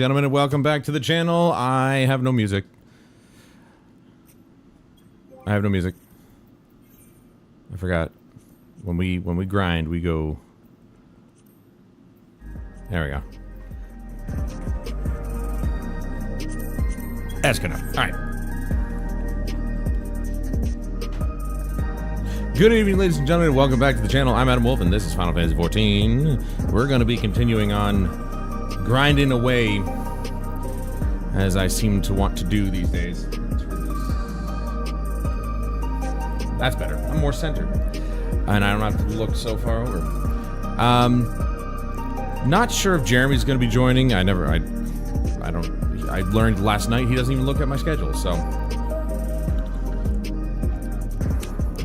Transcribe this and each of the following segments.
gentlemen, and welcome back to the channel. I have no music. I forgot. When we grind, we go. There we go. That's good enough. All right. Good evening, ladies and gentlemen, and welcome back to the channel. I'm Adam Wolf, and this is Final Fantasy XIV. We're going to be continuing on grinding away, as I seem to want to do these days. That's better. I'm more centered, and I don't have to look so far over. Not sure if Jeremy's going to be joining. I learned last night he doesn't even look at my schedule, so.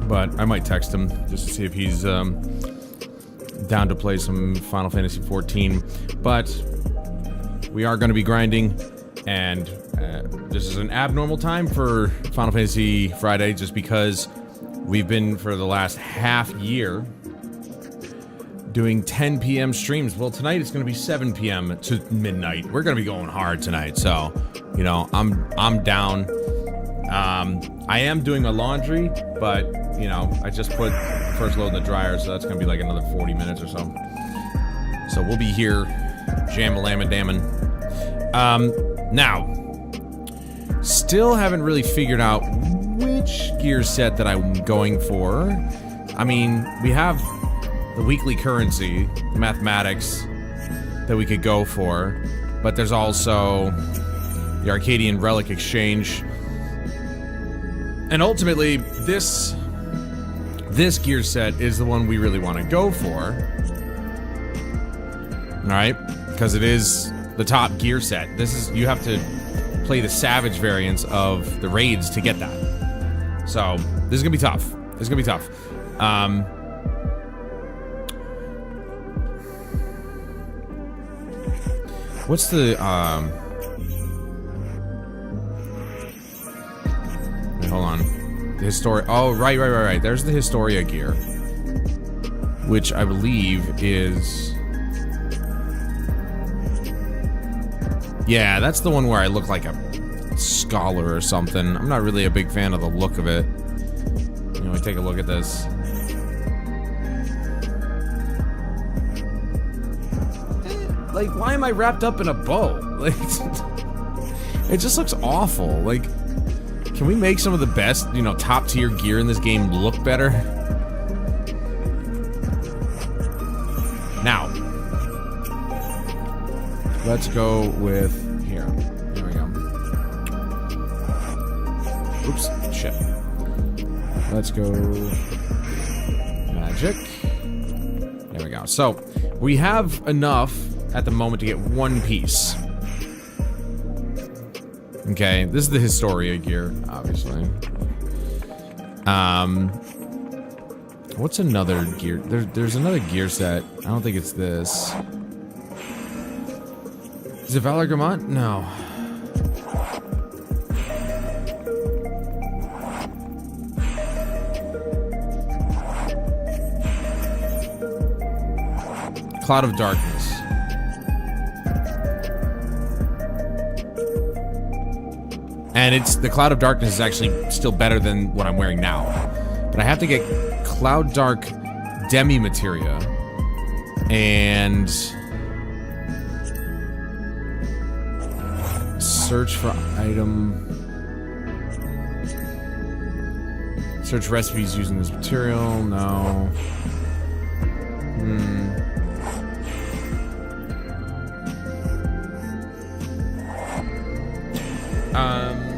But I might text him just to see if he's down to play some Final Fantasy XIV. But we are going to be grinding, and this is an abnormal time for Final Fantasy Friday, just because we've been, for the last half year, doing 10 p.m. streams. Well, tonight it's going to be 7 p.m. to midnight. We're going to be going hard tonight, so, you know, I'm down. I am doing my laundry, but, you know, I just put the first load in the dryer, so that's going to be like another 40 minutes or so. So we'll be here, jam-a-lamma-dammin'. Now, still haven't really figured out which gear set that I'm going for. I mean, we have the weekly currency, the mathematics, that we could go for, but there's also the Arcadian Relic Exchange. And ultimately, this gear set is the one we really want to go for. Alright? Because it is the top gear set. You have to play the Savage variants of the raids to get that. So, this is gonna be tough. What's the, wait, hold on. The Historia, oh, right. There's the Historia gear, which I believe is, yeah, that's the one where I look like a scholar or something. I'm not really a big fan of the look of it. You know, take a look at this. Like, why am I wrapped up in a bow? Like, it just looks awful. Like, can we make some of the best, you know, top tier gear in this game look better? Now, let's go with here. There we go. Oops, shit. Let's go magic. There we go. So, we have enough at the moment to get one piece. Okay, this is the Historia gear, obviously. What's another gear? There's another gear set. I don't think it's this. Is it Valor Gamont? No. Cloud of Darkness. And the Cloud of Darkness is actually still better than what I'm wearing now. But I have to get Cloud Dark Demi Materia. And search for item. Search recipes using this material. No.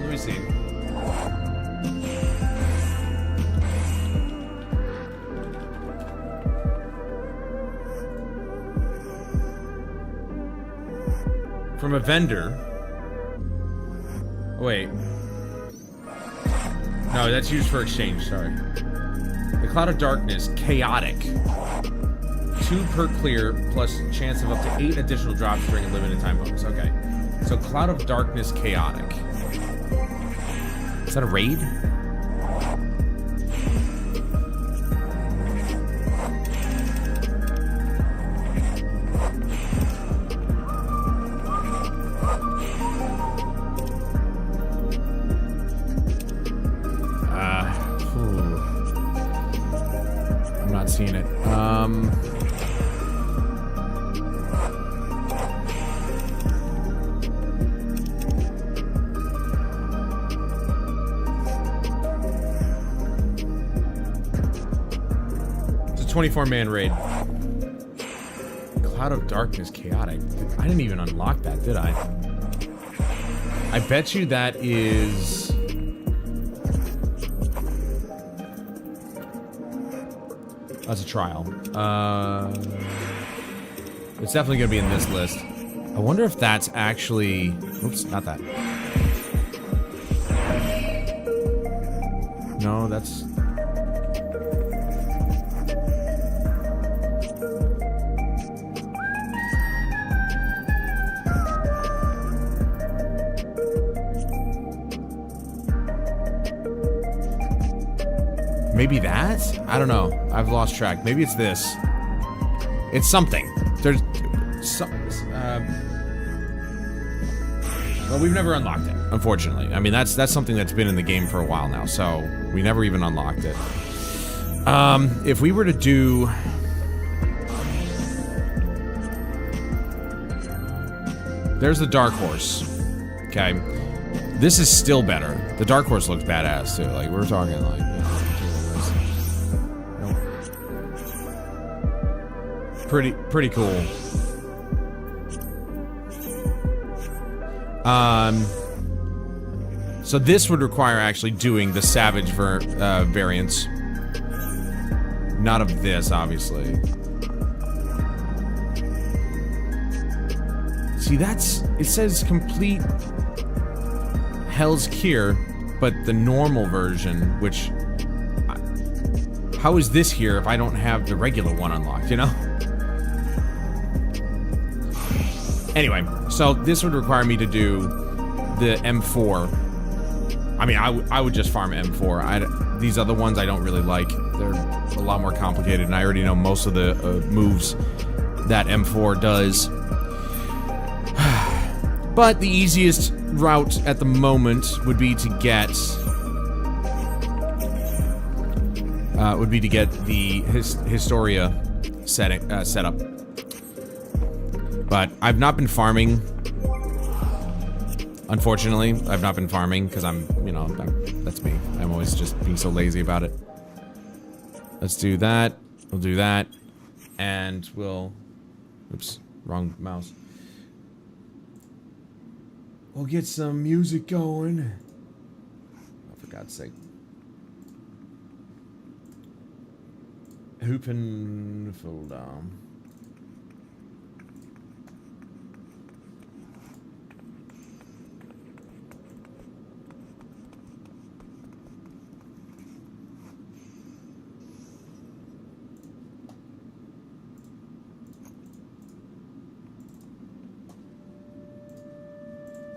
Let me see. From a vendor. Oh, wait. No, that's used for exchange, sorry. The Cloud of Darkness, Chaotic. 2 per clear, plus chance of up to 8 additional drops during a limited time bonus. Okay. So Cloud of Darkness, Chaotic. Is that a raid? not seeing it. It's a 24-man raid. Cloud of Darkness, Chaotic. I didn't even unlock that, did I? I bet you that is... That's a trial. It's definitely gonna be in this list. I wonder if that's actually... Oops, not that. No, that's... Maybe that? I don't know. I've lost track. Maybe it's this. It's something. There's some... well, we've never unlocked it, unfortunately. I mean, that's something that's been in the game for a while now, so we never even unlocked it. If we were to do... There's the Dark Horse. Okay. This is still better. The Dark Horse looks badass, too. Like, we're talking, like... Pretty cool. So this would require actually doing the Savage variants. Not of this, obviously. See, that's... It says complete Hell's Cure, but the normal version, which... How is this here if I don't have the regular one unlocked, you know? Anyway, so this would require me to do the M4. I mean, I would just farm M4. These other ones I don't really like. They're a lot more complicated, and I already know most of the moves that M4 does. But the easiest route at the moment would be to get... the Historia setup. But I've not been farming. Unfortunately, I've not been farming because that's me. I'm always just being so lazy about it. Let's do that. We'll do that. And we'll... Oops, wrong mouse. We'll get some music going. Oh, for God's sake. Open folder.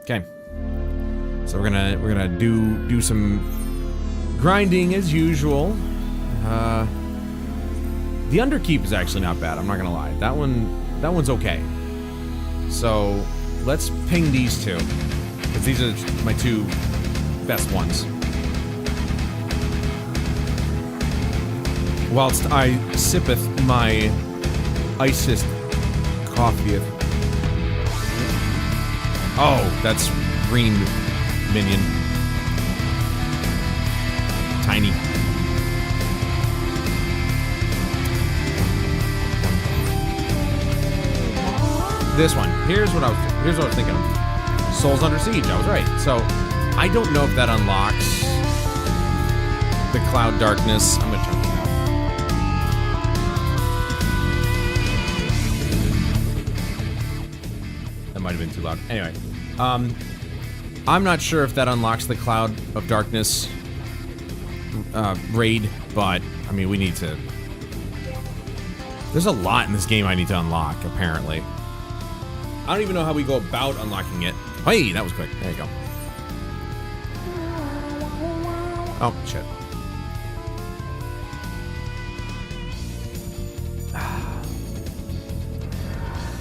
Okay, so we're gonna do some grinding as usual. The Underkeep is actually not bad. I'm not gonna lie. That one's okay. So let's ping these two, because these are my two best ones. Whilst I sippeth my iced coffee. Oh, that's green minion. Tiny. This one. Here's what I was thinking of. Souls Under Siege. I was right. So I don't know if that unlocks the Cloud Darkness. I'm gonna turn it down. That might have been too loud. Anyway. I'm not sure if that unlocks the Cloud of Darkness raid, but, I mean, we need to... There's a lot in this game I need to unlock, apparently. I don't even know how we go about unlocking it. Hey, that was quick. There you go. Oh, shit.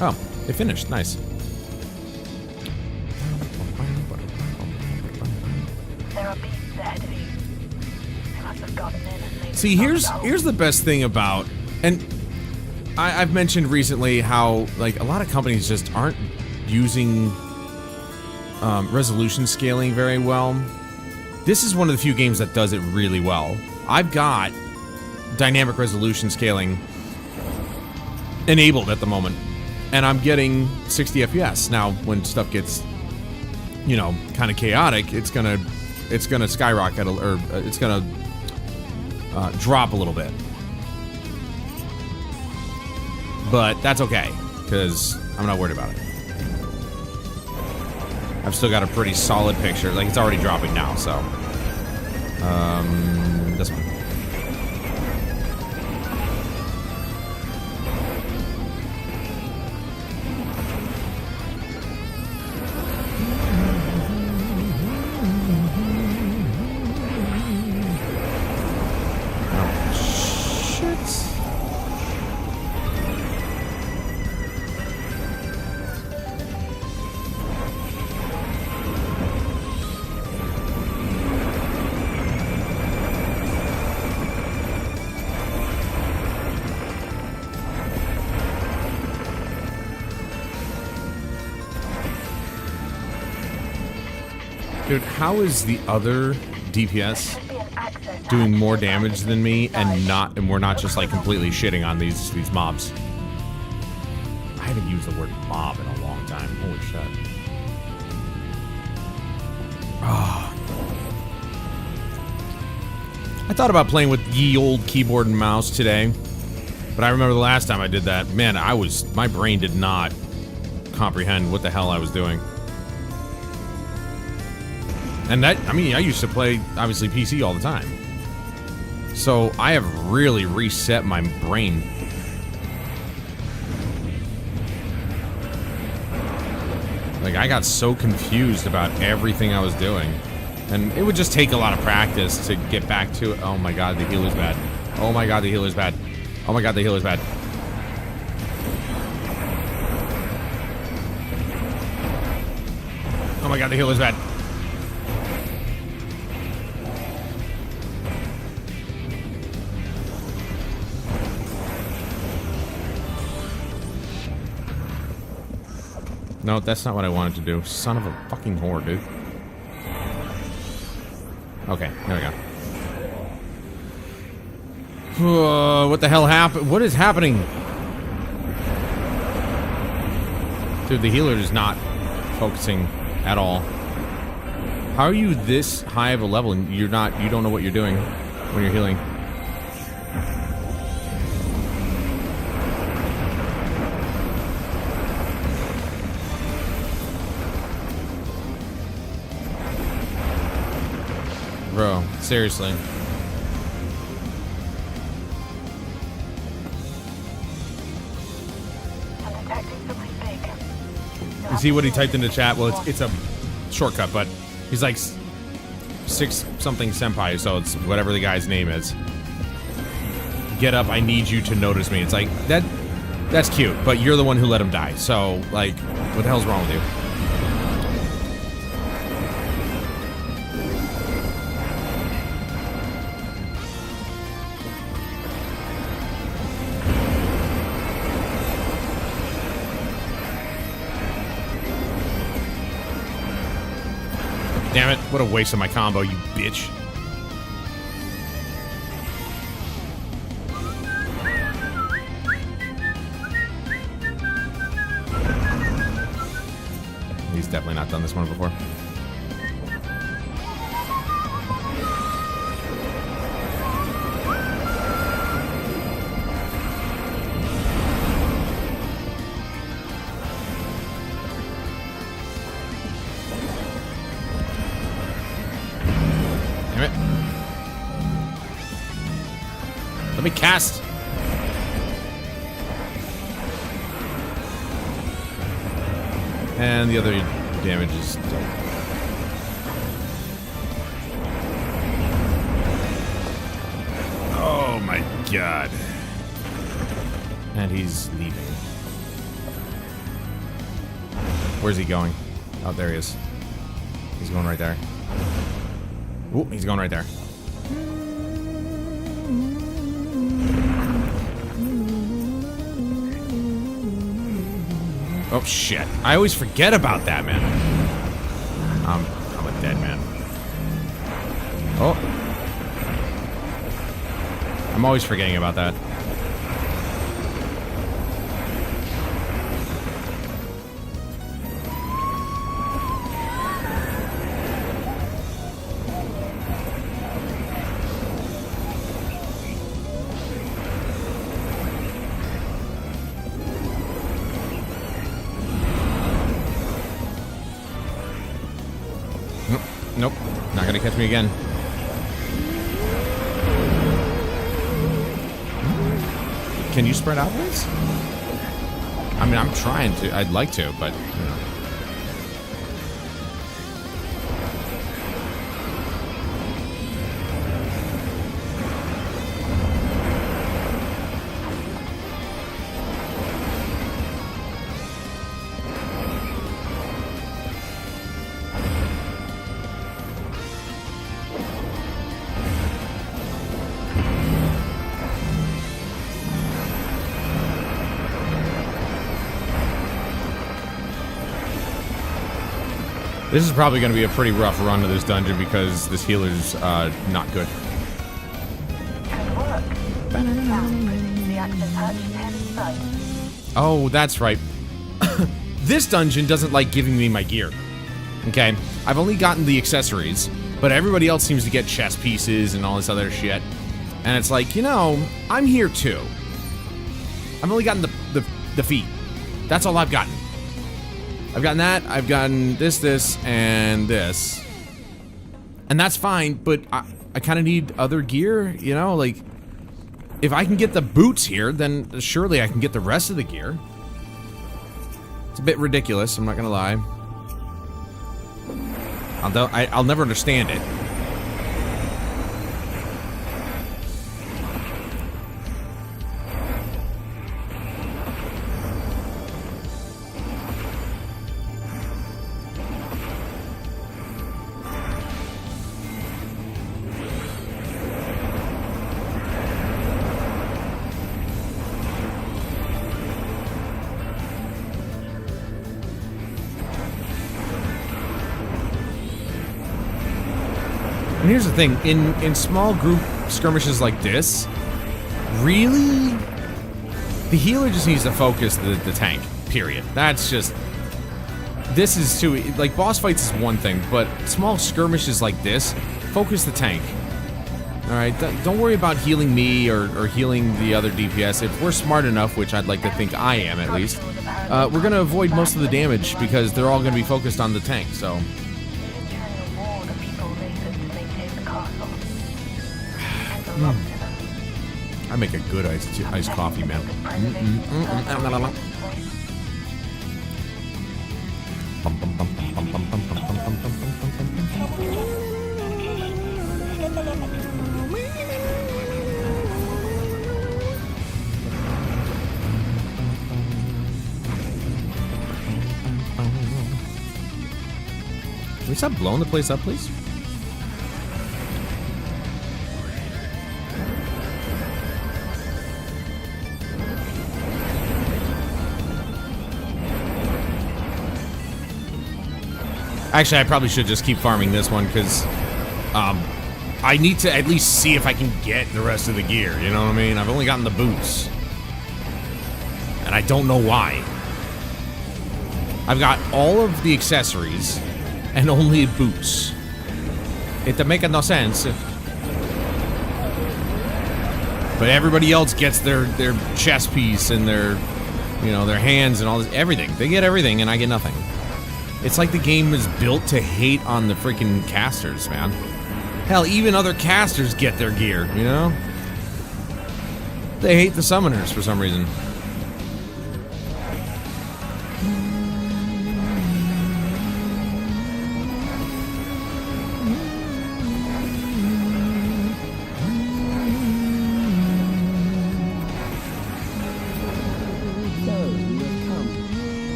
Oh, it finished. Nice. There are beasts ahead of you. You must have See, here's the best thing about, and I've mentioned recently how like a lot of companies just aren't using resolution scaling very well. This is one of the few games that does it really well. I've got dynamic resolution scaling enabled at the moment, and I'm getting 60 FPS. Now, when stuff gets, you know, kind of chaotic, it's gonna skyrocket, or it's gonna drop a little bit. But that's okay, because I'm not worried about it. I've still got a pretty solid picture. Like, it's already dropping now, so. This one. Dude, how is the other DPS doing more damage than me and we're not just like completely shitting on these mobs? I haven't used the word mob in a long time. Holy shit. Oh. I thought about playing with ye old keyboard and mouse today, but I remember the last time I did that, man, my brain did not comprehend what the hell I was doing. And that, I mean, I used to play, obviously, PC all the time. So, I have really reset my brain. Like, I got so confused about everything I was doing. And it would just take a lot of practice to get back to it. Oh my god, the healer's bad. Oh my god, the healer's bad. Oh my god, the healer's bad. Oh my god, the healer's bad. No, that's not what I wanted to do. Son of a fucking whore, dude. Okay, there we go. What the hell happened? What is happening? Dude, the healer is not focusing at all. How are you this high of a level and you don't know what you're doing when you're healing? Bro, seriously. You see what he typed in the chat? Well, it's a shortcut, but he's like 6-something senpai, so it's whatever the guy's name is. Get up, I need you to notice me. It's like, that's cute, but you're the one who let him die. So, like, what the hell's wrong with you? Damn it, what a waste of my combo, you bitch. He's definitely not done this one before. Let me cast. And the other damage is done. Oh my god. And he's leaving. Where's he going? Oh, there he is. He's going right there. Ooh, he's going right there. Oh, shit. I always forget about that, man. I'm a dead man. Oh. I'm always forgetting about that. Nope, not gonna catch me again. Can you spread out, please? I mean, I'm trying to. I'd like to, but, you know. This is probably going to be a pretty rough run to this dungeon because this healer's not good. Oh, that's right. This dungeon doesn't like giving me my gear. Okay, I've only gotten the accessories, but everybody else seems to get chest pieces and all this other shit. And it's like, you know, I'm here too. I've only gotten the feet. That's all I've gotten. I've gotten that, I've gotten this, and this. And that's fine, but I kind of need other gear, you know? Like, if I can get the boots here, then surely I can get the rest of the gear. It's a bit ridiculous, I'm not gonna lie. I'll never understand it. And here's the thing, in small group skirmishes like this, really, the healer just needs to focus the tank, period. That's just, this is too, like, boss fights is one thing, but small skirmishes like this, focus the tank. Alright, don't worry about healing me or healing the other DPS. If we're smart enough, which I'd like to think I am at least, we're gonna avoid most of the damage because they're all gonna be focused on the tank, so. I make a good iced coffee, man. Can we stop blowing the place up, please? Actually, I probably should just keep farming this one, because I need to at least see if I can get the rest of the gear, you know what I mean? I've only gotten the boots. And I don't know why. I've got all of the accessories, and only boots. It doesn't make no sense. But everybody else gets their chest piece and their, you know, their hands and all this, everything. They get everything, and I get nothing. It's like the game is built to hate on the freaking casters, man. Hell, even other casters get their gear, you know? They hate the summoners for some reason.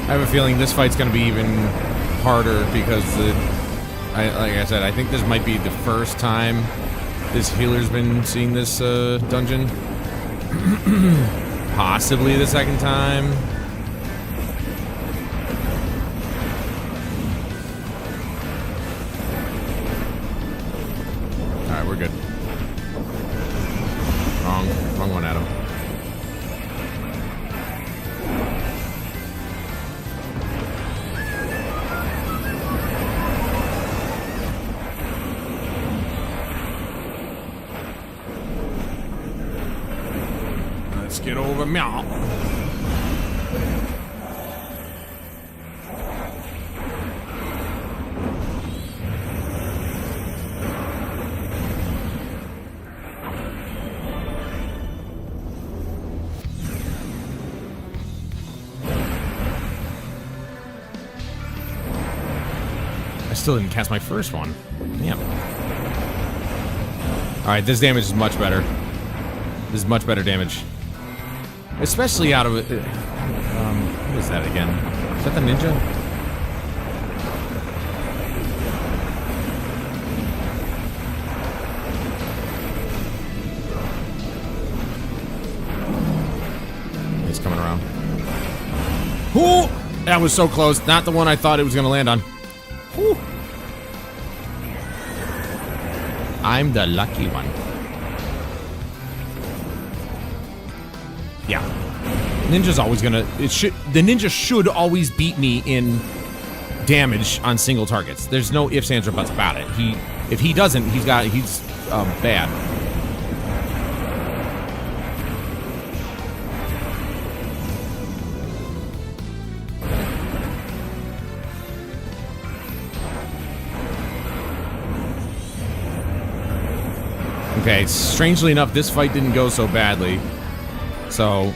I have a feeling this fight's gonna be even harder because like I said, I think this might be the first time this healer's been seeing this dungeon. Possibly the second time. Alright, we're good. Wrong one, Adam. Let's get over meow. I still didn't cast my first one. Damn. Alright, this damage is much better. This is much better damage. Especially out of it. What is that again? Is that the ninja? He's coming around. Ooh! That was so close. Not the one I thought it was going to land on. Ooh. I'm the lucky one. Yeah. Ninja's always gonna... The ninja should always beat me in damage on single targets. There's no ifs, ands, or buts about it. If he doesn't, he's bad. Okay, strangely enough, this fight didn't go so badly. So,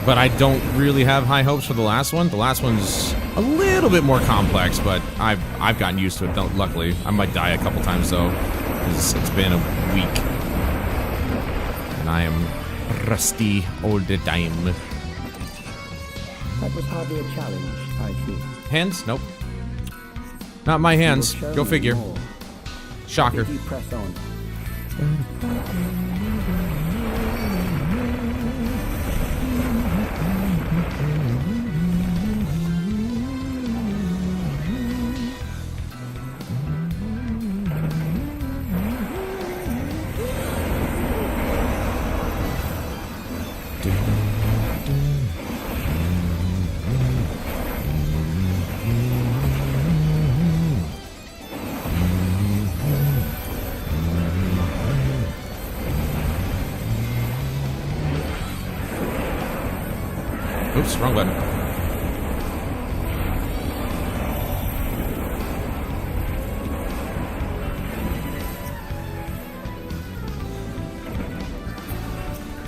but I don't really have high hopes for the last one. The last one's a little bit more complex, but I've gotten used to it. Luckily, I might die a couple times though, because it's been a week, and I am rusty all the time. That was hardly a challenge, I see. Hands? Nope. Not my hands. Go figure. Shocker. If you press on. Oops, wrong button.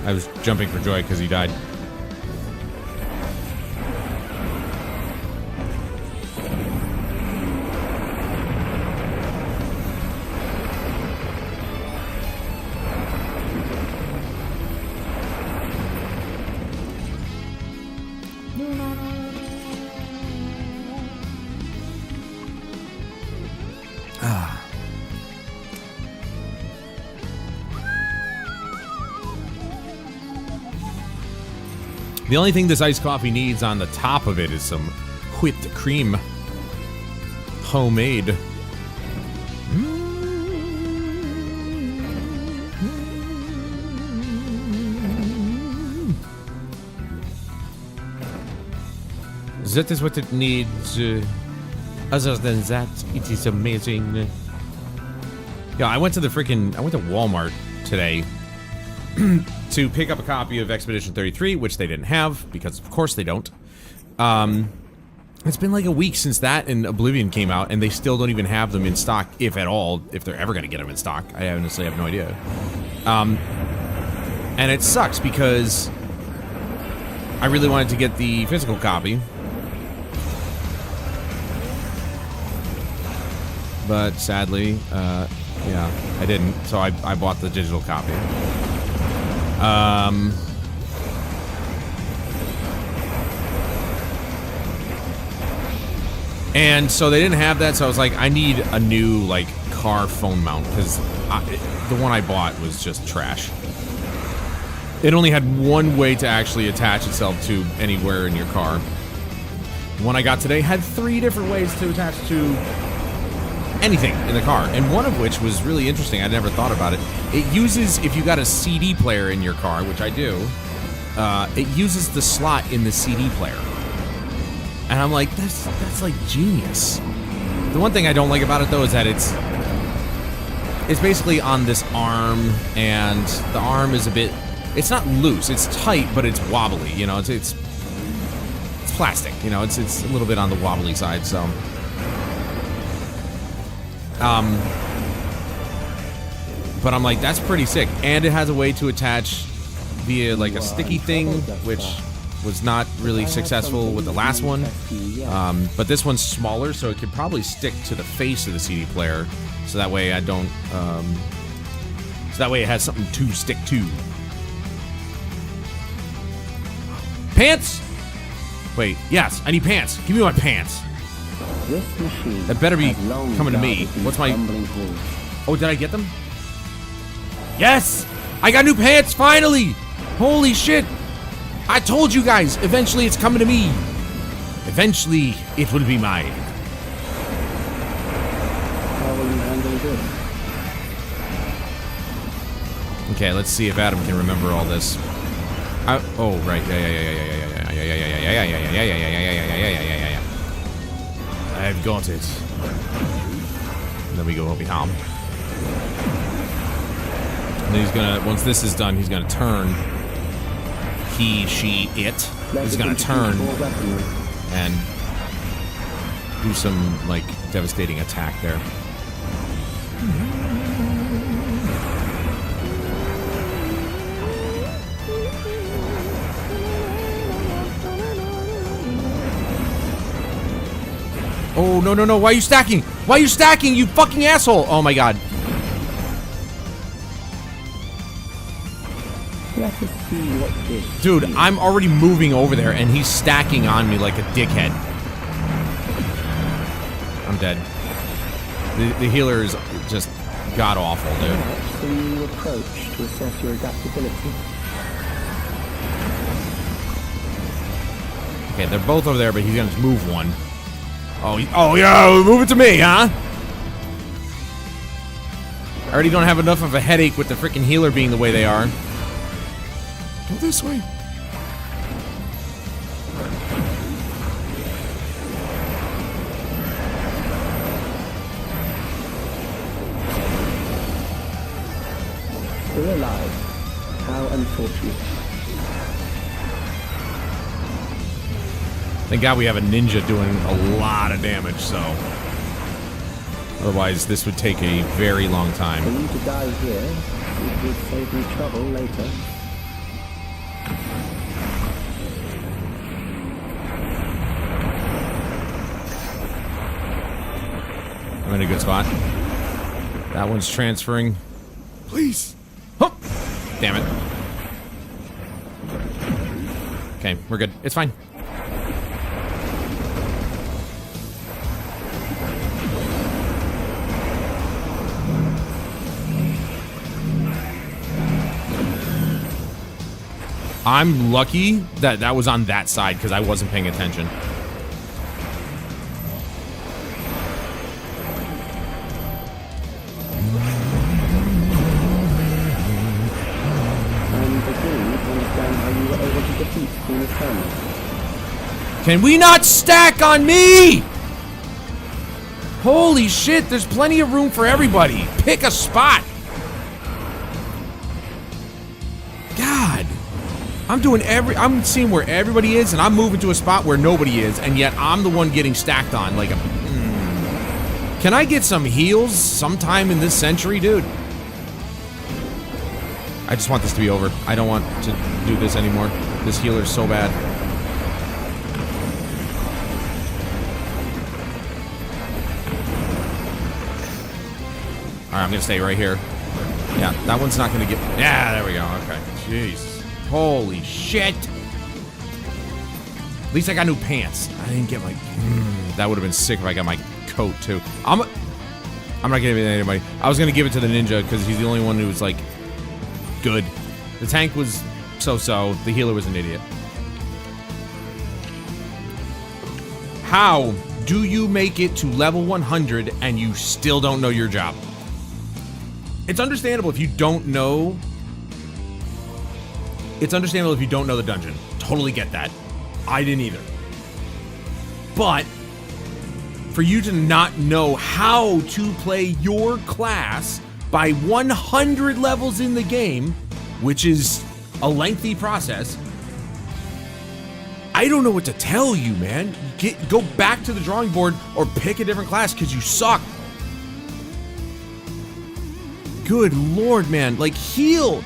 I was jumping for joy because he died. The only thing this iced coffee needs on the top of it is some whipped cream. Homemade. That is what it needs. Other than that, it is amazing. Yeah, I went to Walmart today to pick up a copy of Expedition 33, which they didn't have, because of course they don't. It's been like a week since that and Oblivion came out, and they still don't even have them in stock, if at all, if they're ever going to get them in stock. I honestly have no idea. And it sucks, because I really wanted to get the physical copy. But sadly, yeah, I didn't, so I bought the digital copy. And so they didn't have that, so I was like, I need a new, like, car phone mount, because the one I bought was just trash. It only had one way to actually attach itself to anywhere in your car. The one I got today had 3 different ways to attach to anything in the car, and one of which was really interesting. I never thought about it. It uses, if you got a CD player in your car, which I do, it uses the slot in the CD player. And I'm like, that's like genius. The one thing I don't like about it though is that it's basically on this arm, and the arm is a bit, it's not loose, it's tight, but it's wobbly, you know, it's plastic, you know, it's a little bit on the wobbly side, so. But I'm like, that's pretty sick. And it has a way to attach via like a sticky thing, which was not really successful with the last one. But this one's smaller, so it could probably stick to the face of the CD player. So that way I don't, so that way it has something to stick to. Pants? Wait, yes, I need pants. Give me my pants. This machine That better be coming to me. What's my... Oh, did I get them? Yes! I got new pants, finally! Holy shit! I told you guys, eventually it's coming to me. Eventually, it will be mine. How will you handle this? Okay, let's see if Adam can remember all this. Oh, right. Yeah. I've got it. And then we go behind. And then he's gonna, once this is done, he's gonna turn. He, she, it is gonna turn and do some, like, devastating attack there. Oh, no. Why are you stacking? Why are you stacking, you fucking asshole? Oh my god. Let us see what this Dude, I'm already moving over there and he's stacking on me like a dickhead. I'm dead. The healer is just god-awful, dude. Perhaps a new approach to assess your adaptability. Okay, they're both over there, but he's gonna just move one. Oh yeah, move it to me, huh? I already don't have enough of a headache with the freaking healer being the way they are. Go this way. Still alive. How unfortunate. Thank God we have a ninja doing a lot of damage, so... Otherwise, this would take a very long time. For you to die here, it would save me trouble later. I'm in a good spot. That one's transferring. Please. Oh! Damn it. Okay, we're good. It's fine. I'm lucky that that was on that side because I wasn't paying attention. I'm beginning to understand how you were able to defeat Queen of Family. Can we not stack on me? Holy shit, there's plenty of room for everybody. Pick a spot. God. I'm seeing where everybody is, and I'm moving to a spot where nobody is, and yet I'm the one getting stacked on like a... Can I get some heals sometime in this century, dude? I just want this to be over. I don't want to do this anymore. This healer's so bad. Alright, I'm gonna stay right here. Yeah, that one's not gonna get... Yeah, there we go. Okay. Jeez. Holy shit. At least I got new pants. I didn't get my... that would have been sick if I got my coat, too. I'm not giving it to anybody. I was going to give it to the ninja because he's the only one who was, like, good. The tank was so-so. The healer was an idiot. How do you make it to level 100 and you still don't know your job? It's understandable if you don't know... It's understandable if you don't know the dungeon. Totally get that. I didn't either. But for you to not know how to play your class by 100 levels in the game, which is a lengthy process, I don't know what to tell you, man. Go back to the drawing board or pick a different class because you suck. Good Lord, man. Like, heal.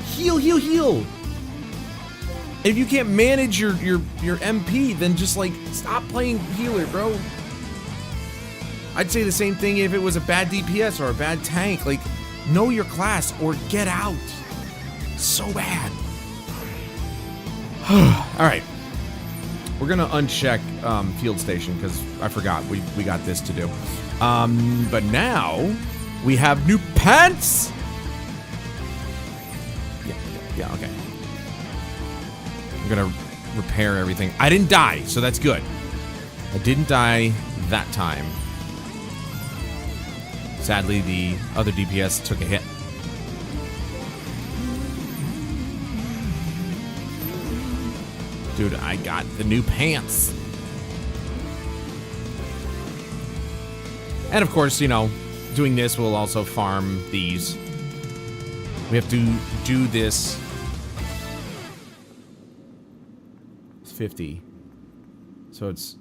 And if you can't manage your MP, then just, like, stop playing healer, bro. I'd say the same thing if it was a bad DPS or a bad tank. Like, know your class or get out. So bad. Alright. We're gonna uncheck field station because I forgot we got this to do. But now we have new pants. Yeah, okay. I'm gonna repair everything. I didn't die, so that's good. I didn't die that time. Sadly, the other DPS took a hit. Dude, I got the new pants. And of course, you know, doing this will also farm these. We have to do this. It's 50. So it's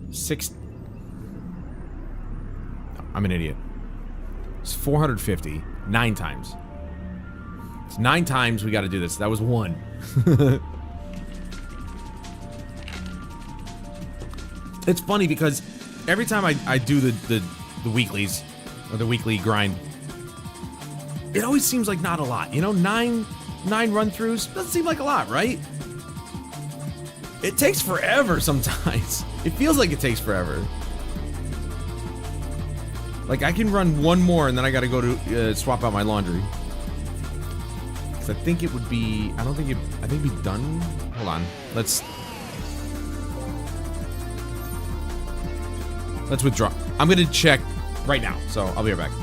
6. I'm an idiot. It's 450. 9 times. It's 9 times we got to do this. That was 1. It's funny because every time I do the weeklies, or the weekly grind, it always seems like not a lot. You know, 9 run-throughs doesn't seem like a lot, right? It takes forever sometimes. It feels like it takes forever. Like, I can run 1 more and then I gotta go to swap out my laundry. Because I think it would be... I think it'd be done... Hold on. Let's withdraw. I'm gonna check right now, so I'll be right back.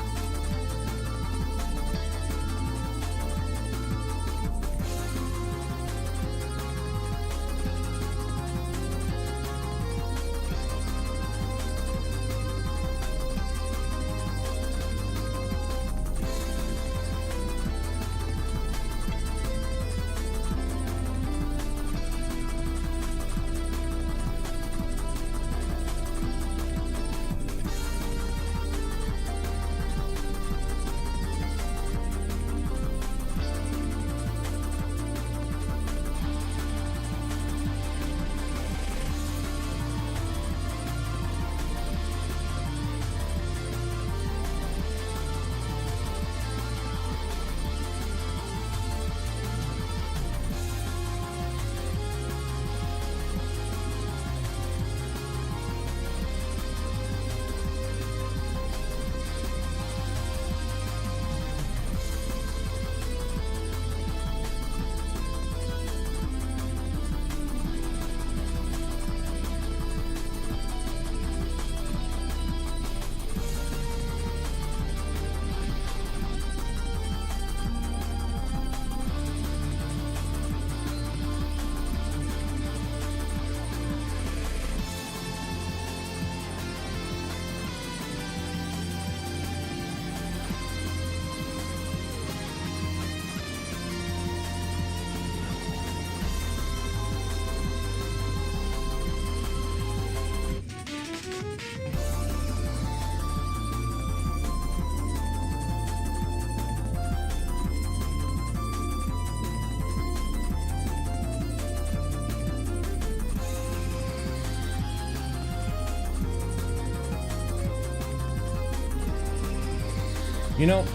You know,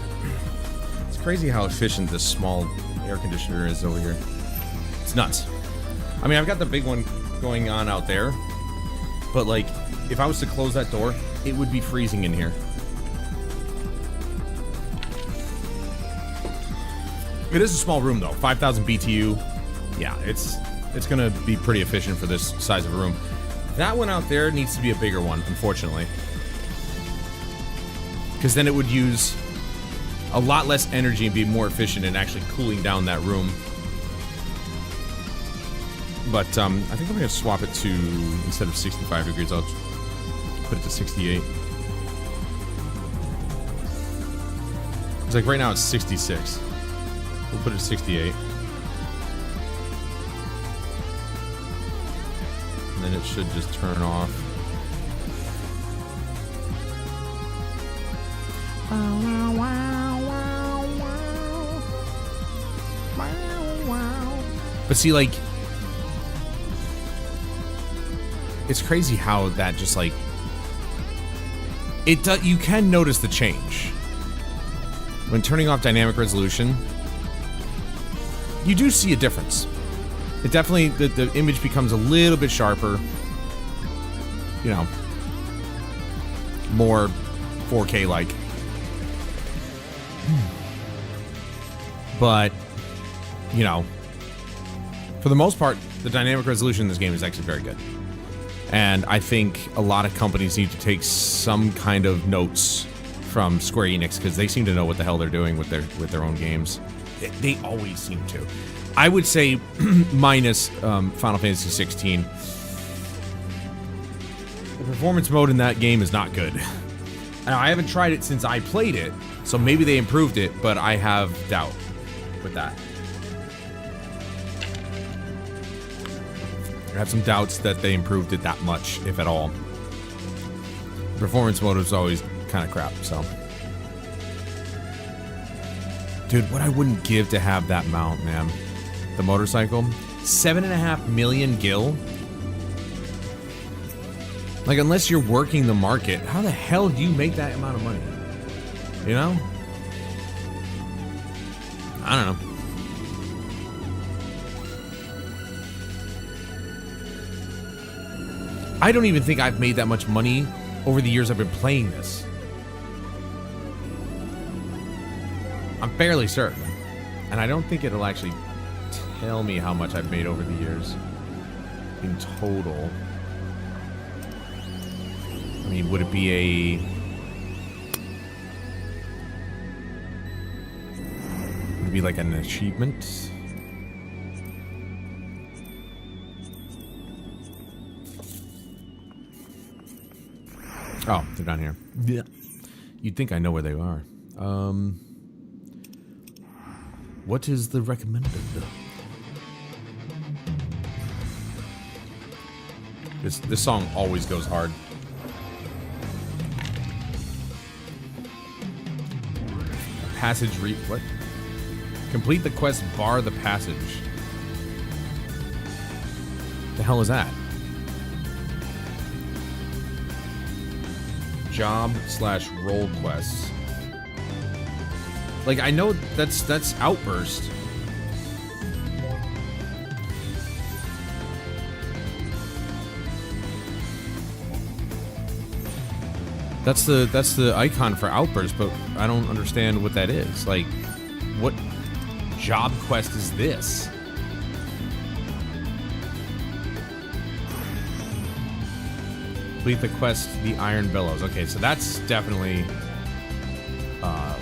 it's crazy how efficient this small air conditioner is over here. It's nuts. I mean, I've got the big one going on out there. But, like, if I was to close that door, it would be freezing in here. It is a small room, though. 5,000 BTU. Yeah, it's gonna be pretty efficient for this size of a room. That one out there needs to be a bigger one, unfortunately. Because then it would use a lot less energy and be more efficient in actually cooling down that room. But I think I'm gonna swap it to, instead of 65 degrees, I'll put it to 68. It's like right now it's 66. We'll put it to 68. And then it should just turn off. But see, like, it's crazy how that just, like, it does. You can notice the change when turning off dynamic resolution. You do see a difference. It definitely, the image becomes a little bit sharper. You know, more 4K like. But, you know, for the most part, the dynamic resolution in this game is actually very good. And I think a lot of companies need to take some kind of notes from Square Enix, because they seem to know what the hell they're doing with their own games. They always seem to. I would say, minus Final Fantasy XVI, the performance mode in that game is not good. Now, I haven't tried it since I played it, so maybe they improved it, but I have doubt with that. I have some doubts that they improved it that much, if at all. Performance mode is always kind of crap, so. Dude, what I wouldn't give to have that mount, man. The motorcycle. 7.5 million gil? Like, unless you're working the market, how the hell do you make that amount of money? You know? I don't know. I don't even think I've made that much money over the years I've been playing this. I'm fairly certain. And I don't think it'll actually tell me how much I've made over the years in total. I mean, would it be a... Would it be like an achievement? Oh, they're down here. Yeah. You'd think I know where they are. What is the recommended? This song always goes hard. Passage what? Complete the quest, bar the passage. The hell is that? Job/role quests. Like, I know that's Outburst. That's the icon for Outburst, but I don't understand what that is. Like, what job quest is this? Complete the quest, the Iron Bellows. Okay, so that's definitely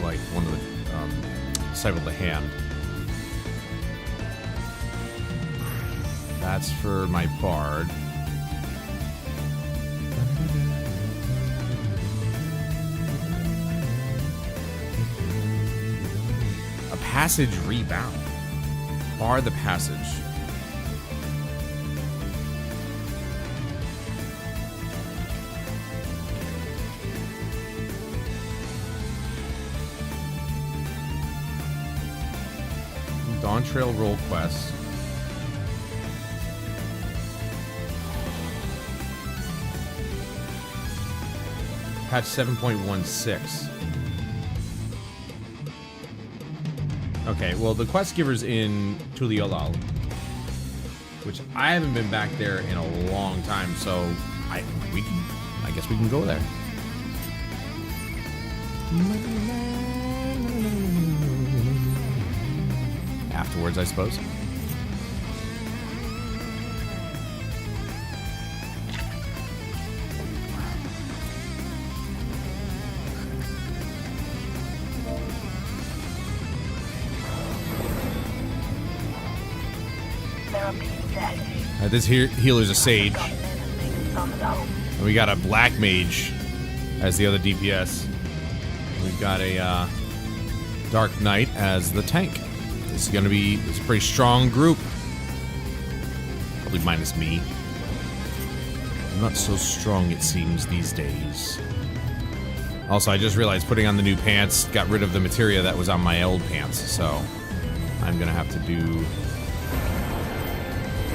like one of the Sight of the Hand. That's for my bard. A passage rebound. Bar the passage. Dawntrail roll quest. Patch 7.16. Okay, well, the quest giver's in Tuliolal. which I haven't been back there in a long time, so I guess we can go there. Afterwards, I suppose. This healer's a sage. And we got a black mage as the other DPS. We've got a dark knight as the tank. This is a pretty strong group. Probably minus me. I'm not so strong, it seems, these days. Also, I just realized putting on the new pants got rid of the materia that was on my old pants, so I'm gonna have to do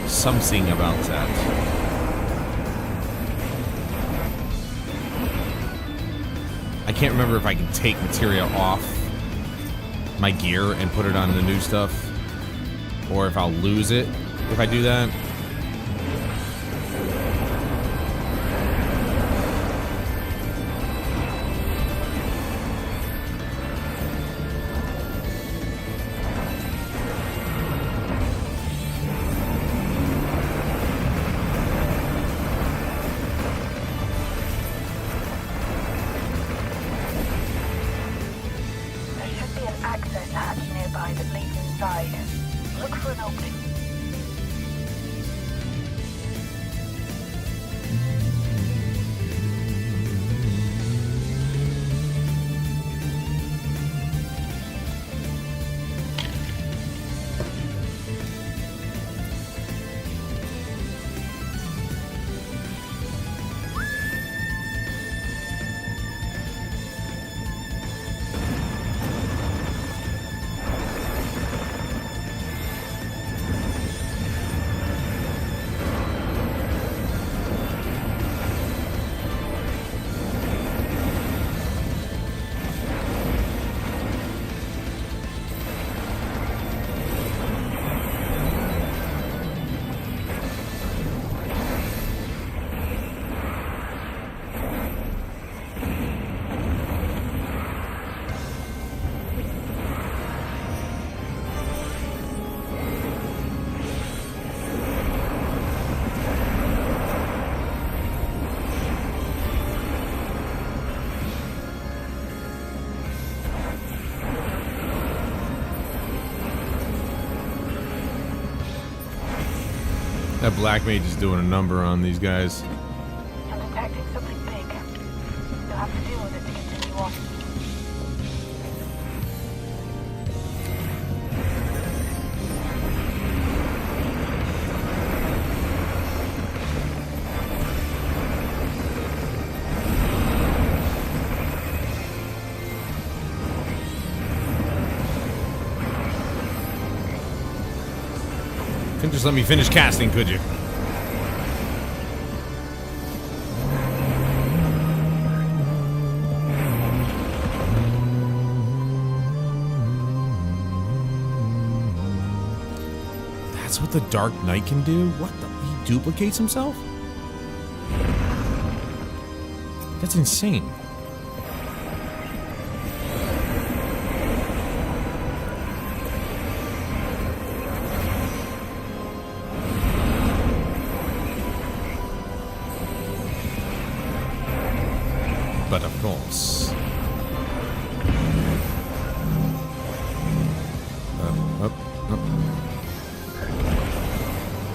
something about that. I can't remember if I can take materia off my gear and put it on the new stuff, or if I'll lose it if I do that. That black mage is doing a number on these guys. I'm detecting something big. You'll have to deal with it to continue on. Couldn't just let me finish casting, could you? That's what the Dark Knight can do? What the? He duplicates himself? That's insane. But of course.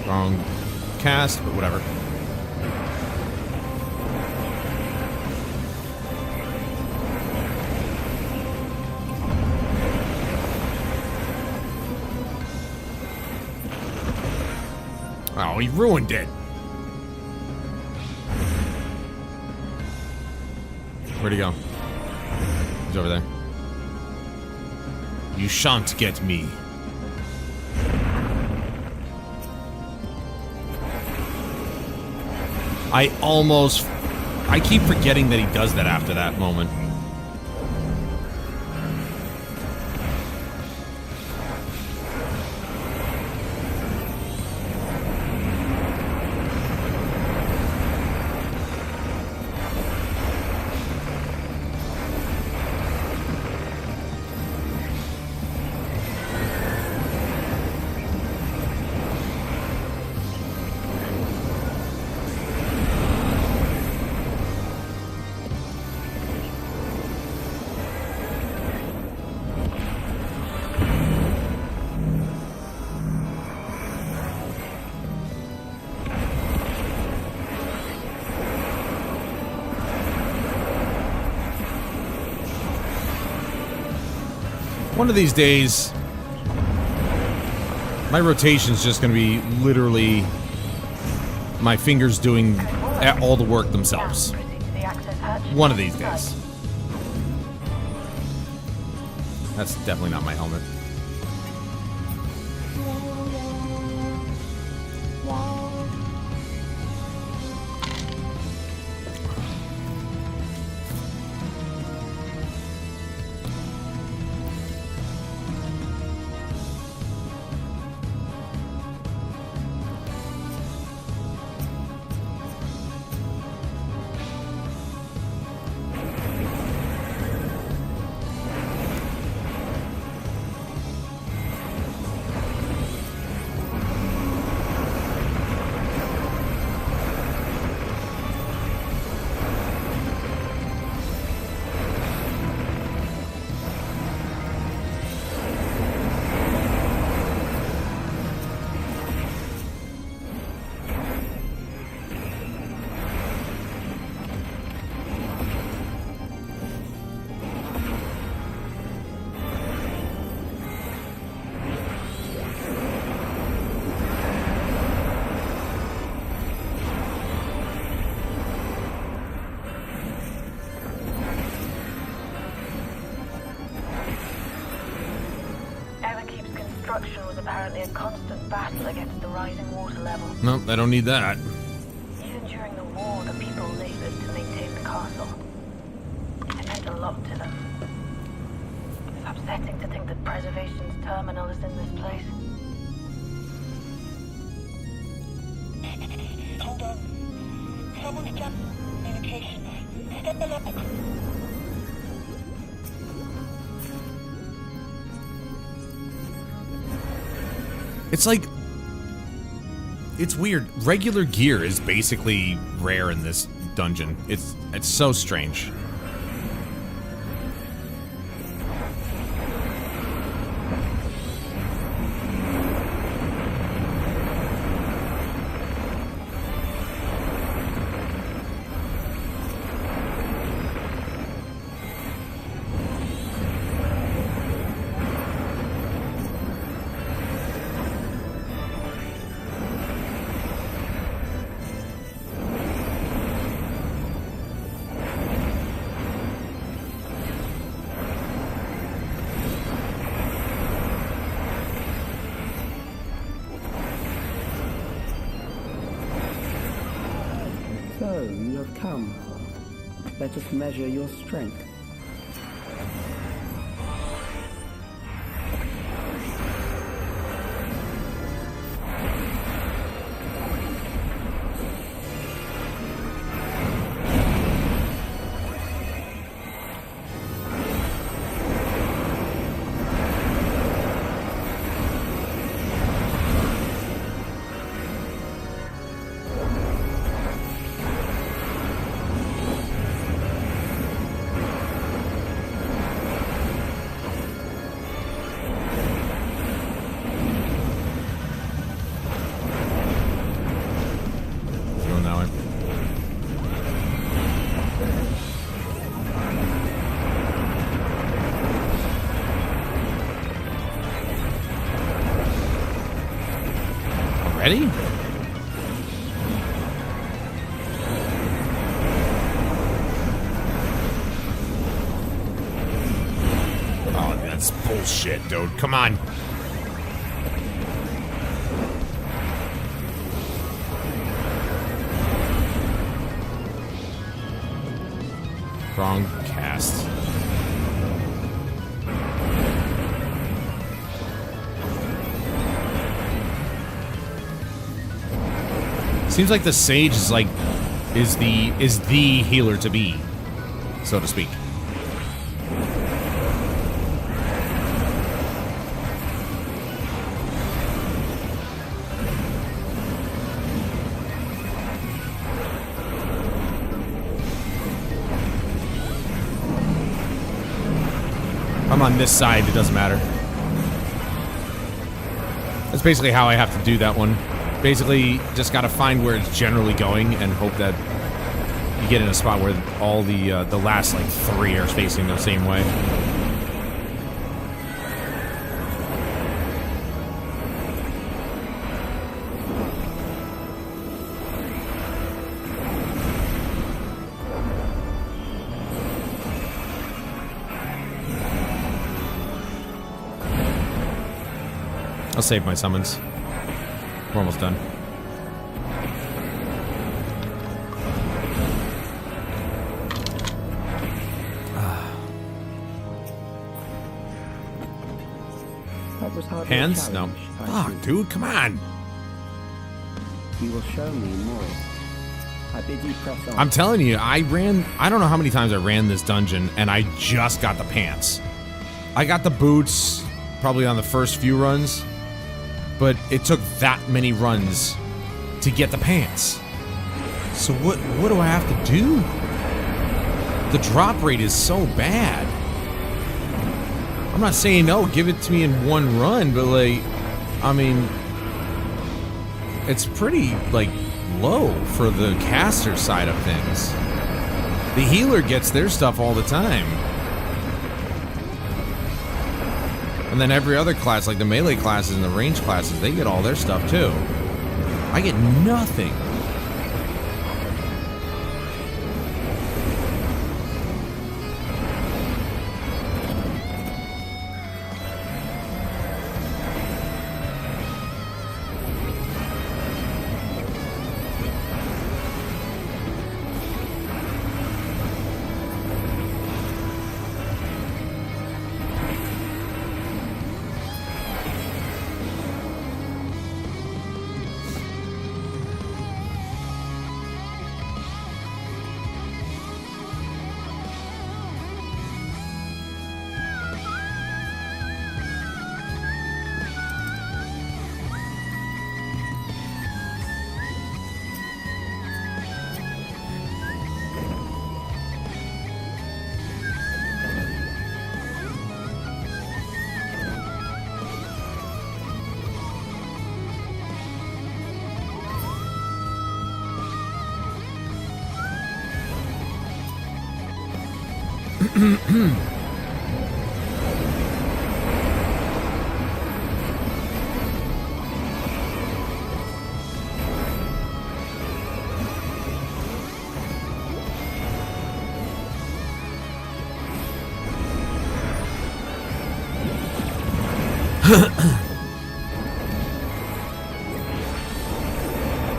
Wrong cast, but whatever. Oh, he ruined it. Where'd he go? He's over there. You shan't get me. I keep forgetting that he does that after that moment. One of these days, my rotation's just going to be literally my fingers doing all the work themselves. One of these days. That's definitely not my helmet. Construction was apparently a constant battle against the rising water level. Nope, I don't need that. Even during the war, the people labored to maintain the castle. It meant a lot to them. It's upsetting to think that preservation's terminal is in this place. Hold on. Someone's jammed communication. Step along. It's like... It's weird. Regular gear is basically rare in this dungeon. It's so strange. So, you have come. Let us measure your strength. Ready? Oh, that's bullshit, dude. Come on. Wrong cast. Seems like the sage is like is the healer to be, so to speak. I'm on this side, it doesn't matter. That's basically how I have to do that one. Basically, just gotta find where it's generally going and hope that you get in a spot where all the last, like, 3 are facing the same way. I'll save my summons. We're almost done. That was hardly a Hands? No. challenge, I Fuck, think. dude, come on. You will show me more. I bid you press on. I'm telling you, I don't know how many times I ran this dungeon, and I just got the pants. I got the boots probably on the first few runs, but it took that many runs to get the pants. So what do I have to do? The drop rate is so bad. I'm not saying no, give it to me in one run, but like, I mean, it's pretty like low for the caster side of things. The healer gets their stuff all the time. And then every other class, like the melee classes and the range classes, they get all their stuff too. I get nothing.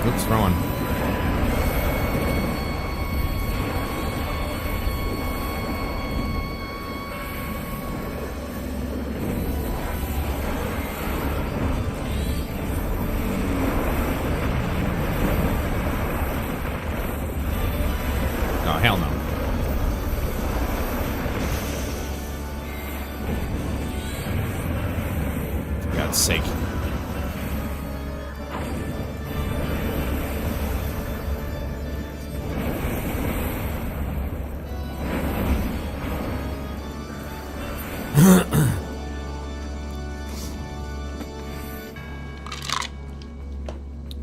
Oops, wrong one. Oh, hell no. For God's sake.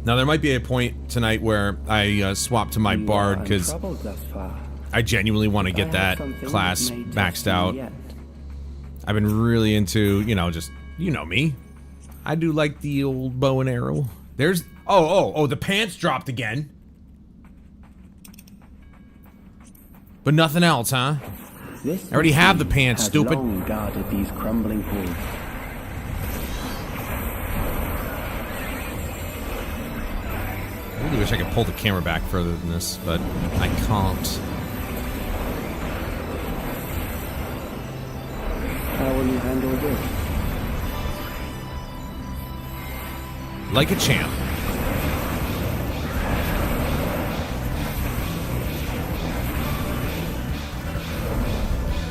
Now, there might be a point tonight where I swap to my You bard, are because untroubled thus far. I genuinely want to get I that have something class that may maxed test you out. yet. I've been really into, you know, just, you know me. I do like the old bow and arrow. There's, oh, the pants dropped again. But nothing else, huh? This I already have the machine pants, has stupid. long guarded these crumbling halls. I really wish I could pull the camera back further than this, but I can't. How will you handle this? Like a champ.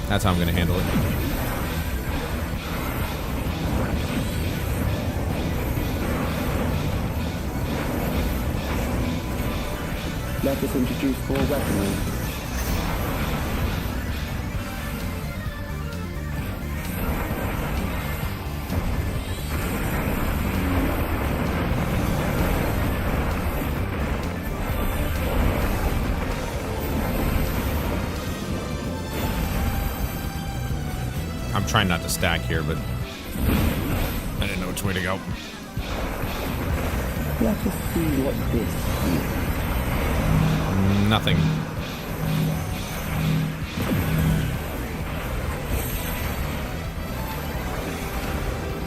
That's how I'm gonna handle it. Let us introduce four weaponry. I'm trying not to stack here, but I didn't know which way to go. Let us see what this is. Nothing.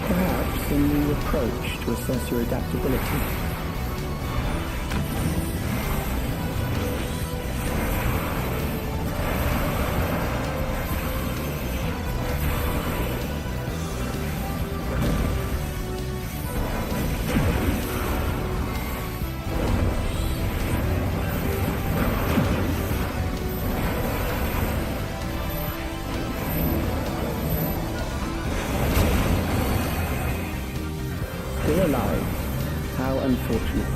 Perhaps a new approach. approach to assess your adaptability. Still alive. How unfortunate.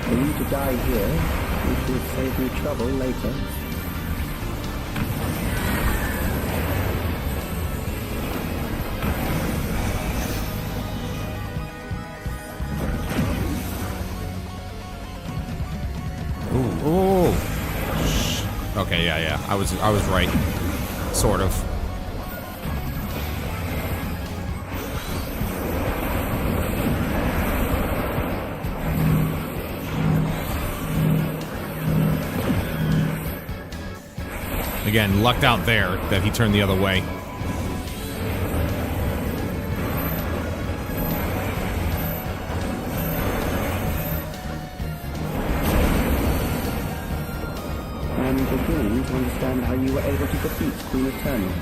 For you to die here, which will save you trouble later. Ooh. Okay, yeah. I was right. Sort of. Again, lucked out there that he turned the other way. I'm beginning to understand how you were able to defeat Queen Eternal.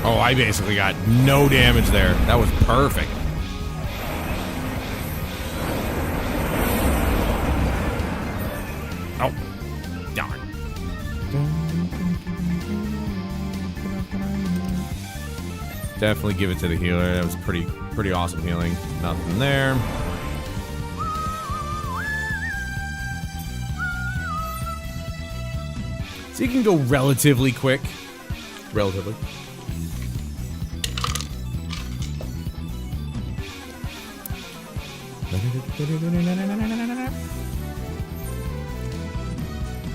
Oh, I basically got no damage there. That was perfect. Oh, darn. Definitely give it to the healer. That was pretty awesome healing. Nothing there. So you can go relatively quick. Relatively.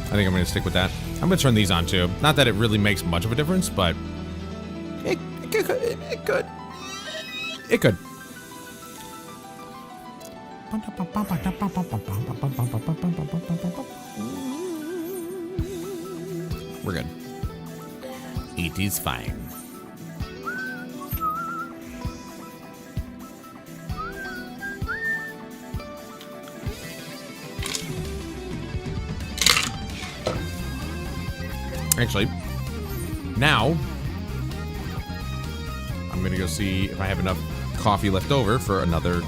I think I'm going to stick with that. I'm going to turn these on too. Not that it really makes much of a difference, but it could. It could. We're good. It is fine. Actually, now I'm gonna go see if I have enough coffee left over for another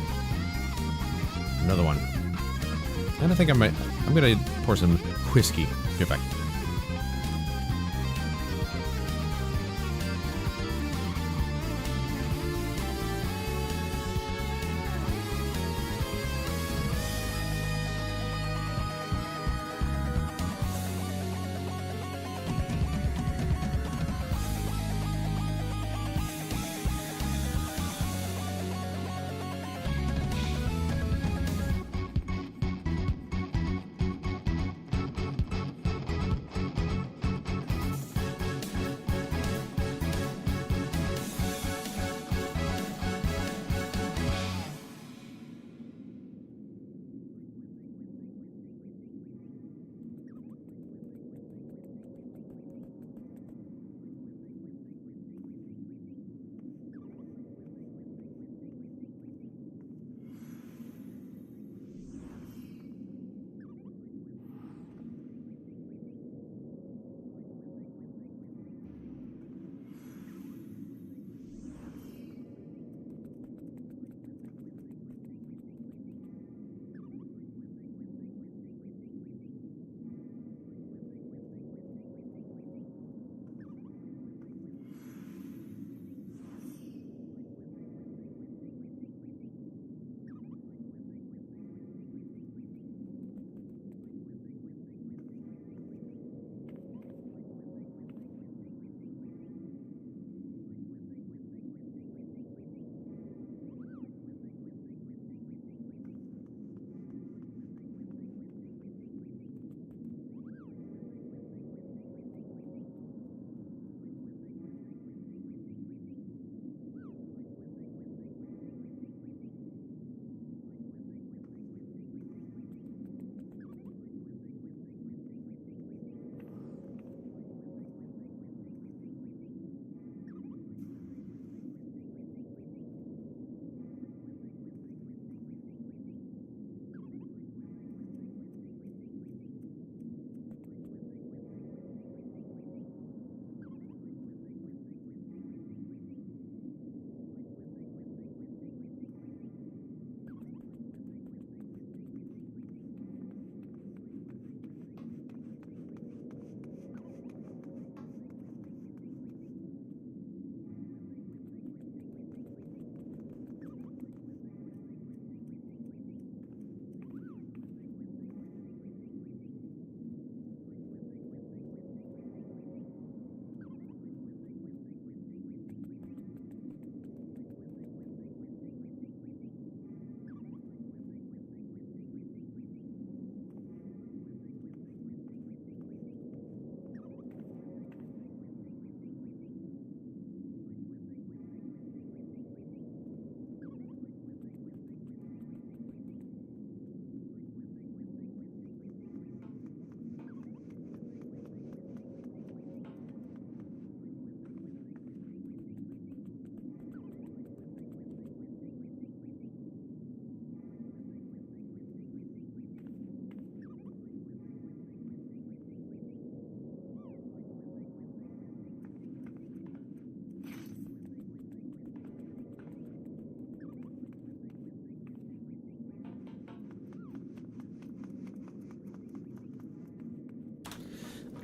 one. And I think I'm gonna pour some whiskey. Get back.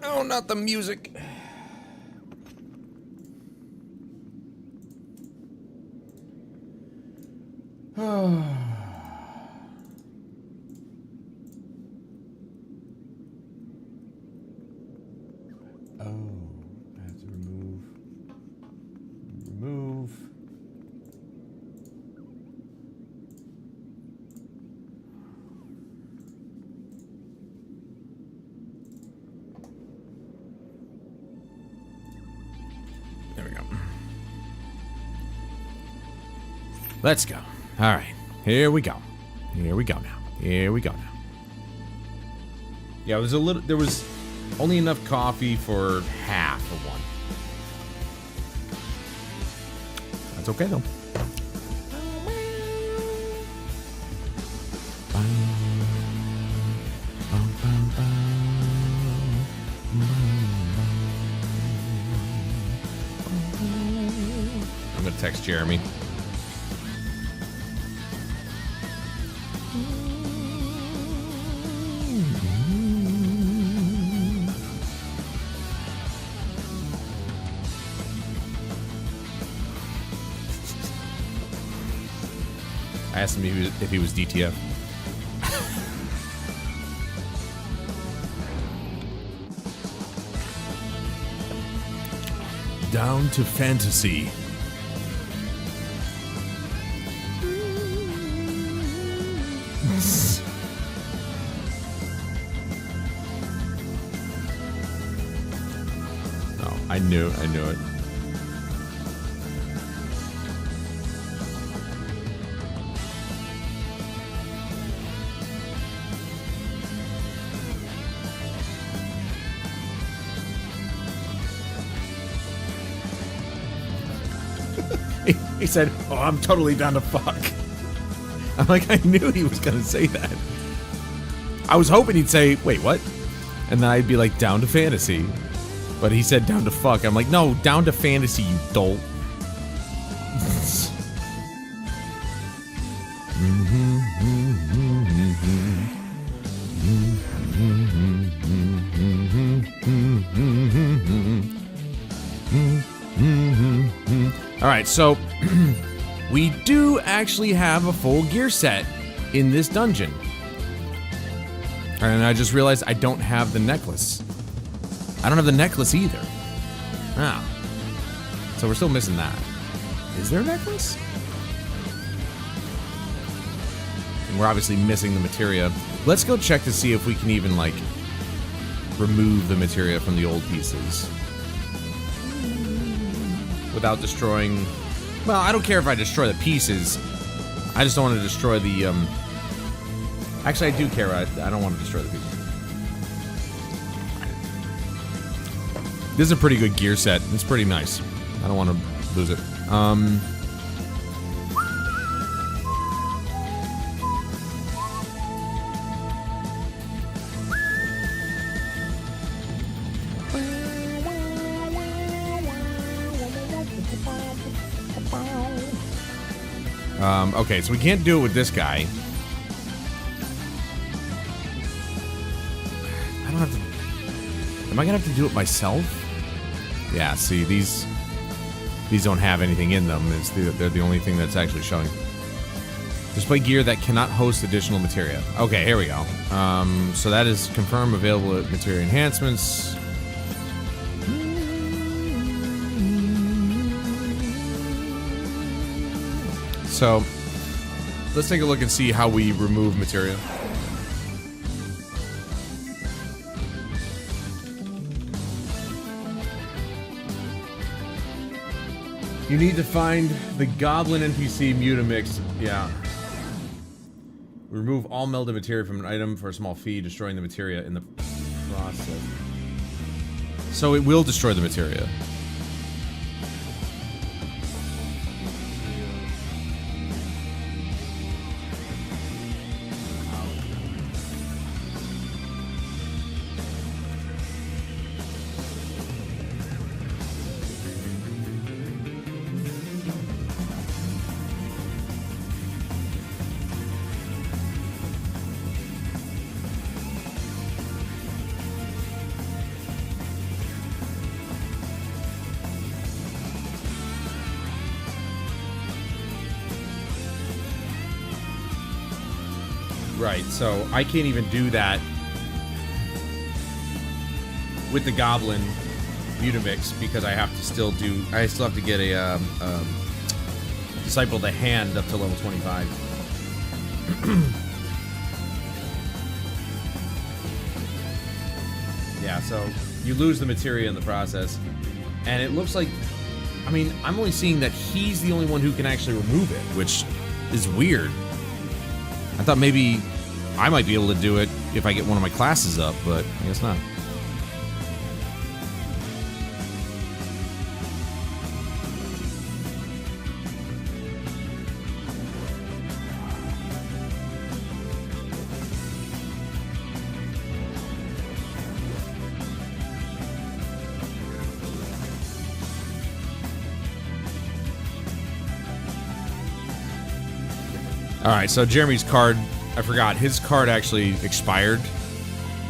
Oh, not the music. Oh, I have to remove. There we go. Let's go. All right. Here we go. Here we go now. Here we go now. Yeah, there was only enough coffee for half of one. That's okay though. I'm gonna text Jeremy. I asked him if he was DTF. Down to fantasy. Oh, I knew it. He said, "Oh, I'm totally down to fuck." I'm like, I knew he was gonna say that. I was hoping he'd say, "Wait, what?" And then I'd be like, "Down to fantasy." But he said, "Down to fuck." I'm like, "No, down to fantasy, you dolt." Alright, so we do actually have a full gear set in this dungeon. And I just realized I don't have the necklace. I don't have the necklace either. Ah. So we're still missing that. Is there a necklace? And we're obviously missing the materia. Let's go check to see if we can even, like, remove the materia from the old pieces. Without destroying... Well, I don't care if I destroy the pieces. I just don't want to destroy the, Actually, I do care. I don't want to destroy the pieces. This is a pretty good gear set. It's pretty nice. I don't want to lose it. Okay, so we can't do it with this guy. I don't have to... Am I gonna have to do it myself? Yeah, see, these don't have anything in them. They're the only thing that's actually showing. Display gear that cannot host additional materia. Okay, here we go. So that is confirmed available at materia enhancements. So, let's take a look and see how we remove materia. You need to find the goblin NPC Mutamix. Yeah. Remove all melded materia from an item for a small fee, destroying the materia in the process. So it will destroy the materia. Right, so I can't even do that with the Goblin Mutamix because I still have to get a Disciple of the Hand up to level 25. Yeah, so you lose the materia in the process. And it looks like, I mean, I'm only seeing that he's the only one who can actually remove it, which is weird. I thought maybe I might be able to do it if I get one of my classes up, but I guess not. Alright, so Jeremy's card, I forgot, his card actually expired,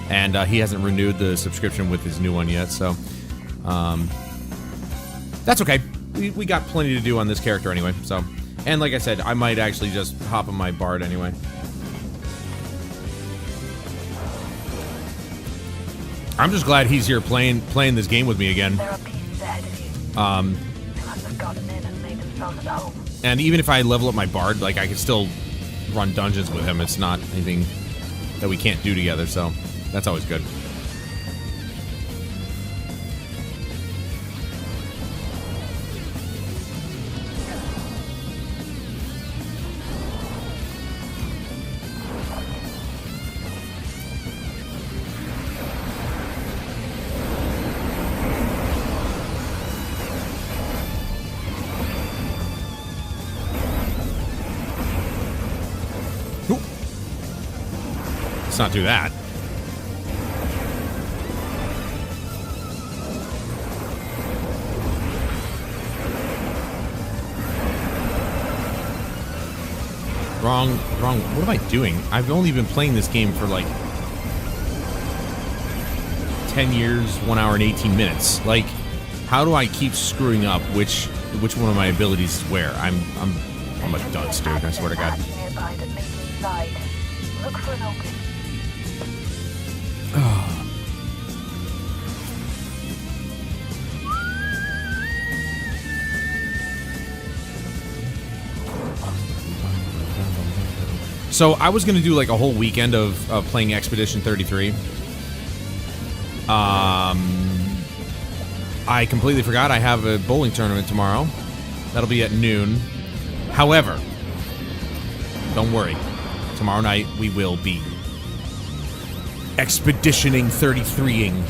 and he hasn't renewed the subscription with his new one yet, so, that's okay. We got plenty to do on this character anyway, so, and like I said, I might actually just hop on my Bard anyway. I'm just glad he's here playing this game with me again. There are beasts ahead of you. They must have gotten in and made themselves at home. And even if I level up my Bard, like, I can still run dungeons with him. It's not anything that we can't do together, so that's always good. Let's not do that. Wrong. What am I doing? I've only been playing this game for like 10 years, 1 hour and 18 minutes. Like, how do I keep screwing up which one of my abilities is where? I'm a dunce, dude, I swear to God. Nearby that makes me slide. Look for an opening. So I was gonna do like a whole weekend of playing Expedition 33. I completely forgot I have a bowling tournament tomorrow. That'll be at noon. However, don't worry. Tomorrow night we will be Expeditioning 33ing.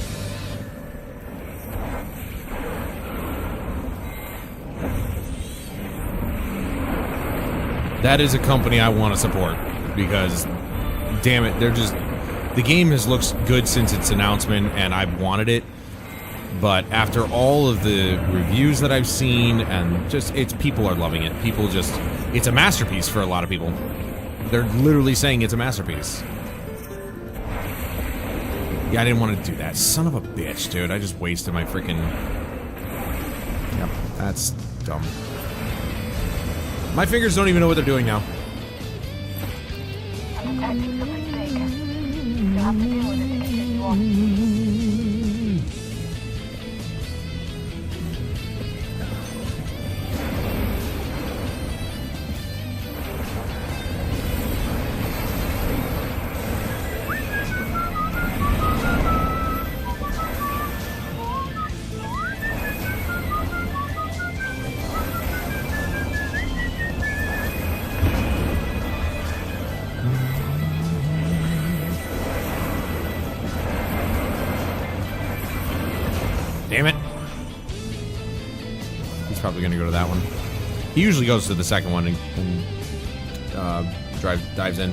That is a company I want to support because, damn it, the game has looked good since its announcement and I've wanted it, but after all of the reviews that I've seen and people are loving it. It's a masterpiece for a lot of people. They're literally saying it's a masterpiece. Yeah, I didn't want to do that. Son of a bitch, dude. I just wasted my freaking... Yep, that's dumb. My fingers don't even know what they're doing now. I'm detecting something big. You'll have to deal with it to get you on. Damn it. He's probably going to go to that one. He usually goes to the second one and dives in.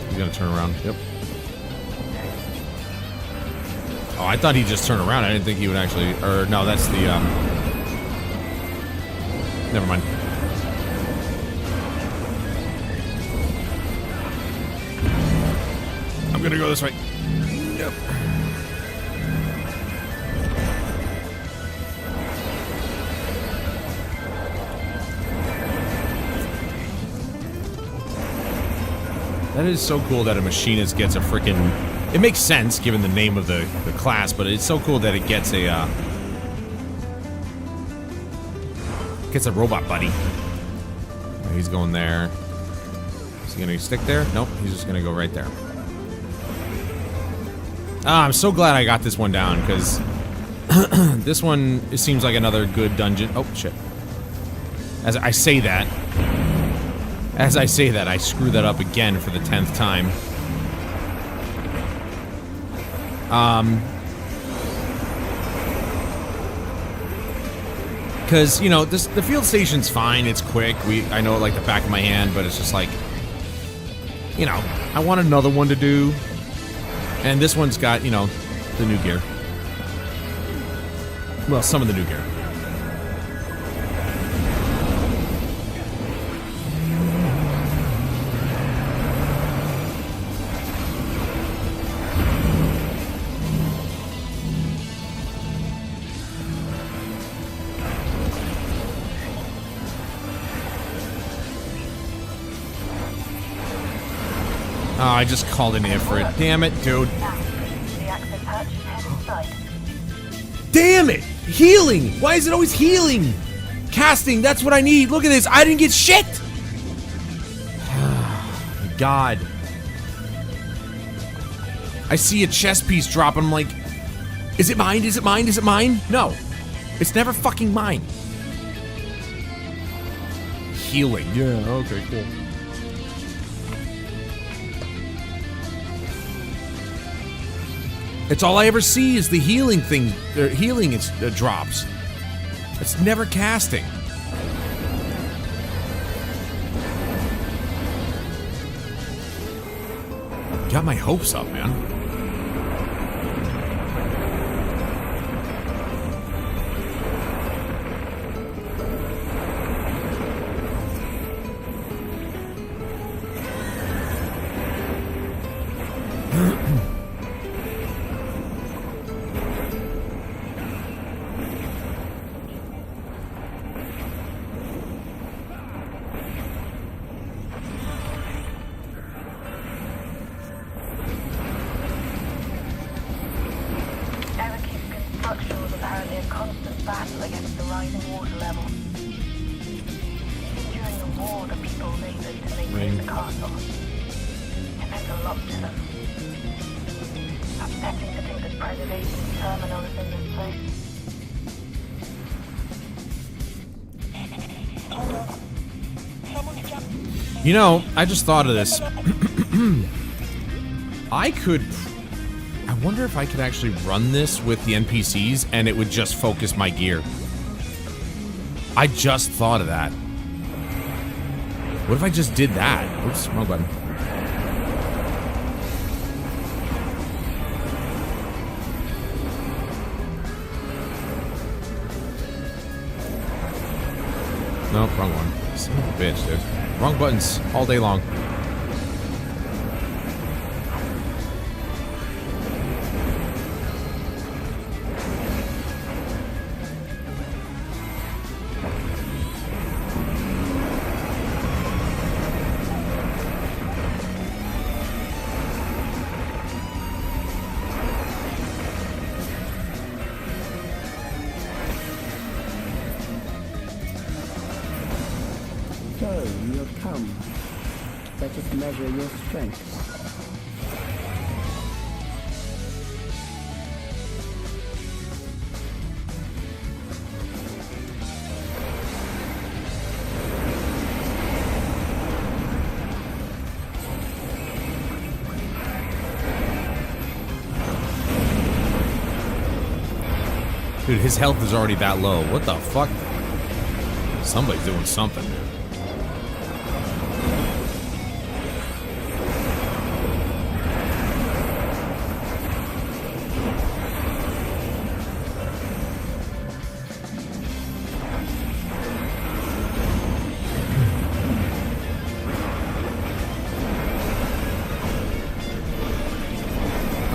He's going to turn around. Yep. Oh, I thought he'd just turn around. I didn't think he would actually... Or, no, that's the... Never mind. I'm gonna go this way. Yep. That is so cool that a machinist gets a freaking... It makes sense given the name of the class, but it's so cool that it gets a robot buddy. He's going there. Is he gonna stick there? Nope, he's just gonna go right there. I'm so glad I got this one down, because this one, it seems like another good dungeon. Oh, shit. As I say that, I screw that up again for the 10th time. Because, you know, the field station's fine, it's quick, I know it like the back of my hand, but it's just like, you know, I want another one to do. And this one's got, you know, the new gear. Well, some of the new gear. Oh, I just called an Ifrit. Damn it, dude. Damn it! Healing! Why is it always healing? Casting, that's what I need. Look at this. I didn't get shit! God. I see a chess piece drop and I'm like, is it mine? Is it mine? Is it mine? No. It's never fucking mine. Healing. Yeah, okay, cool. It's all I ever see is the healing thing. Healing drops. It's never casting. Got my hopes up, man. You know, I just thought of this. I wonder if I could actually run this with the NPCs and it would just focus my gear. I just thought of that. What if I just did that? Oops, wrong button. Nope, wrong one. Son of a bitch, dude. Wrong buttons all day long. So, you have come. Let us measure your strength. Dude, his health is already that low. What the fuck? Somebody's doing something, dude.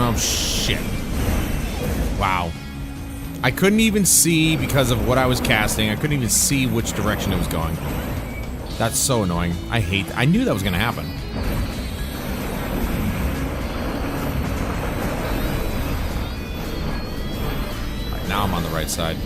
Oh, shit. Wow. I couldn't even see, because of what I was casting, I couldn't even see which direction it was going. That's so annoying. I knew that was gonna happen. now I'm on the right side.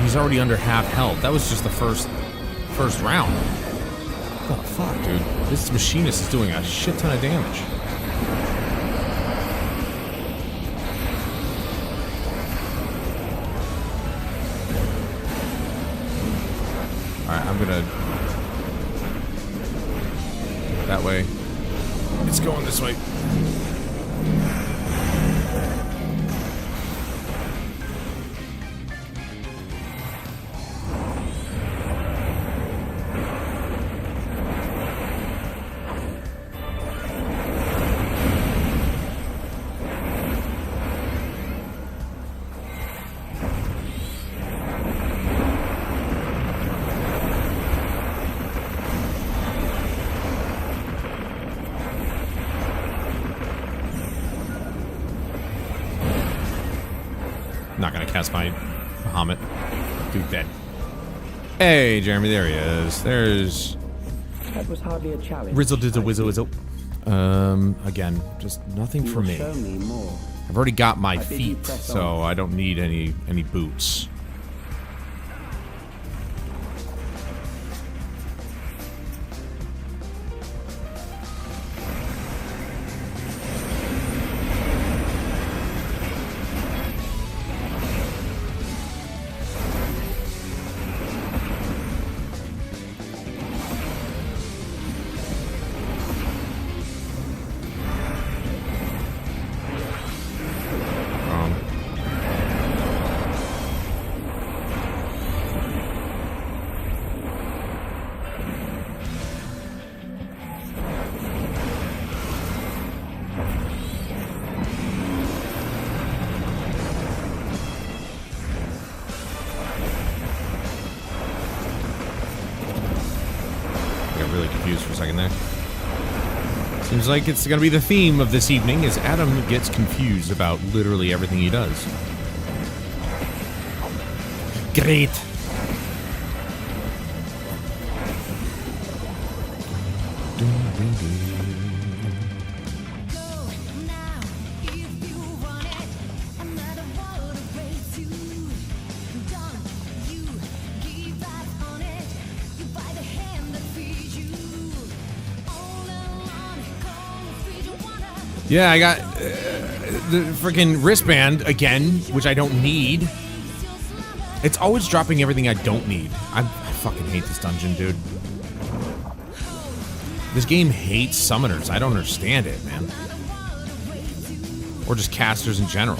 He's already under half health. That was just the first round. What the fuck, dude? This machinist is doing a shit ton of damage. Alright, I'm gonna... that way. It's going this way. Not gonna cast my Bahamut. Dude dead. Hey, Jeremy, there he is. There's... That was hardly a challenge. Rizzle dizzle whizzle whizzle. Again, just nothing for me. Show me more. I've already got my bid you feet, press so on. I don't need any boots. Really confused for a second there. Seems like it's gonna be the theme of this evening is Adam gets confused about literally everything he does. Great. Yeah, I got the freaking wristband again, which I don't need. It's always dropping everything I don't need. I fucking hate this dungeon, dude. This game hates summoners. I don't understand it, man. Or just casters in general.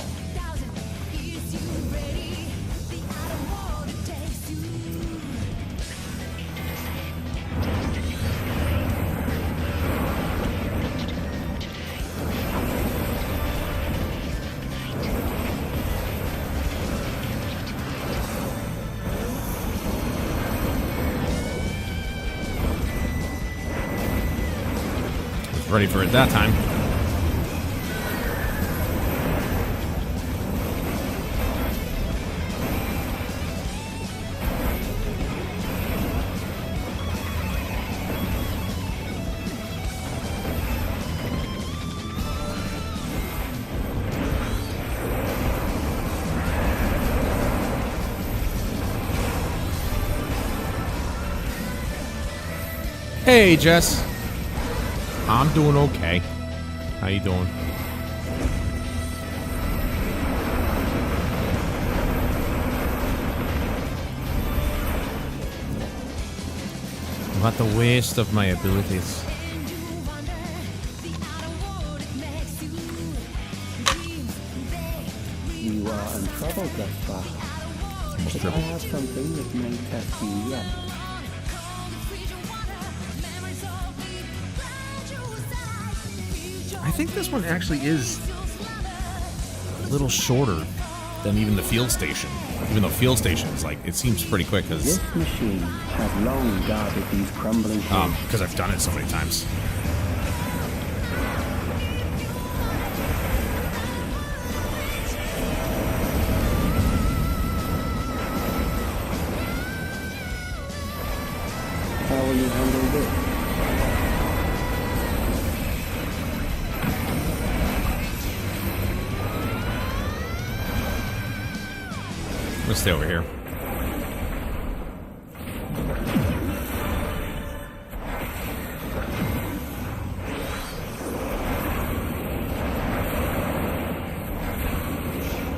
Ready for it that time. Hey, Jess. I'm doing okay. How you doing? I'm at the waste of my abilities. You are untroubled thus far. Almost But I triple. have something that may test you yet. I think this one actually is a little shorter than even the field station. Even though field station is like, it seems pretty quick because This machine has long guarded these crumbling hills. I've done it so many times. will you handle this? Let's stay over here.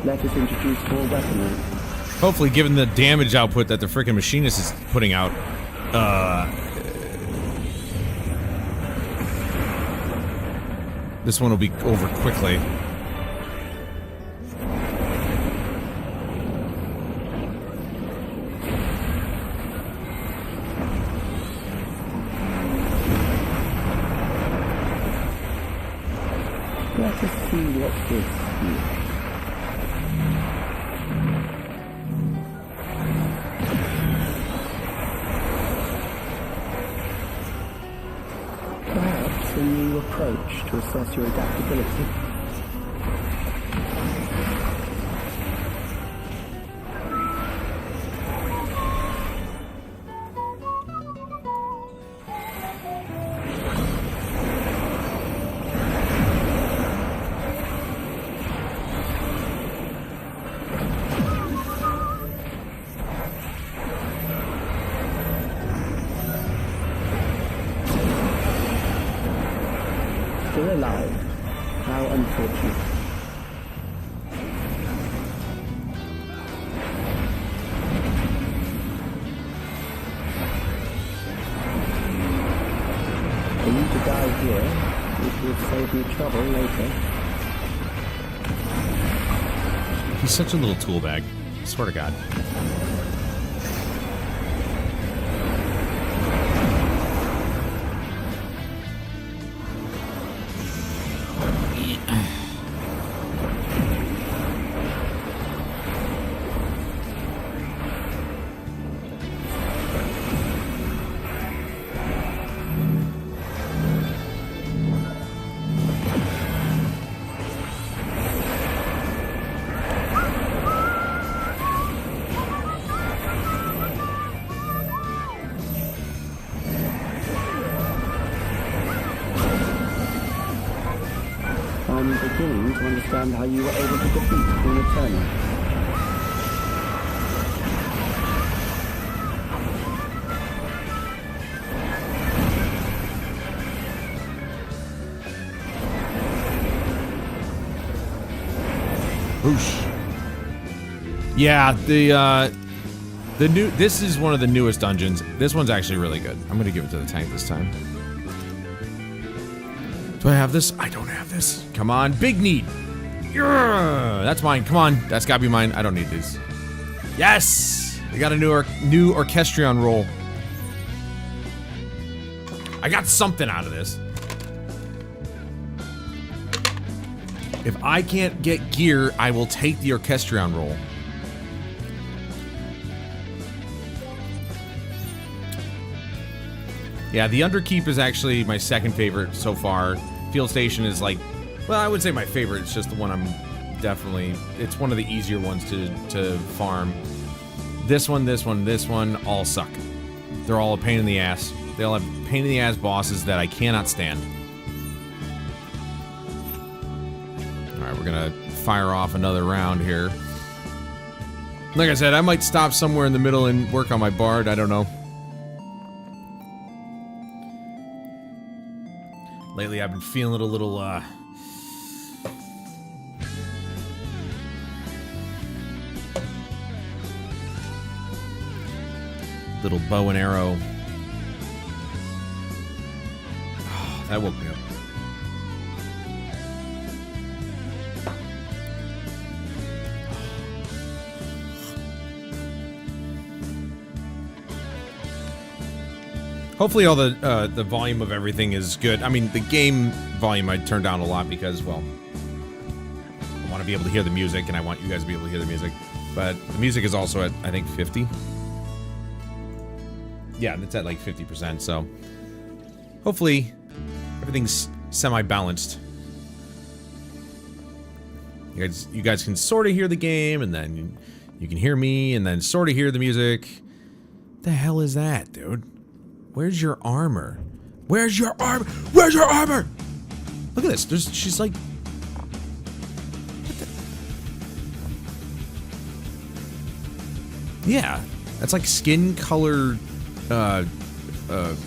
Let us introduce more weaponry. Hopefully, given the damage output that the frickin' machinist is putting out, this one will be over quickly. Let us see what this is. Perhaps a new approach to assess your adaptability. Still alive. How unfortunate. For you to die here, it would save me trouble later. He's such a little tool bag. I swear to God. I'm beginning to understand how you were able to defeat Queen Eternal. Whoosh. Yeah, the new. This is one of the newest dungeons. This one's actually really good. I'm gonna give it to the tank this time. Do I have this? I don't have this. Come on, big need. Yeah, that's mine. Come on, that's gotta be mine. I don't need these. Yes, we got a new Orchestrion roll. I got something out of this. If I can't get gear, I will take the Orchestrion roll. Yeah, the Underkeep is actually my second favorite so far. Field Station is like, well, I would say my favorite. It's just the one I'm definitely, it's one of the easier ones to farm. This one, all suck. They're all a pain in the ass. They all have pain in the ass bosses that I cannot stand. Alright, we're gonna fire off another round here. Like I said, I might stop somewhere in the middle and work on my bard, I don't know. Lately, I've been feeling a little, little bow and arrow. Oh, that woke me up. Hopefully all the volume of everything is good. I mean, the game volume I turned down a lot because, well, I want to be able to hear the music, and I want you guys to be able to hear the music. But the music is also at, I think, 50. Yeah, it's at like 50%, so hopefully everything's semi-balanced. You guys can sort of hear the game, and then you can hear me, and then sort of hear the music. The hell is that, dude? Where's your armor? Where's your armor? Where's your armor? Look at this. She's like... Yeah, that's like skin color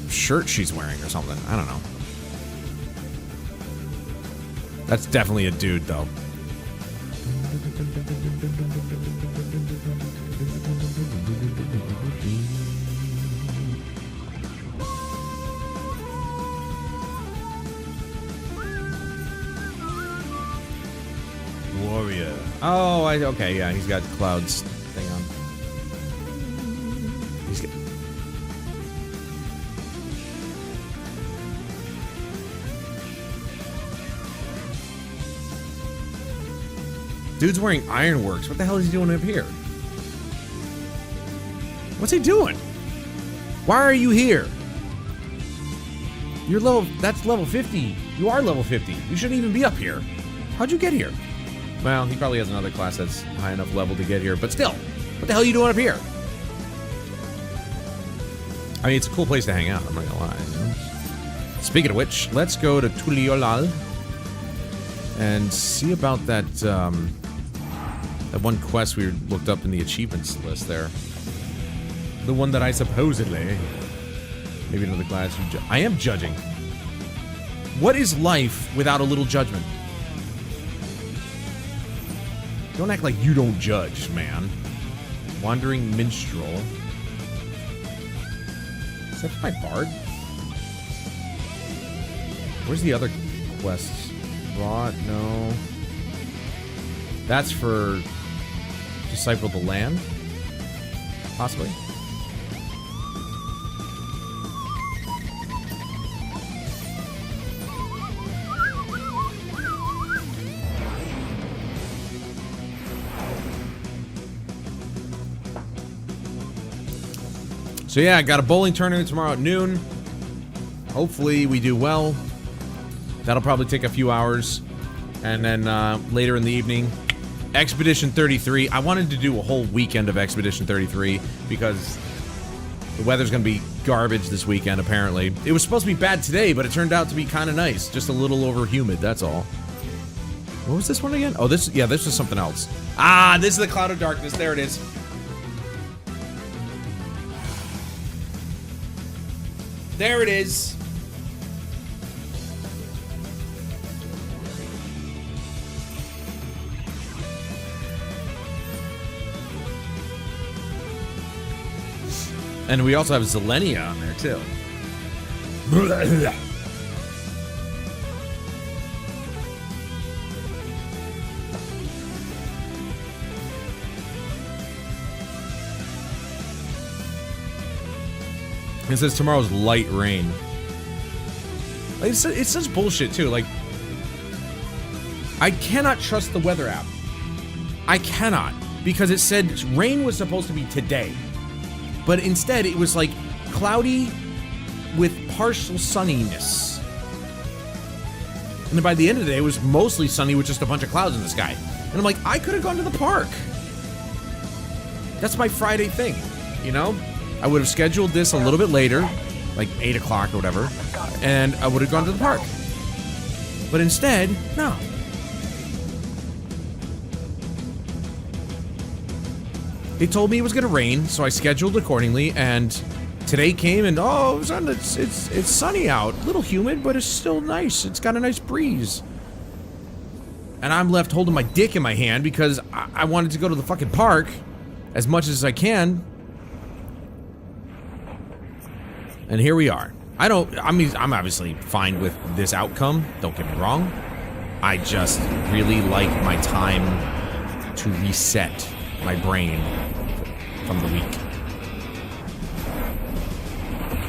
shirt she's wearing or something. I don't know. That's definitely a dude, though. Warrior. Oh, okay, yeah, he's got Cloud's thing on. He's got... Dude's wearing ironworks. What the hell is he doing up here? What's he doing? Why are you here? You're level... That's level 50. You are level 50. You shouldn't even be up here. How'd you get here? Well, he probably has another class that's high enough level to get here, but still. What the hell are you doing up here? I mean, it's a cool place to hang out, I'm not gonna lie. You know? Speaking of which, let's go to Tuliolal and see about that, that one quest we looked up in the achievements list there. The one that I supposedly... Maybe another class. I am judging. What is life without a little judgment? Don't act like you don't judge, man. Wandering Minstrel. Is that my bard? Where's the other quests? Rot? No. That's for Disciple of the Land? Possibly. So yeah, I got a bowling tournament tomorrow at noon. Hopefully we do well. That'll probably take a few hours. And then later in the evening, Expedition 33. I wanted to do a whole weekend of Expedition 33 because the weather's going to be garbage this weekend, apparently. It was supposed to be bad today, but it turned out to be kind of nice. Just a little over humid, that's all. What was this one again? Oh, this was something else. Ah, this is the Cloud of Darkness. There it is. There it is. And we also have Zelenia on there, too. It says tomorrow's light rain. Like, it's such bullshit, too. Like, I cannot trust the weather app. I cannot. Because it said rain was supposed to be today. But instead, it was, like, cloudy with partial sunniness. And then by the end of the day, it was mostly sunny with just a bunch of clouds in the sky. And I'm like, I could have gone to the park. That's my Friday thing, you know? I would have scheduled this a little bit later, like 8 o'clock or whatever, and I would have gone to the park. But instead, no. They told me it was going to rain, so I scheduled accordingly, and today came and, oh, it's sunny out. A little humid, but it's still nice. It's got a nice breeze. And I'm left holding my dick in my hand because I wanted to go to the fucking park as much as I can. And here we are. I'm obviously fine with this outcome, don't get me wrong. I just really like my time to reset my brain from the week.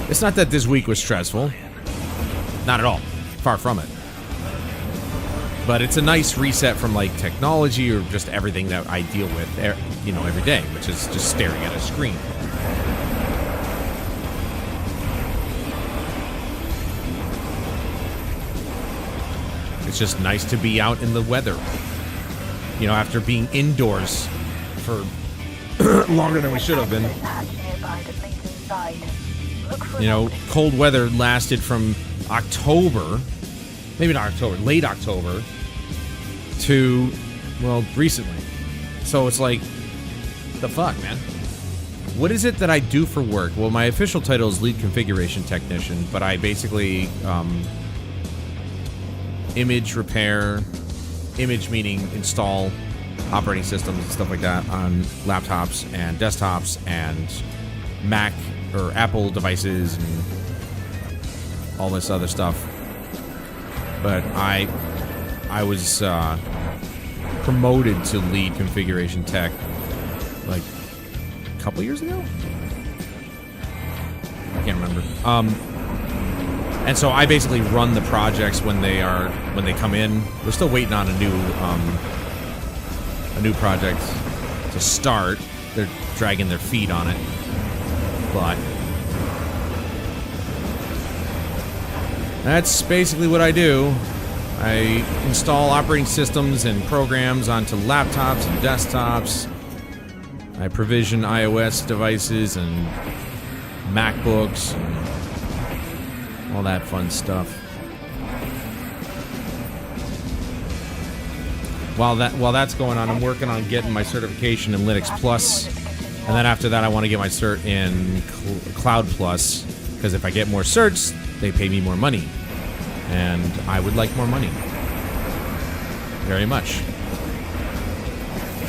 It's not that this week was stressful. Not at all. Far from it. But it's a nice reset from, like, technology or just everything that I deal with, you know, every day, which is just staring at a screen. It's just nice to be out in the weather. You know, after being indoors for longer than we should have been. You know, cold weather lasted from October, maybe not October, late October, to, well, recently. So it's like, the fuck, man? What is it that I do for work? Well, my official title is Lead Configuration Technician, but I basically, image repair, image meaning install operating systems and stuff like that on laptops and desktops and Mac or Apple devices and all this other stuff. But I was promoted to lead configuration tech like a couple years ago. I can't remember. And so I basically run the projects when they come in. We're still waiting on a new project to start. They're dragging their feet on it. But that's basically what I do. I install operating systems and programs onto laptops and desktops. I provision iOS devices and MacBooks and all that fun stuff. While that's going on, I'm working on getting my certification in Linux Plus. And then after that, I want to get my cert in Cloud Plus, because if I get more certs, they pay me more money. And I would like more money. Very much.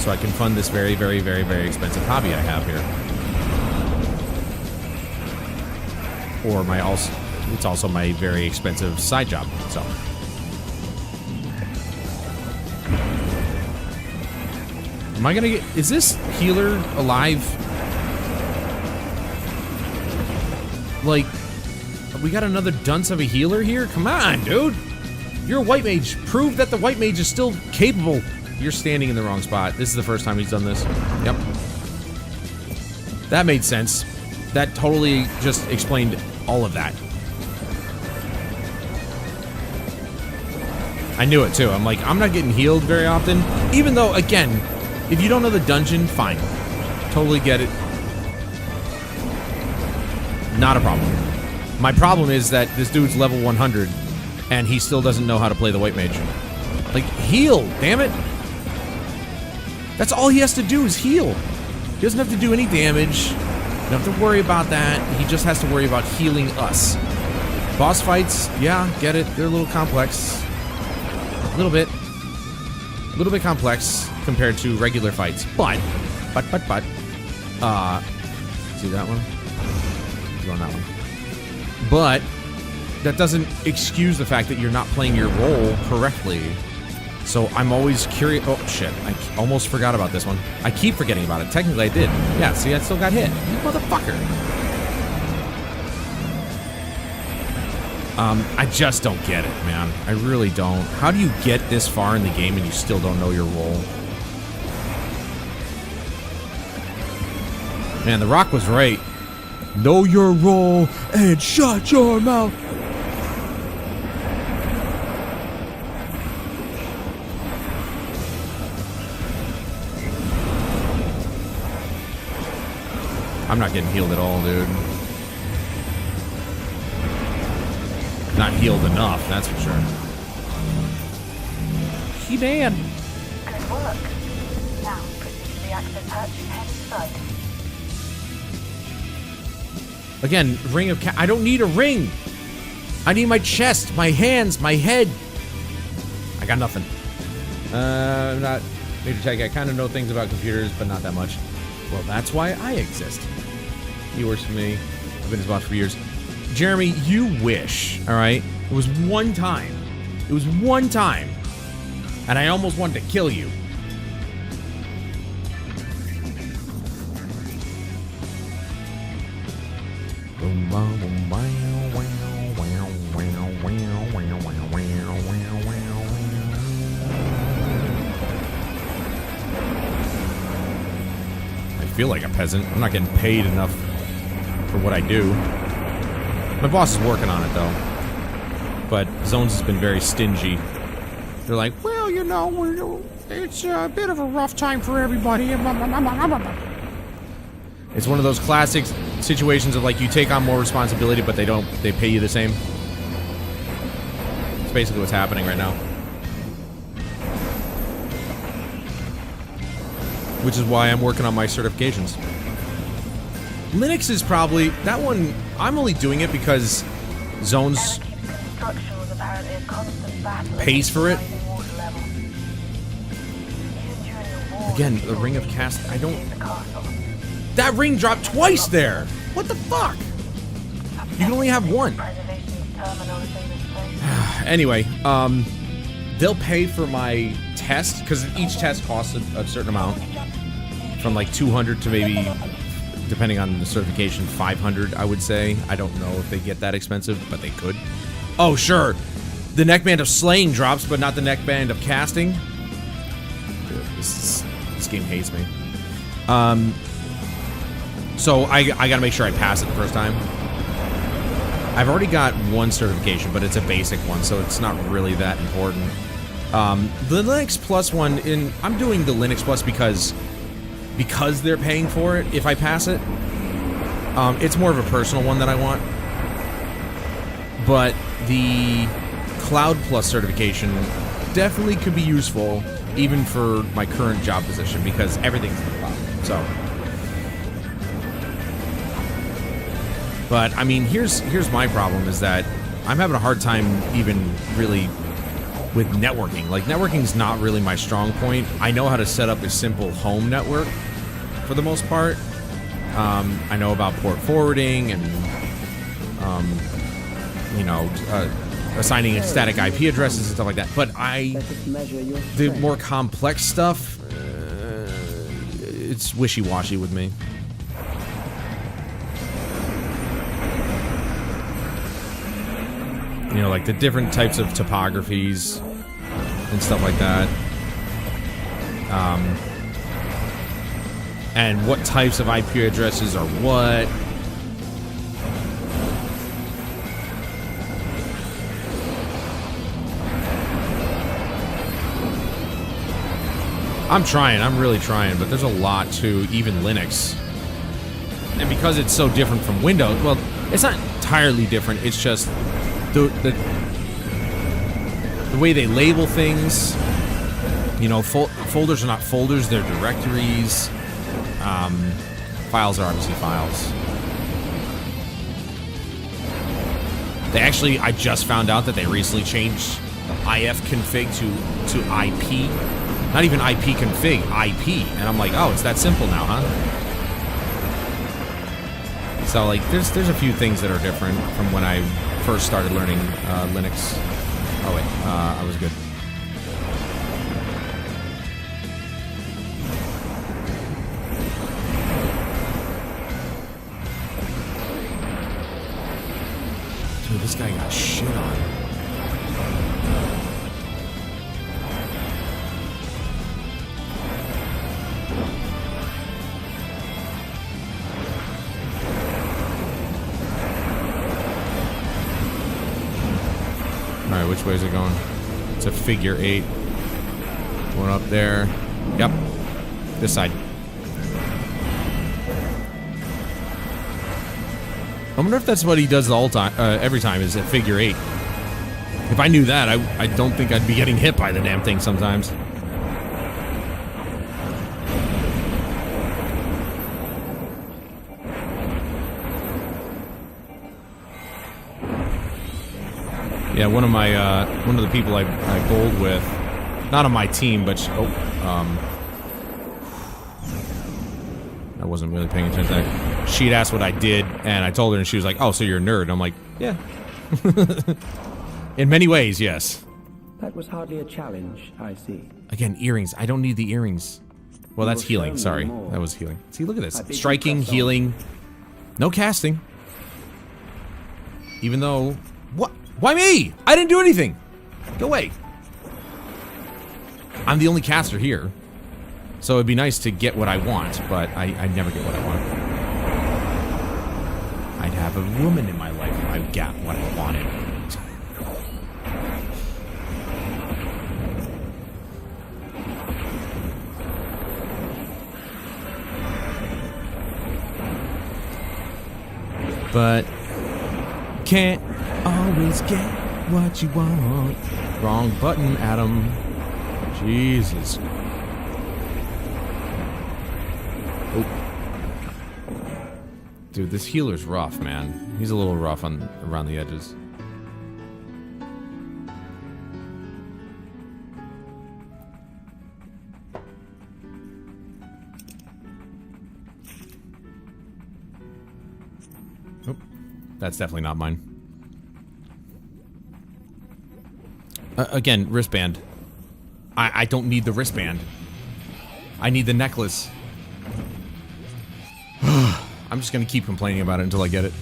So I can fund this very, very, very, very expensive hobby I have here. Or it's also my very expensive side job, so. Am I gonna get... Is this healer alive? Like, we got another dunce of a healer here? Come on, dude! You're a white mage. Prove that the white mage is still capable. You're standing in the wrong spot. This is the first time he's done this. Yep. That made sense. That totally just explained all of that. I knew it too. I'm like, I'm not getting healed very often. Even though, again... If you don't know the dungeon, fine. Totally get it. Not a problem. My problem is that this dude's level 100, and he still doesn't know how to play the white mage. Like, heal, damn it! That's all he has to do is heal. He doesn't have to do any damage. You don't have to worry about that. He just has to worry about healing us. Boss fights, yeah, get it. They're a little complex. A little bit. A little bit complex compared to regular fights, but, see that one? Go on that one. But, that doesn't excuse the fact that you're not playing your role correctly. So I'm always curious. Oh, shit. I almost forgot about this one. I keep forgetting about it. Technically, I did. Yeah, see, I still got hit. You motherfucker. I just don't get it, man. I really don't. How do you get this far in the game and you still don't know your role? Man, The Rock was right. Know your role and shut your mouth. I'm not getting healed at all, dude. Not healed enough, that's for sure. He-Man. Good work. Now, proceed to the access hatch and head inside. Again, ring of I don't need a ring. I need my chest, my hands, my head. I got nothing. I'm not Major Tech. I kind of know things about computers, but not that much. Well, that's why I exist. He works for me. I've been his boss for years. Jeremy, you wish, all right? It was one time. It was one time. And I almost wanted to kill you. I feel like a peasant. I'm not getting paid enough for what I do. My boss is working on it, though. But Zones has been very stingy. They're like, well, you know, it's a bit of a rough time for everybody. It's one of those classic situations of like you take on more responsibility, but they pay you the same. It's basically what's happening right now. Which is why I'm working on my certifications. Linux is probably, that one, I'm only doing it because Zone's pays for it. Again, the Ring of Cast, I don't... That ring dropped twice there! What the fuck? You can only have one. Anyway, they'll pay for my test, because each test costs a certain amount. From like 200 to maybe, depending on the certification, 500, I would say. I don't know if they get that expensive, but they could. Oh, sure. The neckband of slaying drops, but not the neckband of casting. Dude, this game hates me. So I gotta make sure I pass it the first time. I've already got one certification, but it's a basic one, so it's not really that important. The Linux Plus one, I'm doing the Linux Plus because they're paying for it if I pass it. It's more of a personal one that I want. But the Cloud Plus certification definitely could be useful even for my current job position because everything's in the cloud. So, but I mean, here's my problem is that I'm having a hard time even really with networking. Like, networking's not really my strong point. I know how to set up a simple home network for the most part. I know about port forwarding and, you know, assigning static IP addresses and stuff like that. But the more complex stuff, it's wishy-washy with me. You know, like the different types of topographies and stuff like that. And what types of IP addresses are what. I'm trying, I'm really trying, but there's a lot to even Linux. And because it's so different from Windows, well, it's not entirely different, it's just the way they label things. You know, folders are not folders, they're directories. Files are obviously files. They actually, I just found out that they recently changed ifconfig to IP. Not even IP config, IP. And I'm like, oh, it's that simple now, huh? So, like, there's a few things that are different from when I first started learning Linux. Oh, wait, I was good. Dude, this guy got shit on. Alright, which way is it going? It's a figure 8. Going up there. Yep. This side. I wonder if that's what he does the whole time, every time, is a figure 8. If I knew that, I don't think I'd be getting hit by the damn thing sometimes. Yeah, one of the people I bowled with, not on my team, but I wasn't really paying attention to that. She'd asked what I did, and I told her, and she was like, "Oh, so you're a nerd?" And I'm like, "Yeah." In many ways, yes. That was hardly a challenge, I see. Again, earrings. I don't need the earrings. Well, that's healing. Sorry, that was healing. See, look at this: striking, healing, no casting. Even though, what? Why me? I didn't do anything. Go away. I'm the only caster here. So it'd be nice to get what I want, but I never get what I want. I'd have a woman in my life if I got what I wanted. but can't always get what you want. Wrong button, Adam. Jesus. Oh. Dude, this healer's rough, man. He's a little rough around the edges. Oh, that's definitely not mine. Again, wristband. I don't need the wristband. I need the necklace. I'm just gonna keep complaining about it until I get it.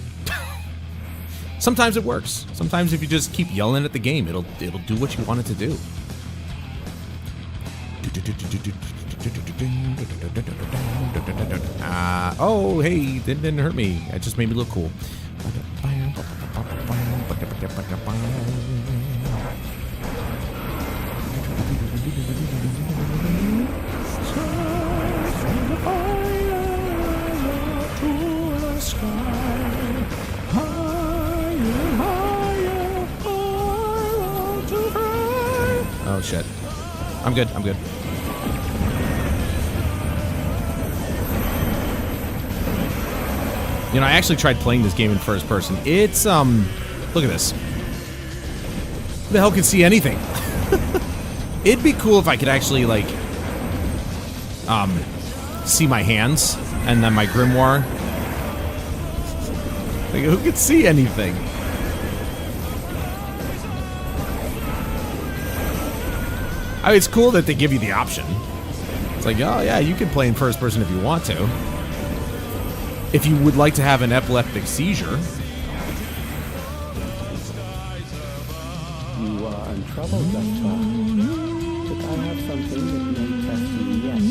Sometimes it works. Sometimes if you just keep yelling at the game, it'll do what you want it to do. Oh, hey, that didn't hurt me. It just made me look cool. Oh shit. I'm good, I'm good. You know, I actually tried playing this game in first person. It's, look at this. Who the hell can see anything? It'd be cool if I could actually, like, see my hands, and then my grimoire. Like, who could see anything? I mean, it's cool that they give you the option. It's like, oh yeah, you can play in first person if you want to. If you would like to have an epileptic seizure. You are in trouble thus far, but I have something that may test you yet.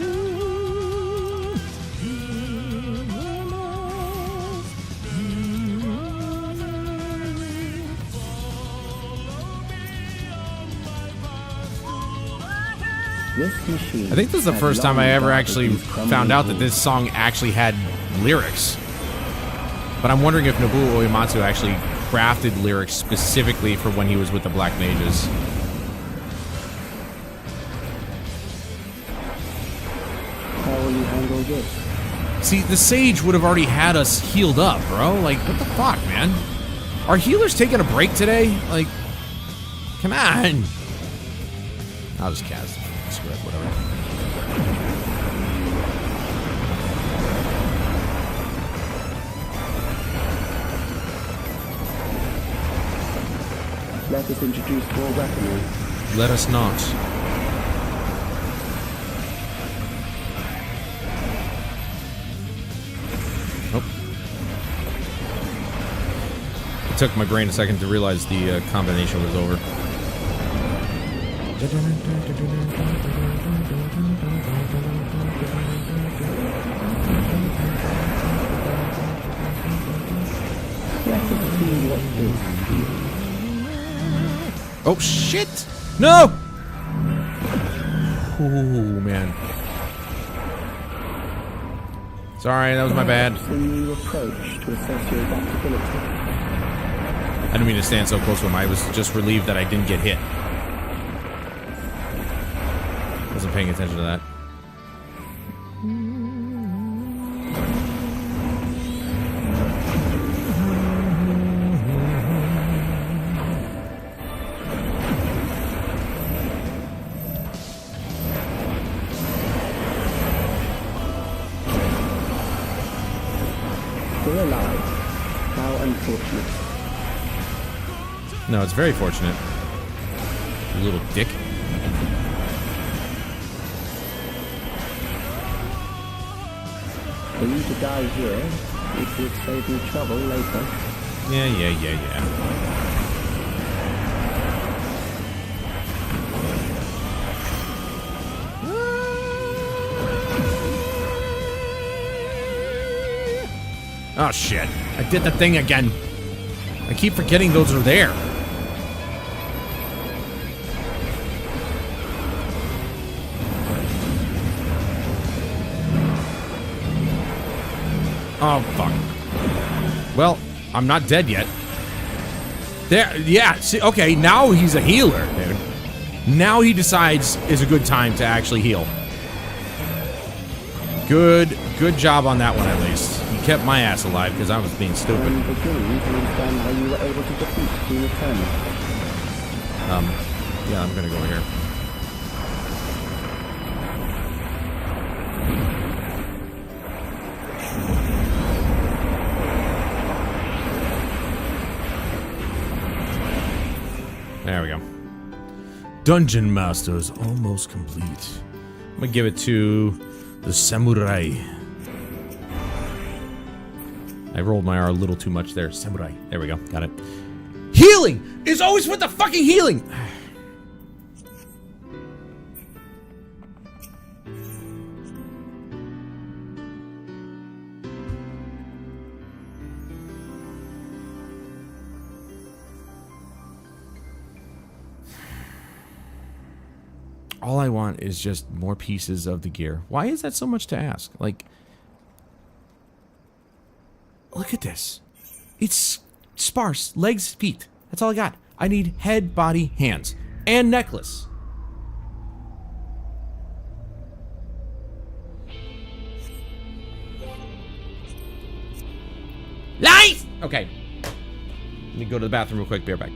This machine I think this is the first time I ever actually found out that this song actually had lyrics. But I'm wondering if Nobuo Uematsu actually crafted lyrics specifically for when he was with the Black Mages. How will you handle this? See, the Sage would have already had us healed up, bro. Like, what the fuck, man? Are healers taking a break today? Like, come on. I'll just cast. Screw it, whatever. Let us introduce more weaponry. Let us not. Nope. It took my brain a second to realize the combination was over. Oh shit! No! Oh man. Sorry, that was my bad. A new approach to assess your adaptability. I didn't mean to stand so close to him. I was just relieved that I didn't get hit. Wasn't paying attention to that. Still alive. How unfortunate. No, it's very fortunate. You little dick. For you to die here, it would save me trouble later. Yeah. Oh shit. I did the thing again. I keep forgetting those are there. Oh fuck. Well, I'm not dead yet. There, yeah, see, okay, now he's a healer, dude. Now he decides it's a good time to actually heal. Good job on that one, at least. He kept my ass alive because I was being stupid. I'm beginning to understand how you were able to defeat Queen Eternal. Yeah, I'm gonna go in here. There we go. Dungeon Master is almost complete. I'm gonna give it to the Samurai. I rolled my R a little too much there. Samurai. There we go. Got it. Healing! It's always with the fucking healing! All I want is just more pieces of the gear. Why is that so much to ask? Like, look at this. It's sparse. Legs, feet. That's all I got. I need head, body, hands. And necklace. Life! Okay. Let me go to the bathroom real quick. Be right back.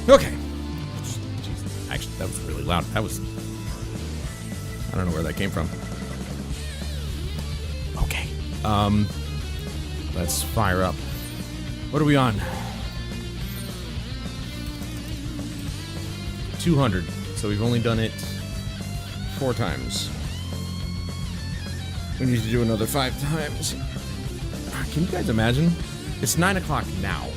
Okay. Jeez, actually, that was really loud. That was... I don't know where that came from. Okay. Let's fire up. What are we on? 200. So we've only done it 4 times. We need to do another 5 times. Can you guys imagine? It's 9 o'clock now.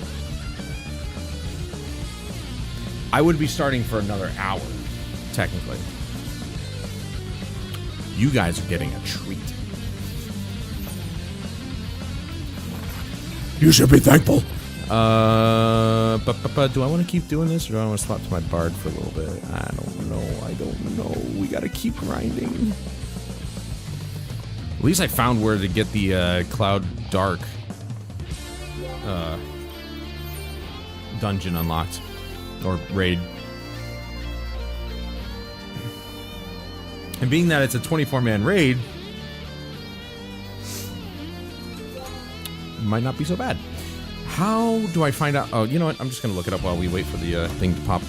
I would be starting for another hour, technically. You guys are getting a treat. You should be thankful. Do I want to keep doing this, or do I want to swap to my bard for a little bit? I don't know. We gotta keep grinding. At least I found where to get the Cloud Dark dungeon unlocked. Or raid. And being that it's a 24-man raid, might not be so bad. How do I find out? Oh, you know what? I'm just going to look it up while we wait for the thing to pop.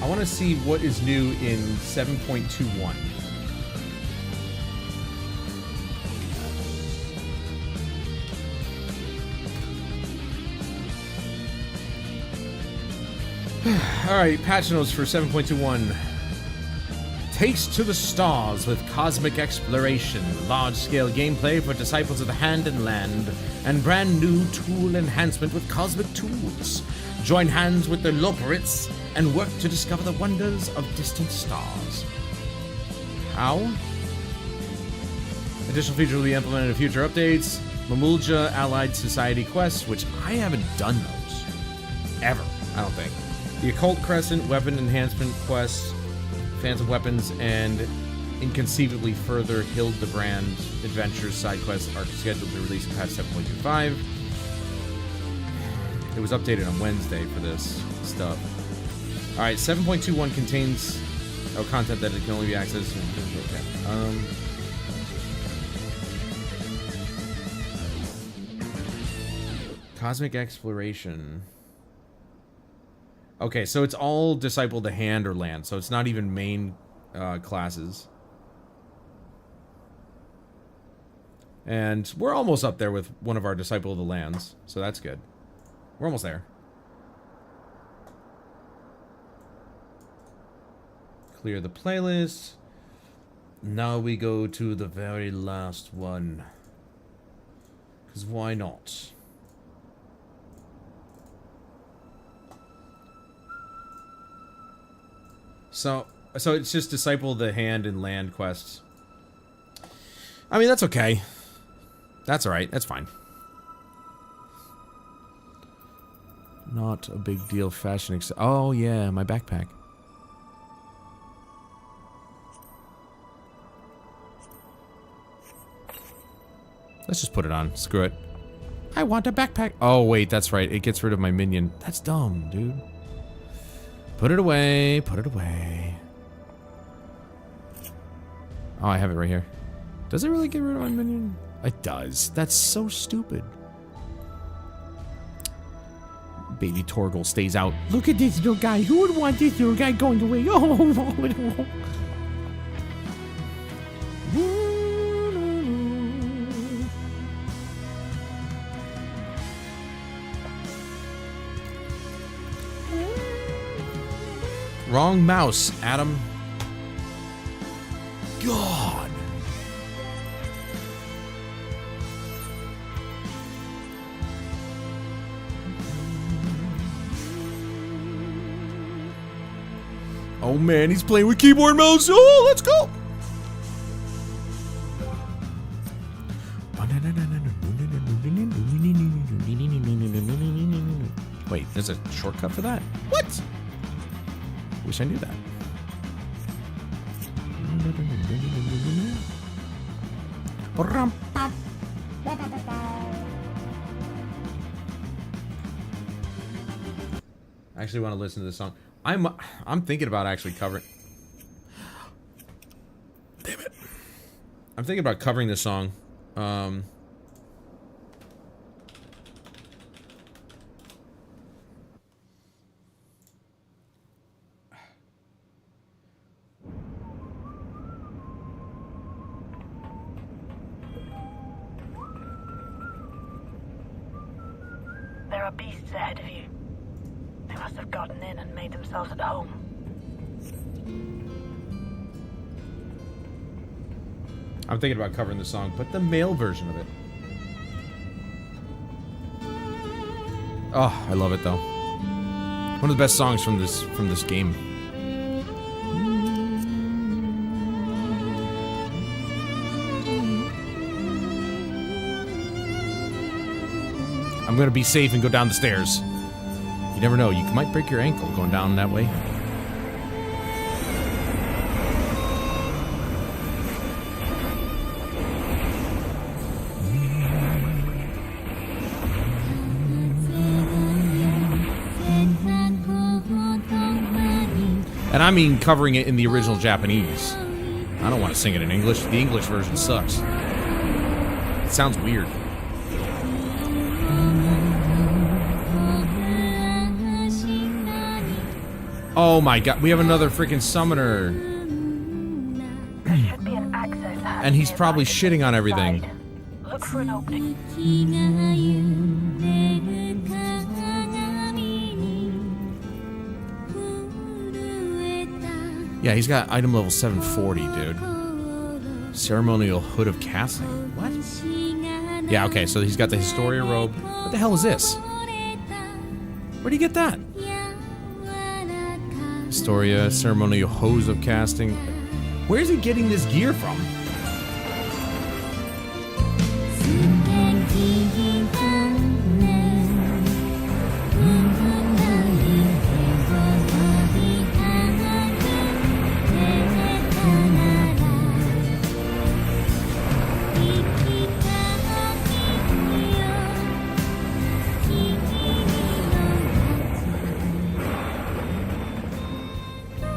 I want to see what is new in 7.21. Alright, patch notes for 7.21. Taste to the stars with cosmic exploration, large-scale gameplay for disciples of the hand and land, and brand new tool enhancement with cosmic tools. Join hands with the Loporits and work to discover the wonders of distant stars. How? Additional features will be implemented in future updates. Mamulja Allied Society quests, which I haven't done those. Ever, I don't think. The Occult Crescent weapon enhancement quests, Phantom Weapons, and inconceivably further Hildebrand Adventures side quests are scheduled to release in patch 7.25. It was updated on Wednesday for this stuff. Alright, 7.21 contains content that it can only be accessed. Okay. Cosmic Exploration. Okay, so it's all Disciple to Hand or Land, so it's not even main classes. And we're almost up there with one of our Disciple of the Lands, so that's good. We're almost there. Clear the playlist. Now we go to the very last one. Because why not? So it's just Disciple the Hand and Land quests. I mean, that's okay. That's alright. That's fine. Not a big deal. Fashion oh, yeah. My backpack. Let's just put it on. Screw it. I want a backpack. Oh, wait. That's right. It gets rid of my minion. That's dumb, dude. Put it away. Put it away. Oh, I have it right here. Does it really get rid of my minion? It does. That's so stupid. Baby Torgal stays out. Look at this little guy. Who would want this little guy going away? Oh, Wrong mouse, Adam. God. Oh man, he's playing with keyboard and mouse. Oh, let's go. Wait, there's a shortcut for that? What? Wish I knew that. I actually want to listen to this song. I'm thinking about actually covering. Damn it! I'm thinking about covering this song. There are beasts ahead of you. They must have gotten in and made themselves at home. I'm thinking about covering the song, but the male version of it. Oh, I love it though. One of the best songs from this game. I'm gonna be safe and go down the stairs. You never know, you might break your ankle going down that way. And I mean covering it in the original Japanese. I don't want to sing it in English. The English version sucks. It sounds weird. Oh my god, we have another freaking summoner. There should be an access hatch And he's probably nearby. shitting on everything. Look for an opening. Yeah, he's got item level 740, dude. Ceremonial Hood of Casting. What? Yeah, okay, so he's got the Historia robe. What the hell is this? Where do you get that? Historia, Ceremonial Hose of Casting. Where's he getting this gear from?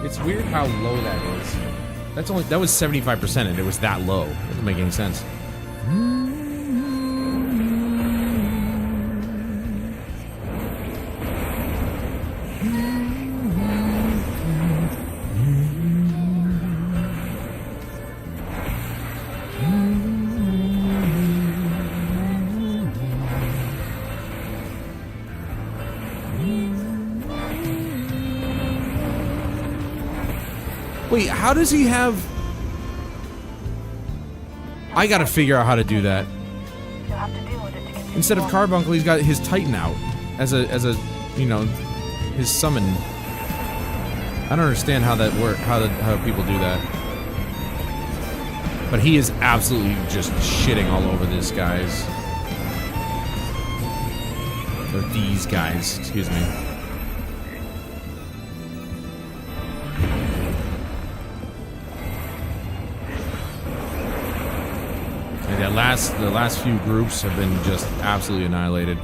It's weird how low that is. That was 75% and it was that low. It doesn't make any sense. Wait, how does he have... I gotta figure out how to do that. You'll have to deal with it to continue Instead of on. Carbuncle, he's got his Titan out as a, you know, his summon. I don't understand how that works, how people do that. But he is absolutely just shitting all over this guys. Or these guys, excuse me. And the last few groups have been just absolutely annihilated.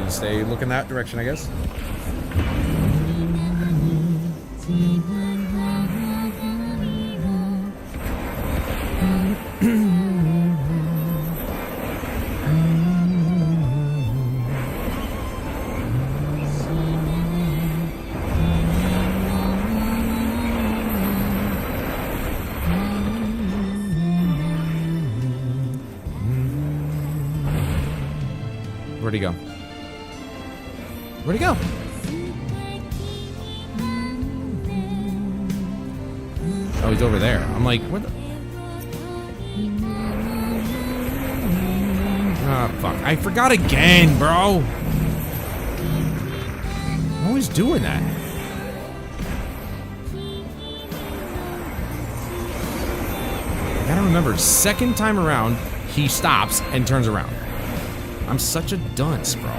Stay looking that direction, I guess. Where'd he go? Where'd he go? Oh, he's over there. I'm like, where the... Ah, fuck. I forgot again, bro! I'm always doing that. I gotta remember, second time around, he stops and turns around. I'm such a dunce, bro.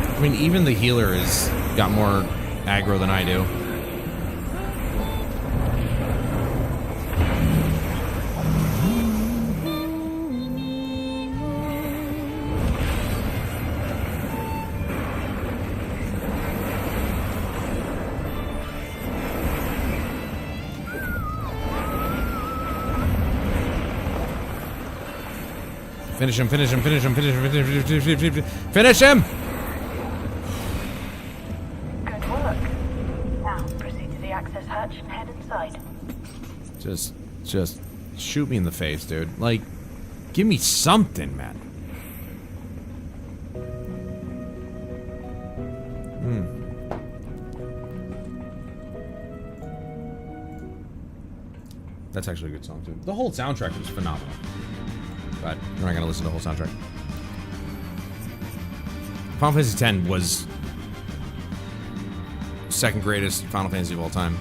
I mean, even the healer has got more aggro than I do. Finish him, finish him, finish him, finish him, finish him, finish him! Good work. Now, proceed to the access hatch and head inside. Just shoot me in the face, dude. Like, give me something, man. That's actually a good song, too. The whole soundtrack was phenomenal. But we're not gonna listen to the whole soundtrack. Final Fantasy X was second greatest Final Fantasy of all time.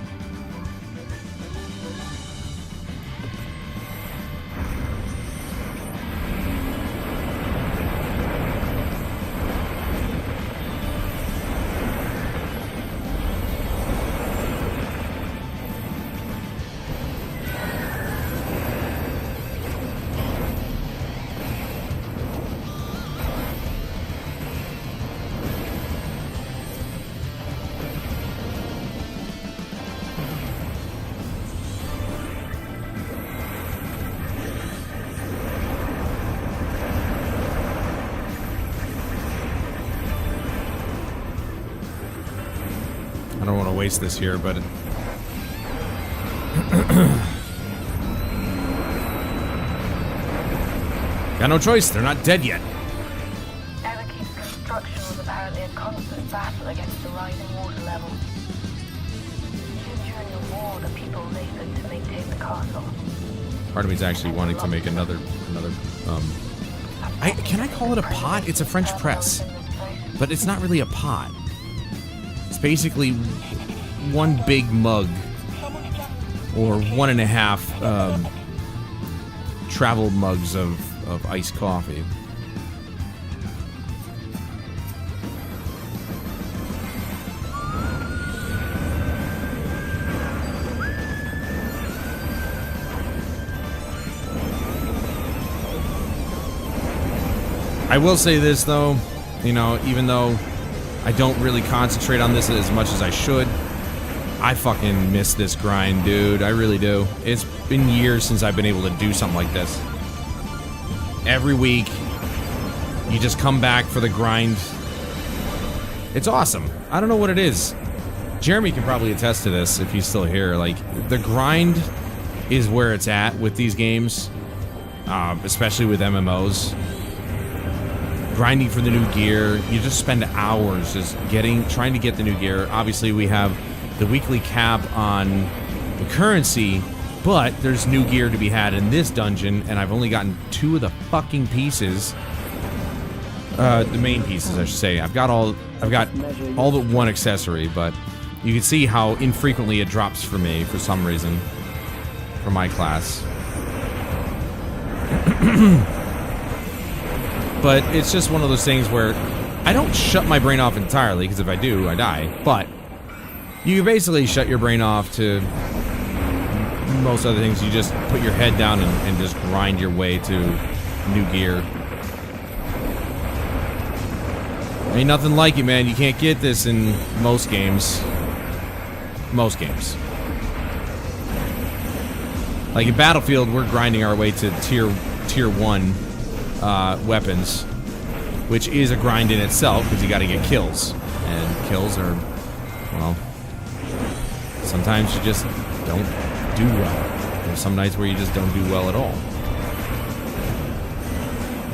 I don't want to waste this here, but... Got no choice, they're not dead yet. Everkeep's construction was apparently a constant battle against the rising water level. Even during the war, the people labored to maintain the castle. Part of me's actually wanting to make another, can I call it a pot? It's a French press. But it's not really a pot. It's basically one big mug. Or 1.5 travel mugs of iced coffee. I will say this though, you know, even though I don't really concentrate on this as much as I should, I fucking miss this grind, dude. I really do. It's been years since I've been able to do something like this. Every week, you just come back for the grind. It's awesome. I don't know what it is. Jeremy can probably attest to this if he's still here. Like, the grind is where it's at with these games, especially with MMOs. Grinding for the new gear. You just spend hours just trying to get the new gear. Obviously, we have the weekly cap on the currency, but there's new gear to be had in this dungeon, and I've only gotten 2 of the fucking pieces. The main pieces, I should say. I've got all but one accessory, but you can see how infrequently it drops for me for some reason. For my class. But it's just one of those things where I don't shut my brain off entirely, because if I do, I die. But you basically shut your brain off to most other things. You just put your head down and just grind your way to new gear. Ain't nothing like it, man. You can't get this in most games. Most games. Like in Battlefield, we're grinding our way to tier 1 weapons, which is a grind in itself because you got to get kills, and kills are, well, sometimes you just don't do well. There's some nights where you just don't do well at all.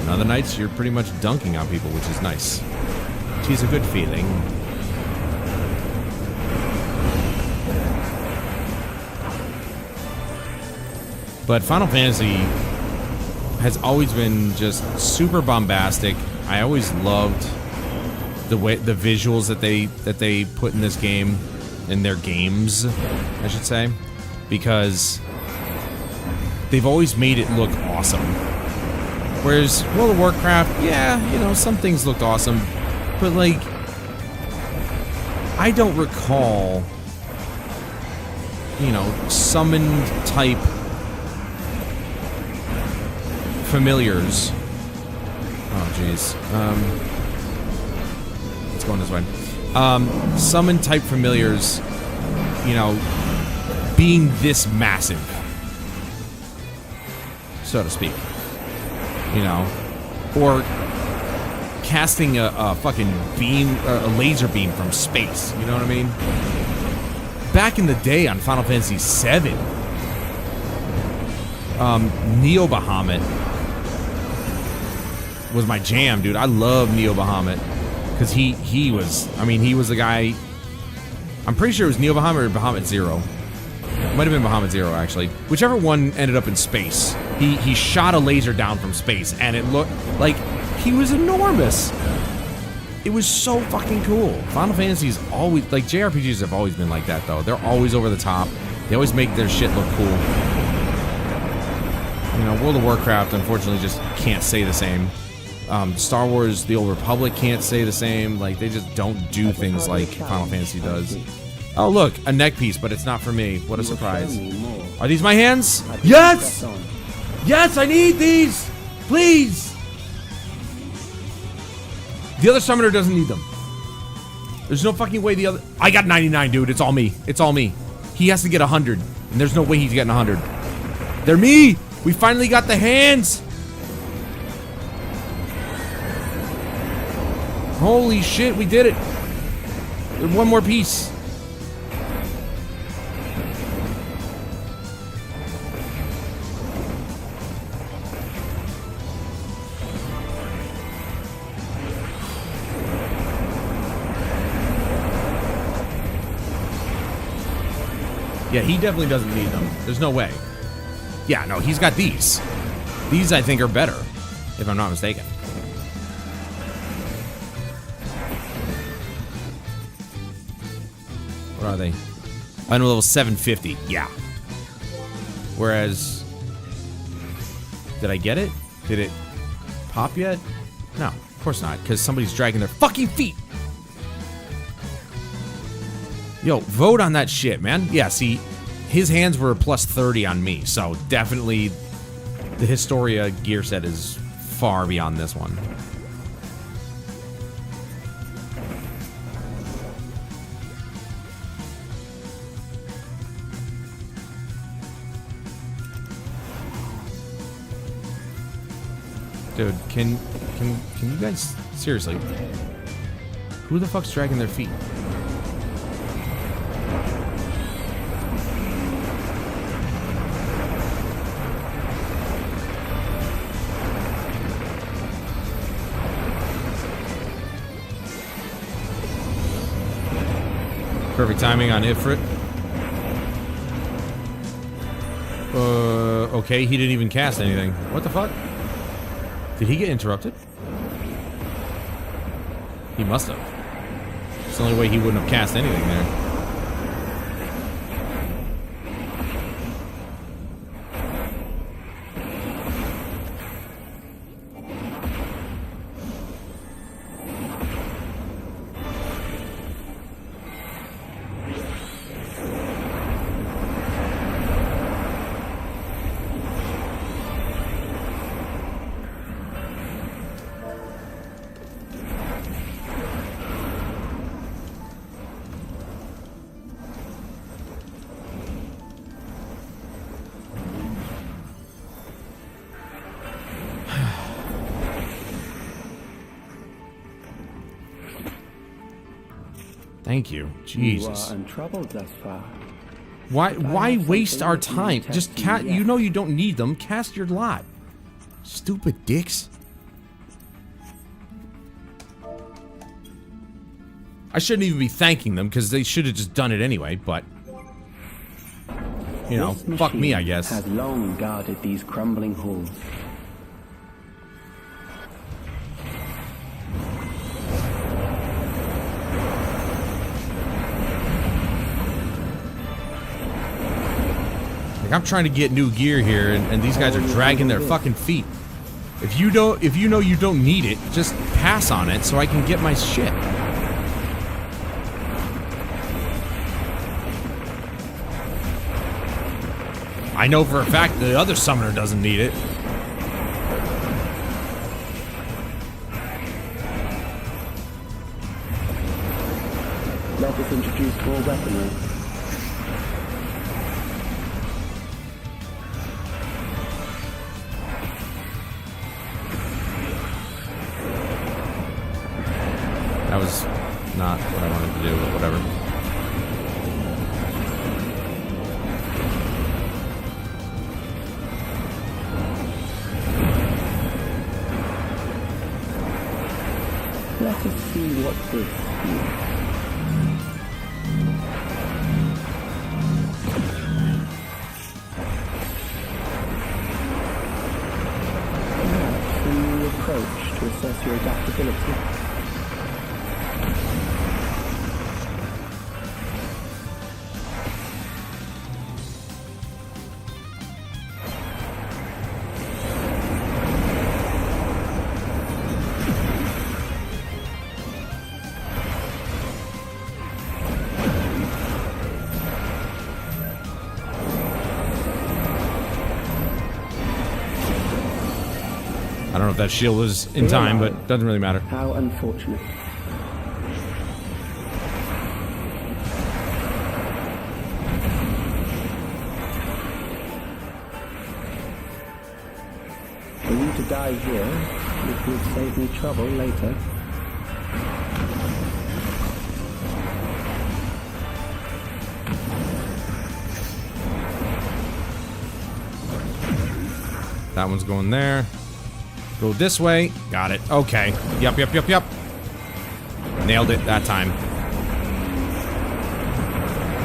And other nights you're pretty much dunking on people, which is nice. Which is a good feeling. But Final Fantasy has always been just super bombastic. I always loved the visuals that they put in this game, in their games, I should say, because they've always made it look awesome. Whereas World of Warcraft, yeah, you know, some things looked awesome, but like, I don't recall, you know, summoned type familiars. Oh, jeez. It's going this way. Summon type familiars, you know, being this massive, so to speak. You know, or casting a fucking beam, a laser beam from space. You know what I mean? Back in the day on Final Fantasy VII, Neo Bahamut was my jam, dude. I love Neo Bahamut because he was, I mean, he was the guy. I'm pretty sure it was Neo Bahamut or Bahamut Zero. It might have been Bahamut Zero, actually. Whichever one ended up in space. He shot a laser down from space, and it looked like he was enormous. It was so fucking cool. Final Fantasy's always, like, JRPGs have always been like that, though. They're always over the top. They always make their shit look cool. You know, World of Warcraft, unfortunately, just can't say the same. Star Wars, The Old Republic can't say the same. Like, they just don't do things like Final Fantasy does. Oh, look, a neck piece, but it's not for me. What a surprise. Are these my hands? Yes! Yes, I need these! Please! The other summoner doesn't need them. There's no fucking way the other... I got 99, dude. It's all me. It's all me. He has to get 100, and there's no way he's getting 100. They're me! We finally got the hands! Holy shit, we did it. One more piece. Yeah, he definitely doesn't need them. There's no way. Yeah, no, he's got these. These, I think, are better, if I'm not mistaken. What are they? Item level 750. Yeah. Whereas... Did I get it? Did it pop yet? No, of course not, because somebody's dragging their fucking feet. Yo, vote on that shit, man. Yeah, see, his hands were a plus 30 on me, so definitely the Historia gear set is far beyond this one. Dude, can you guys seriously? Who the fuck's dragging their feet? Perfect timing on Ifrit. Okay, he didn't even cast anything. What the fuck? Did he get interrupted? He must have. It's the only way he wouldn't have cast anything there. Thank you. Jesus. You are untroubled thus far. Why waste our time? Just cast. You know you don't need them. Cast your lot. Stupid dicks. I shouldn't even be thanking them because they should have just done it anyway. But you know, fuck me, I guess. Has long guarded these crumbling halls. I'm trying to get new gear here, and these guys are dragging their fucking feet. If you know you don't need it, just pass on it so I can get my shit. I know for a fact the other summoner doesn't need it. Let us introduce more weaponry. That was not what I wanted to do, but whatever. Let us see what this is. Perhaps a new approach to assess your adaptability. I don't know if that shield was in time, but doesn't really matter. How unfortunate. For you to die here, it would save me trouble later. That one's going there. Go this way. Got it. Okay. Yep. Nailed it that time.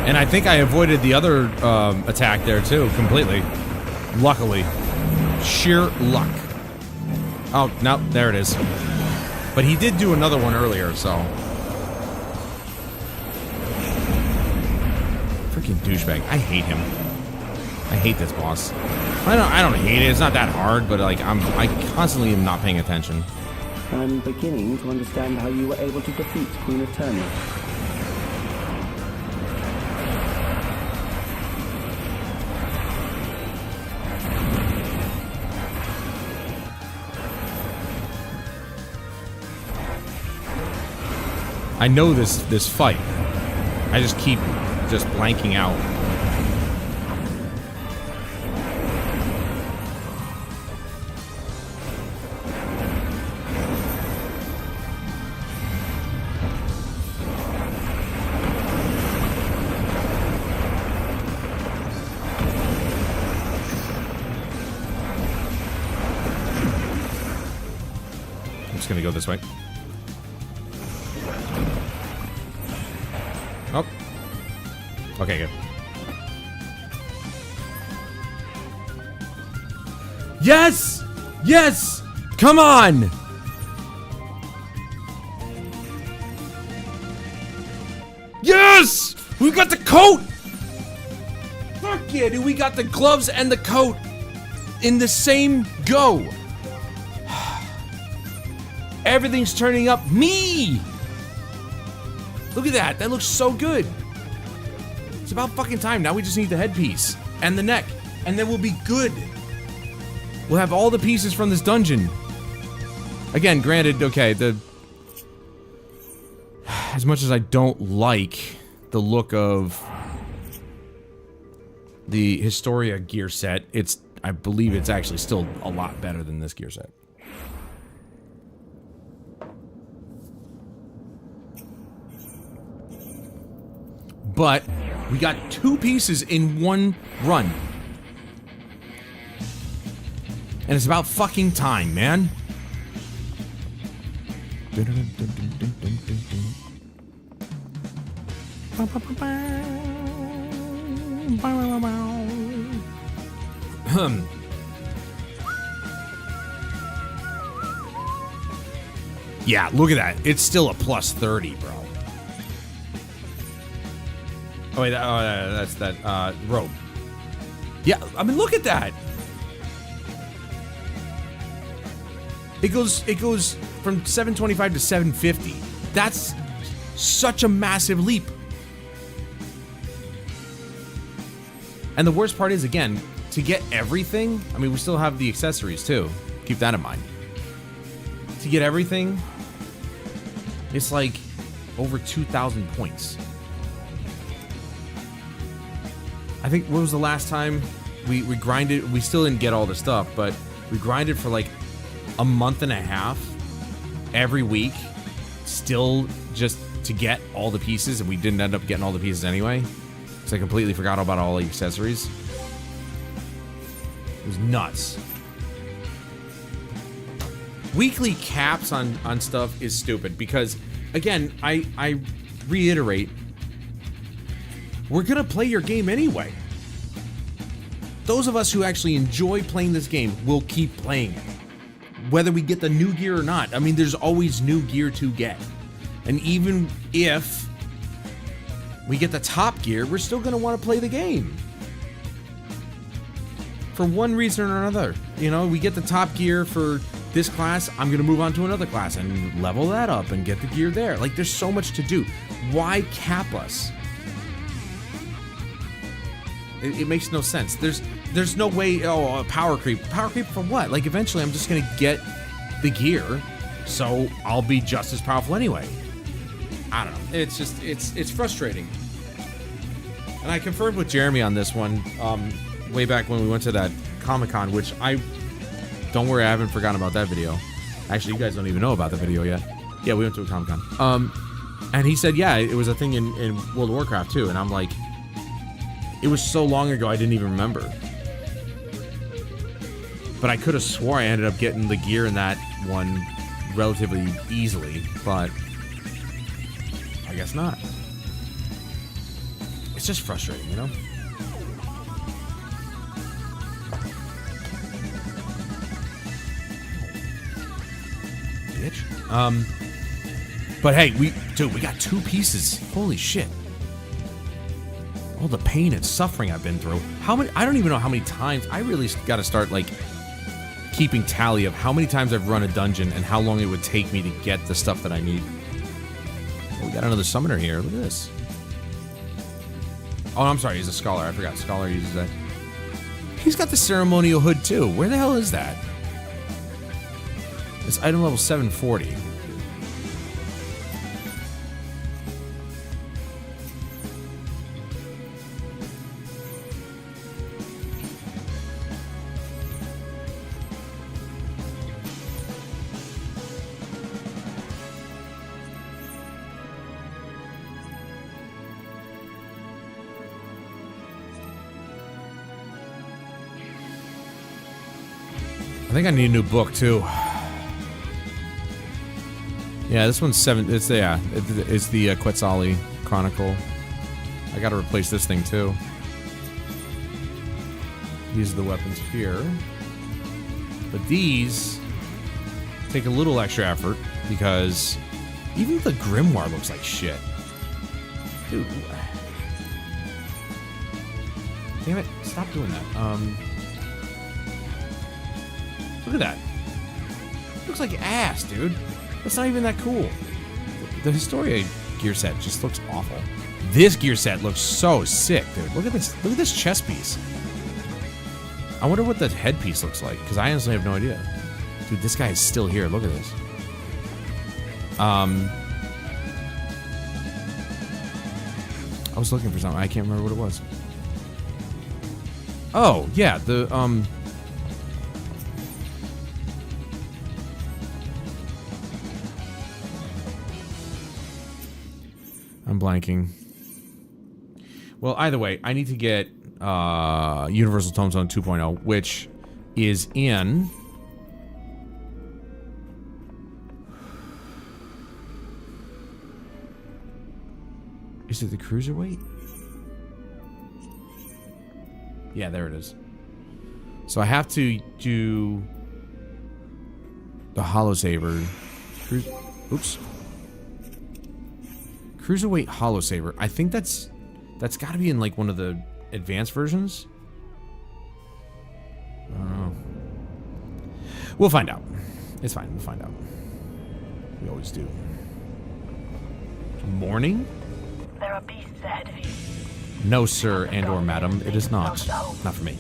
And I think I avoided the other attack there too, completely. Luckily. Sheer luck. Oh, no, there it is. But he did do another one earlier, so. Freaking douchebag. I hate him. I hate this boss. I don't hate it. It's not that hard, but like I constantly am not paying attention. I'm beginning to understand how you were able to defeat Queen Eternia. I know this fight. I just keep just blanking out. I'm just gonna go this way. Oh. Okay, good. Yes! Yes! Come on! Yes! We got the coat! Fuck yeah, dude. We got the gloves and the coat in the same go. Everything's turning up me! Look at that. That looks so good. It's about fucking time. Now we just need the headpiece and the neck, and then we'll be good. We'll have all the pieces from this dungeon. Again, granted, okay, as much as I don't like the look of the Historia gear set, I believe it's actually still a lot better than this gear set. But we got 2 pieces in one run. And it's about fucking time, man. Yeah, look at that. It's still a plus 30, bro. Oh wait, that's that robe. Yeah, I mean, look at that. It goes from 725 to 750. That's such a massive leap. And the worst part is, again, to get everything, I mean, we still have the accessories too. Keep that in mind. To get everything, it's like over 2,000 points. I think, what was the last time we grinded? We still didn't get all the stuff, but we grinded for like a month and a half every week, still just to get all the pieces, and we didn't end up getting all the pieces anyway, because I completely forgot about all the accessories. It was nuts. Weekly caps on stuff is stupid, because, again, I reiterate, we're gonna play your game anyway. Those of us who actually enjoy playing this game will keep playing it, whether we get the new gear or not. I mean, there's always new gear to get. And even if we get the top gear, we're still gonna want to play the game. For one reason or another. You know, we get the top gear for this class, I'm gonna move on to another class and level that up and get the gear there. Like, there's so much to do. Why cap us? It makes no sense. There's no way, power creep. Power creep for what? Like, eventually I'm just gonna get the gear, so I'll be just as powerful anyway. I don't know. It's just, it's frustrating. And I confirmed with Jeremy on this one, way back when we went to that Comic-Con, which don't worry, I haven't forgotten about that video. Actually, you guys don't even know about the video yet. Yeah, we went to a Comic-Con. And he said, yeah, it was a thing in World of Warcraft too, and I'm like, it was so long ago I didn't even remember. But I could have swore I ended up getting the gear in that one relatively easily, but I guess not. It's it's just frustrating, you know? Bitch. But hey, we got 2 pieces. Holy shit. All the pain and suffering I've been through. How many? I don't even know how many times. I really got to start, like, keeping tally of how many times I've run a dungeon and how long it would take me to get the stuff that I need. Oh, we got another summoner here. Look at this. Oh, I'm sorry. He's a scholar. I forgot. Scholar uses that. He's got the ceremonial hood, too. Where the hell is that? It's item level 740. I think I need a new book too. Yeah, this one's 7. It's the Quetzali Chronicle. I gotta replace this thing too. These are the weapons here, but these take a little extra effort because even the grimoire looks like shit. Dude, damn it! Stop doing that. Look at that. Looks like ass, dude. That's not even that cool. The Historia gear set just looks awful. This gear set looks so sick, dude. Look at this. Look at this chest piece. I wonder what the headpiece looks like, because I honestly have no idea. Dude, this guy is still here. Look at this. I was looking for something. I can't remember what it was. Oh, yeah, the, I'm blanking. Well, either way, I need to get Universal Tome Zone 2.0, which is in... Is it the Cruiserweight? Yeah, there it is. So I have to do the Hollow Saber. Oops. Cruiserweight Hollow Saber. I think that's got to be in like one of the advanced versions. I don't know. We'll find out. It's fine. We'll find out. We always do. Morning? There are beasts ahead of you. No, sir, and or madam, it is not. Not for me.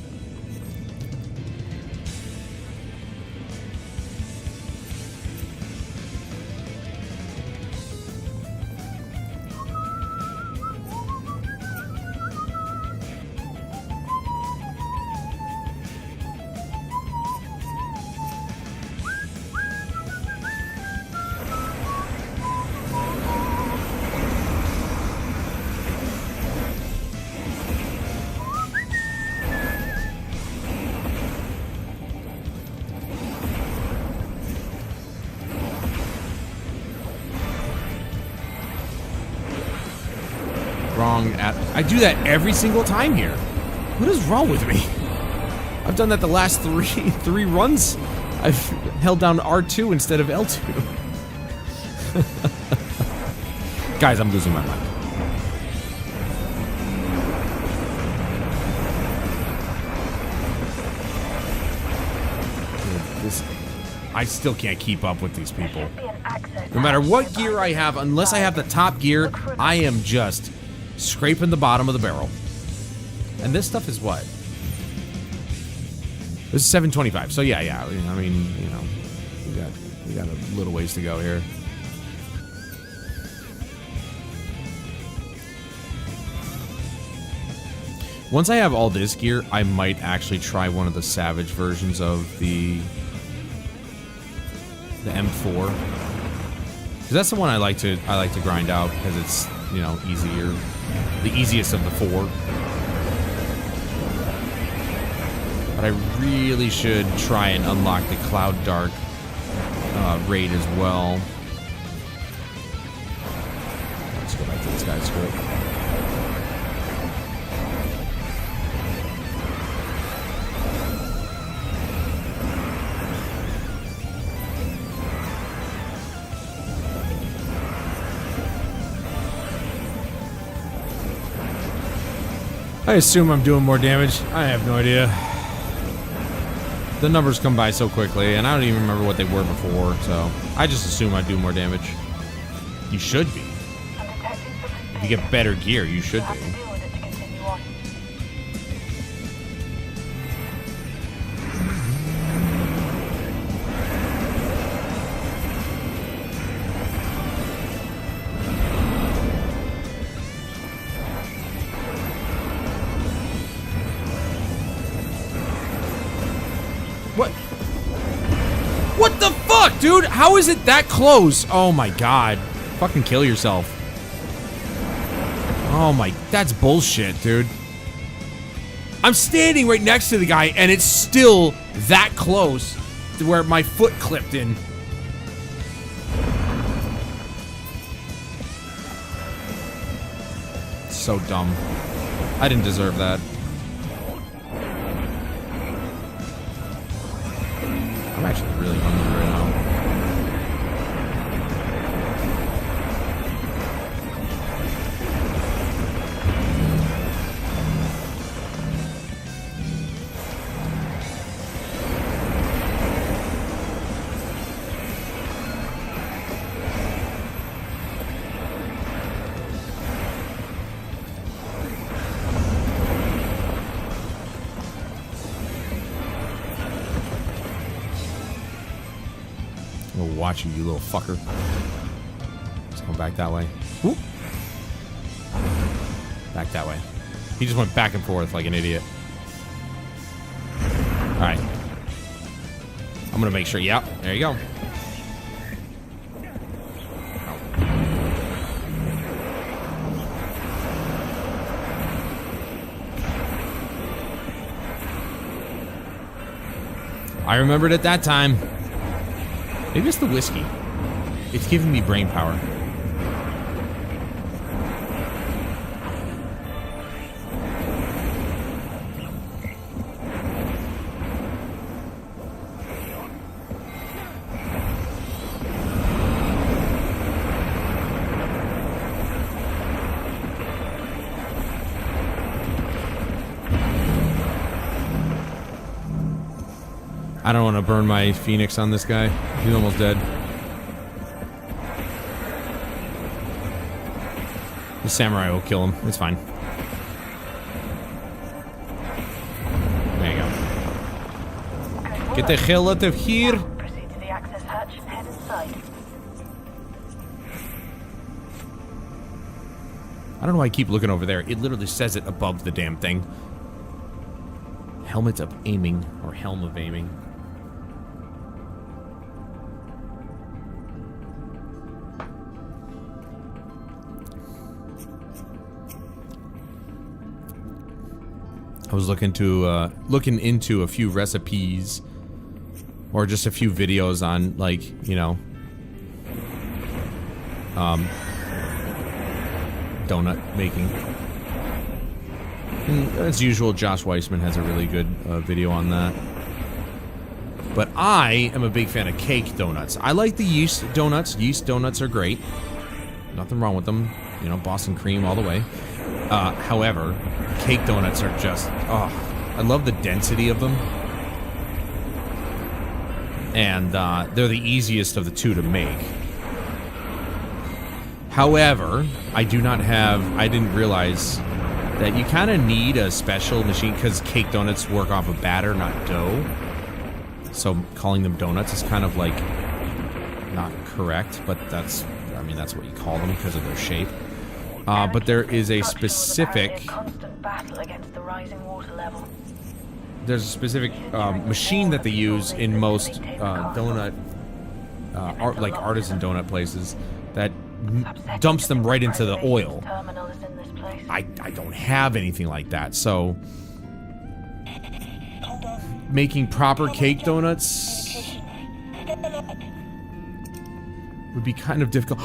I do that every single time here. What is wrong with me? I've done that the last three runs. I've held down R2 instead of L2. Guys, I'm losing my mind. I still can't keep up with these people. No matter what gear I have, unless I have the top gear, I am just scraping the bottom of the barrel. And this stuff is what? This is 725. So yeah. I mean, you know, we got a little ways to go here. Once I have all this gear, I might actually try one of the Savage versions of the M4. Because that's the one I like to grind out because it's, you know, easier. The easiest of the 4. But I really should try and unlock the Cloud Dark raid as well. Let's go back to this guy's script. I assume I'm doing more damage. I have no idea. The numbers come by so quickly, and I don't even remember what they were before, so I just assume I do more damage. You should be. If you get better gear, you should be. What? What the fuck, dude? How is it that close? Oh my god. Fucking kill yourself. Oh my, that's bullshit, dude. I'm standing right next to the guy and it's still that close to where my foot clipped in. So dumb. I didn't deserve that. I'm actually really hungry right now. I'm watching you, little fucker. Let's go back that way. Whoop. Back that way. He just went back and forth like an idiot. Alright. I'm gonna make sure. Yep, there you go. I remembered at that time. Maybe it's the whiskey. It's giving me brain power. I don't want to burn my Phoenix on this guy. He's almost dead. The samurai will kill him. It's fine. There you go. Get the hell out of here. Proceed to the access hatch and head inside. I don't know why I keep looking over there. It literally says it above the damn thing. Helmet of aiming, or helm of aiming. I was looking into a few recipes, or just a few videos on, like, you know, donut making. And as usual, Josh Weissman has a really good video on that. But I am a big fan of cake donuts. I like the yeast donuts. Yeast donuts are great. Nothing wrong with them. You know, Boston cream all the way. However, cake donuts are just, oh, I love the density of them. And they're the easiest of the two to make. However, I didn't realize that you kind of need a special machine because cake donuts work off of batter, not dough. So calling them donuts is kind of like not correct, but that's what you call them because of their shape. But there is a specific there's a specific machine that they use in most donut like artisan donut places that dumps them right into the oil. I don't have anything like that, so making proper cake donuts would be kind of difficult.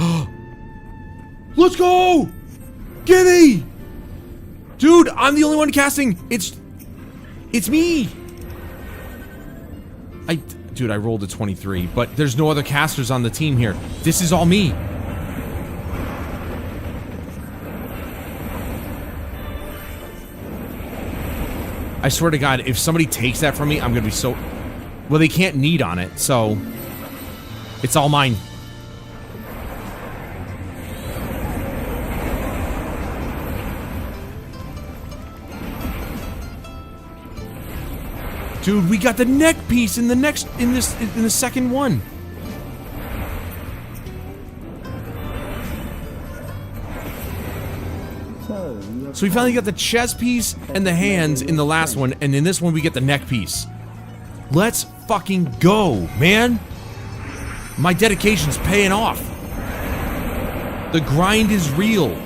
Let's go! Gimme! Dude, I'm the only one casting. It's me. Dude, I rolled a 23, but there's no other casters on the team here. This is all me. I swear to God, if somebody takes that from me, I'm gonna be so... Well, they can't knead on it, so... It's all mine. Dude, we got the neck piece in the second one. So we finally got the chest piece and the hands in the last one, and in this one we get the neck piece. Let's fucking go, man. My dedication's paying off. The grind is real.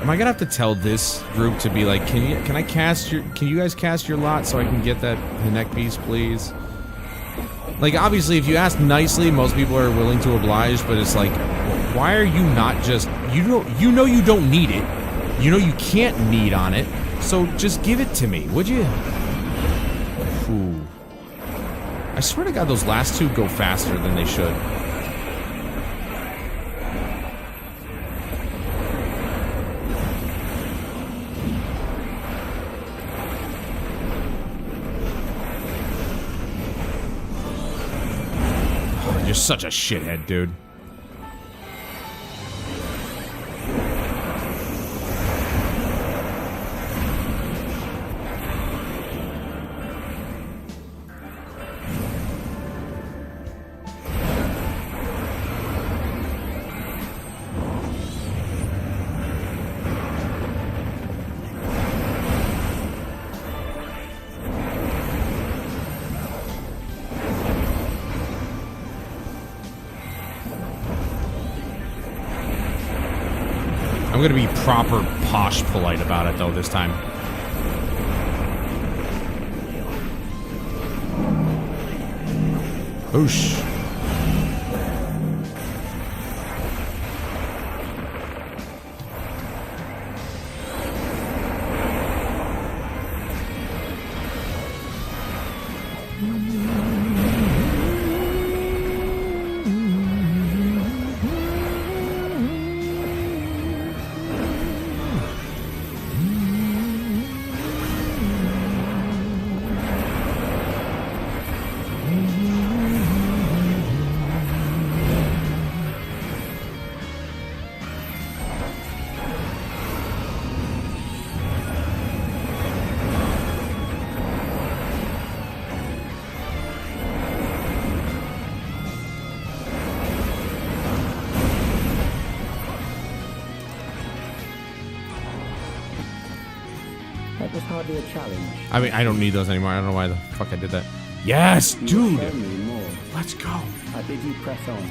Am I gonna have to tell this group to be like, can you guys cast your lot so I can get the neck piece, please? Like, obviously, if you ask nicely, most people are willing to oblige, but it's like, why are you not just, you know you don't need it, you know you can't knead on it, so just give it to me, would you? Ooh. I swear to God, those last two go faster than they should. You're such a shithead, dude. I'm gonna be proper posh polite about it though this time. Oosh. That was hardly a challenge. I mean, I don't need those anymore. I don't know why the fuck I did that. Yes, dude! Show me more. Let's go. I bid you press on.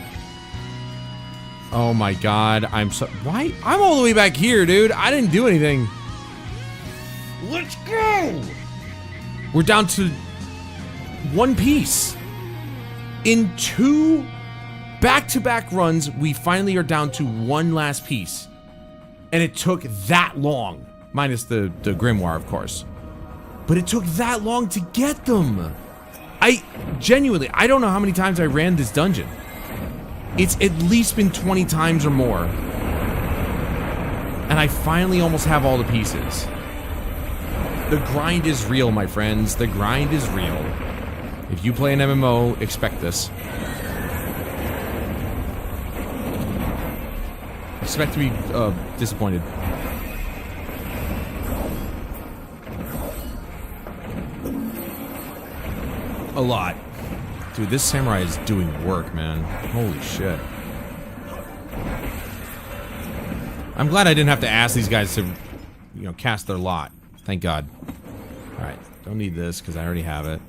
Oh my God, I'm so... Why? I'm all the way back here, dude. I didn't do anything. Let's go! We're down to one piece. In 2 back-to-back runs, we finally are down to one last piece. And it took that long. Minus the grimoire, of course. But it took that long to get them. I don't know how many times I ran this dungeon. It's at least been 20 times or more. And I finally almost have all the pieces. The grind is real, my friends. The grind is real. If you play an MMO, expect this. Expect to be disappointed. A lot. Dude, this samurai is doing work, man. Holy shit. I'm glad I didn't have to ask these guys to, you know, cast their lot. Thank God. Alright, don't need this because I already have it.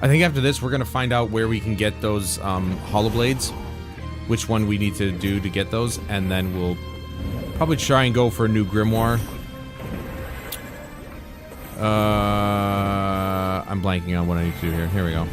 I think after this, we're gonna find out where we can get those hollow blades, which one we need to do to get those, and then we'll probably try and go for a new grimoire. I'm blanking on what I need to do here. Here we go.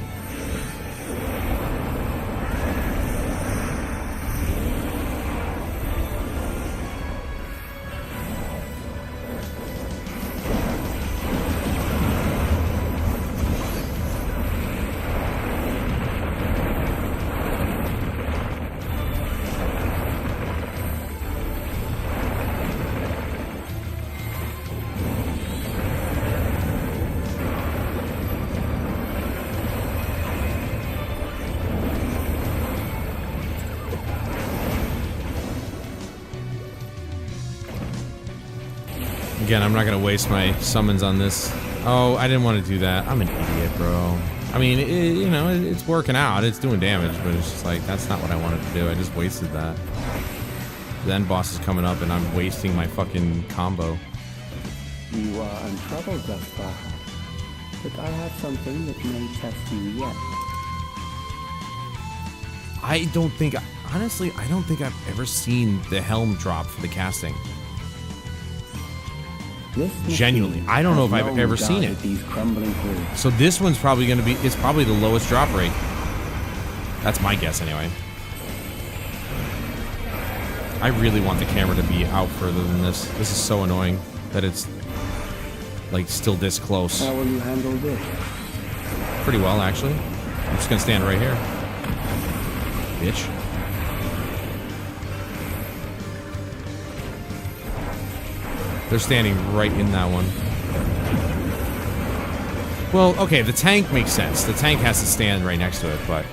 Again, I'm not gonna waste my summons on this. Oh, I didn't want to do that. I'm an idiot, bro. I mean, you know, it's working out. It's doing damage, but it's just like, that's not what I wanted to do. I just wasted that. The end boss is coming up, and I'm wasting my fucking combo. You are untroubled thus far, but I have something that may test you yet. I don't think, honestly, I don't think I've ever seen the helm drop for the casting. Genuinely, I don't know if I've ever seen it. These crumbling halls. So this one's probably going to be, it's probably the lowest drop rate. That's my guess anyway. I really want the camera to be out further than this. This is so annoying that it's like still this close. How will you handle this? Pretty well, actually. I'm just going to stand right here. Bitch. They're standing right in that one. Well, okay, the tank makes sense. The tank has to stand right next to it, but...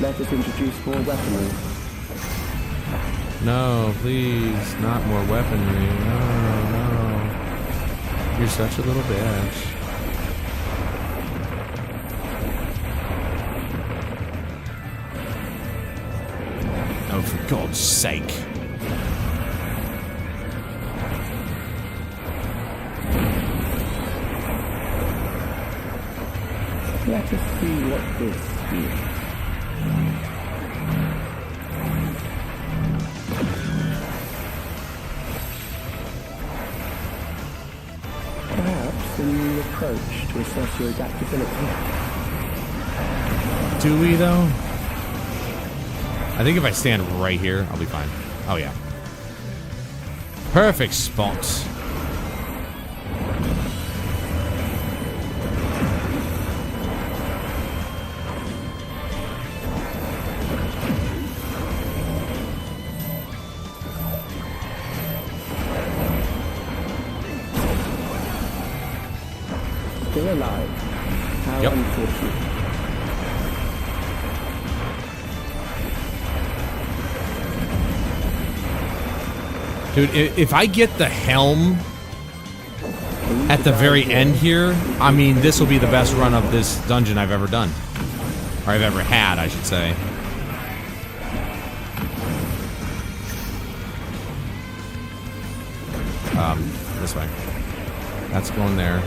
Let us introduce more weaponry. No, please, not more weaponry. No, no. You're such a little bitch. Oh, for God's sake. Let us see what this is. Perhaps a new approach to assess your adaptability. Do we, though? I think if I stand right here, I'll be fine. Oh, yeah. Perfect spot. Still alive. How Yep. unfortunate. Dude, if I get the helm at the very end here, I mean, this will be the best run of this dungeon I've ever done. Or I've ever had, I should say. This way. That's going there.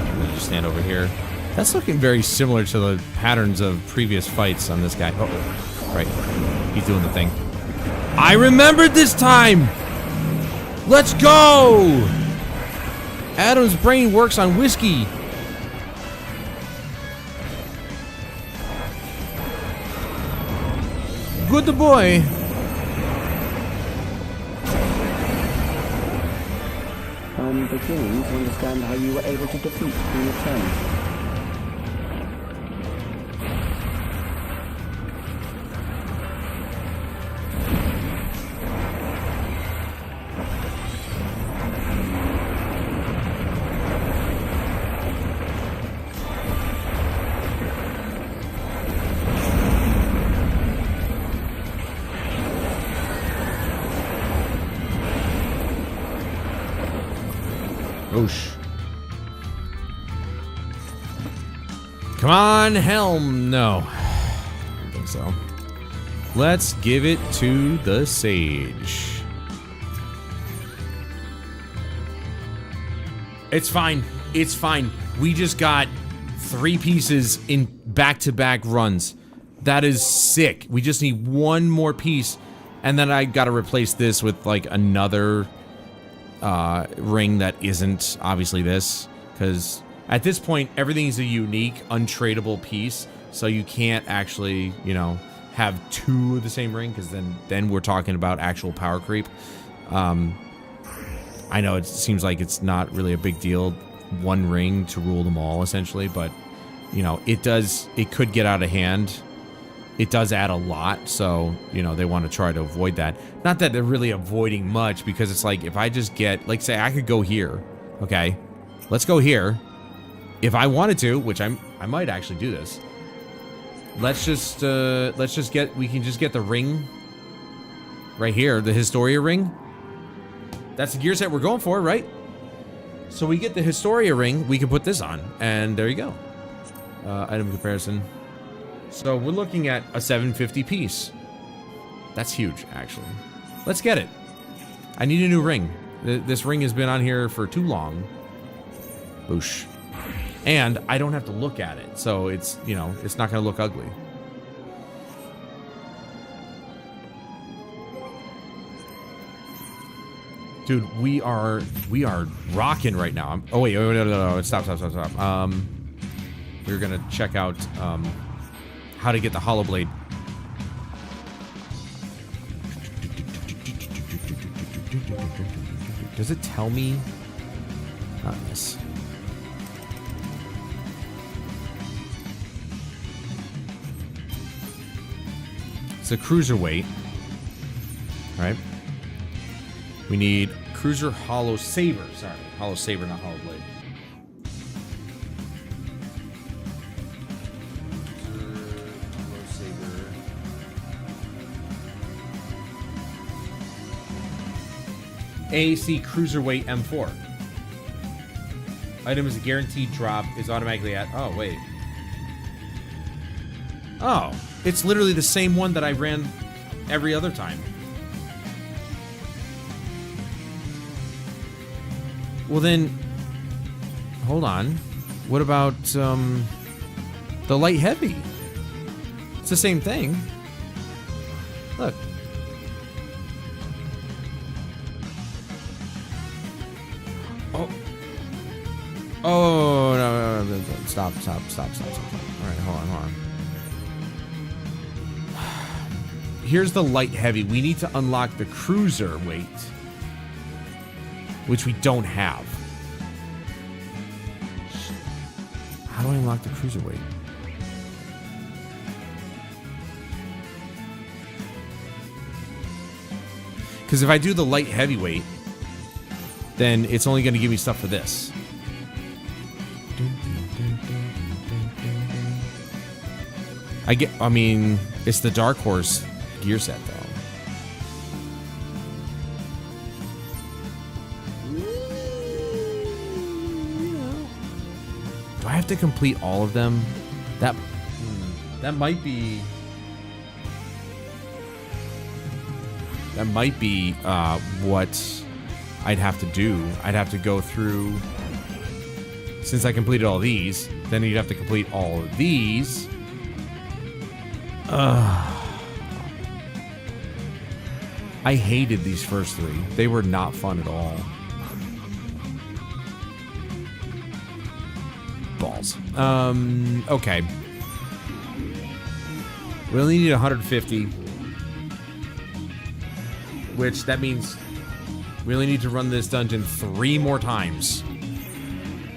And then just stand over here. That's looking very similar to the patterns of previous fights on this guy. Oh. Right. He's doing the thing. I remembered this time! Let's go! Adam's brain works on whiskey. Good boy. I'm beginning to understand how you were able to defeat Queen of Ten. Oosh. Come on, helm. No. I don't think so. Let's give it to the sage. It's fine. It's fine. We just got 3 pieces in back-to-back runs. That is sick. We just need one more piece, and then I gotta replace this with, like, another ring that isn't obviously this, because at this point everything is a unique, untradeable piece, so you can't actually, you know, have 2 of the same ring, because then we're talking about actual power creep. I know it seems like it's not really a big deal, 1 ring to rule them all essentially, but you know, it could get out of hand. It does add a lot, so, you know, they want to try to avoid that. Not that they're really avoiding much, because it's like, if I just get, like, say, I could go here, okay? Let's go here. If I wanted to, which I might actually do this. let's just get, we can just get the ring right here, the Historia ring. That's the gear set we're going for, right? So we get the Historia ring, we can put this on, and there you go. Item comparison. So we're looking at a 750 piece. That's huge, actually. Let's get it. I need a new ring. This ring has been on here for too long. Boosh. And I don't have to look at it, so it's, you know, it's not gonna look ugly. Dude, we are rocking right now. Oh wait, no, stop. We're gonna check out how to get the hollow blade. Does it tell me? Not this. It's a cruiserweight, right? We need cruiser hollow saber. Sorry, hollow saber, not hollow blade. Hollow saber. AAC cruiserweight M4. Item is a guaranteed drop. Is automatically at. Oh wait. Oh, it's literally the same one that I ran every other time. Well then, hold on. What about the light heavy? It's the same thing. Look. Oh no. Stop. All right, hold on. Here's the light heavy. We need to unlock the cruiser weight, which we don't have. How do I unlock the cruiser weight? Because if I do the light heavyweight, then it's only going to give me stuff for this. I mean, it's the Dark Horse gear set, though. Do I have to complete all of them? That might be... That might be what I'd have to do. I'd have to go through... Since I completed all these, then you'd have to complete all of these. I hated these first three. They were not fun at all. Balls. Okay. We only need 150. Which, that means we only need to run this dungeon 3 more times.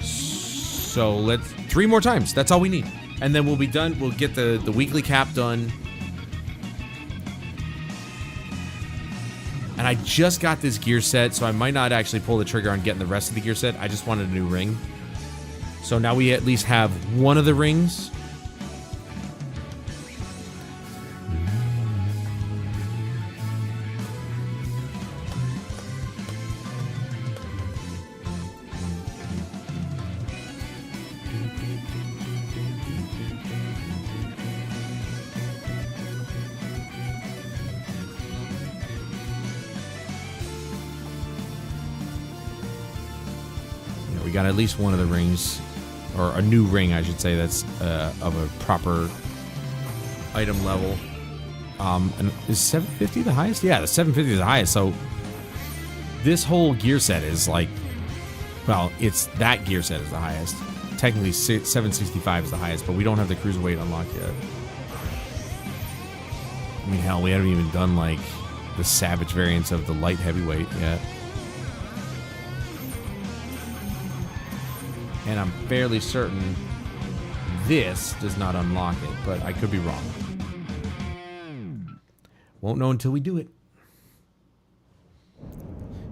So let's... 3 more times. That's all we need. And then we'll be done. We'll get the weekly cap done. And I just got this gear set, so I might not actually pull the trigger on getting the rest of the gear set. I just wanted a new ring. So now we at least have one of the rings. Got at least one of the rings, or a new ring, I should say, that's of a proper item level. And is 750 the highest? Yeah, the 750 is the highest. So this whole gear set is like, well, it's that gear set is the highest. Technically, 765 is the highest, but we don't have the cruiserweight unlocked yet. I mean, hell, we haven't even done like the savage variants of the light heavyweight yet. And I'm fairly certain this does not unlock it, but I could be wrong. Won't know until we do it.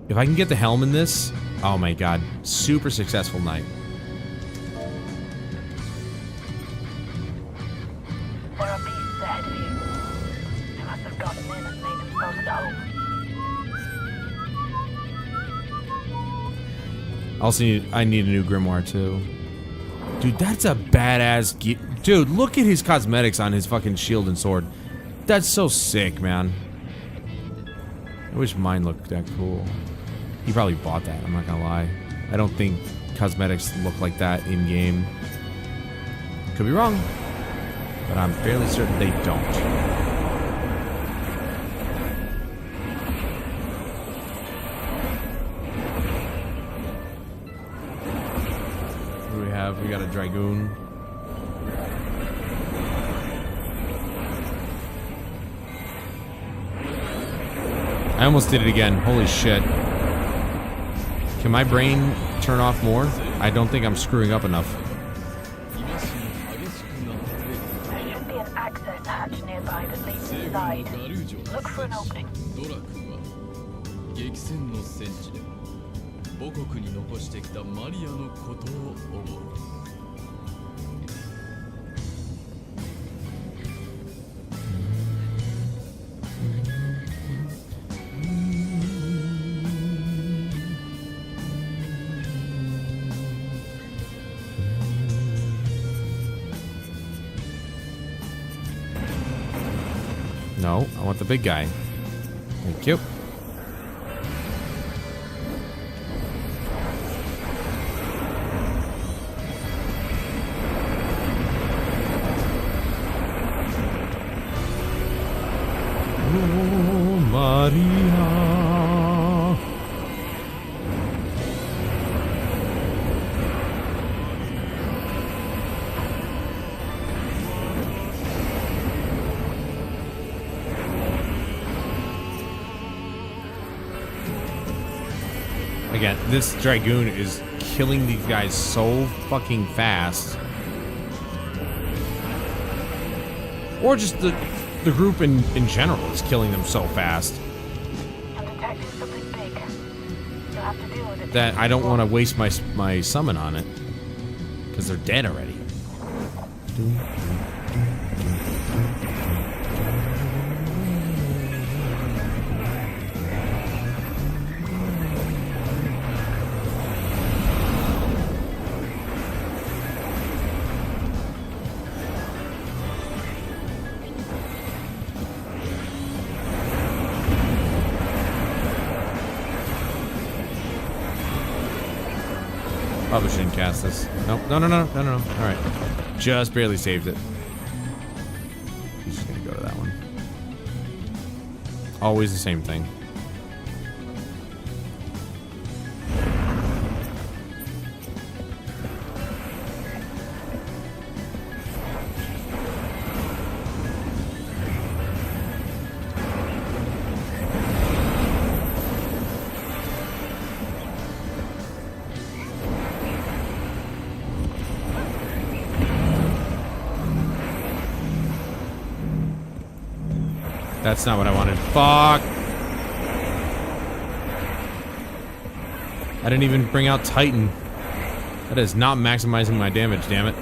If I can get the helm in this, oh my god, super successful night. There are Also, I need a new grimoire too. Dude, that's a badass dude, look at his cosmetics on his fucking shield and sword. That's so sick, man. I wish mine looked that cool. He probably bought that, I'm not gonna lie. I don't think cosmetics look like that in-game. Could be wrong, but I'm fairly certain they don't. What do we have? We got a Dragoon. I almost did it again. Holy shit. Can my brain turn off more? I don't think I'm screwing up enough. There should be an access hatch nearby that leads inside. Look for an opening. No, I want the big guy. Thank you. Oh, Maria. Again, this Dragoon is killing these guys so fucking fast. Or just the group in general is killing them so fast. I'm detecting something big. You'll have to deal with it. That I don't want to waste my summon on it. Because they're dead already. Probably shouldn't cast this. Nope. No. Alright. Just barely saved it. He's just gonna go to that one. Always the same thing. That's not what I wanted. Fuck! I didn't even bring out Titan. That is not maximizing my damage, damn it.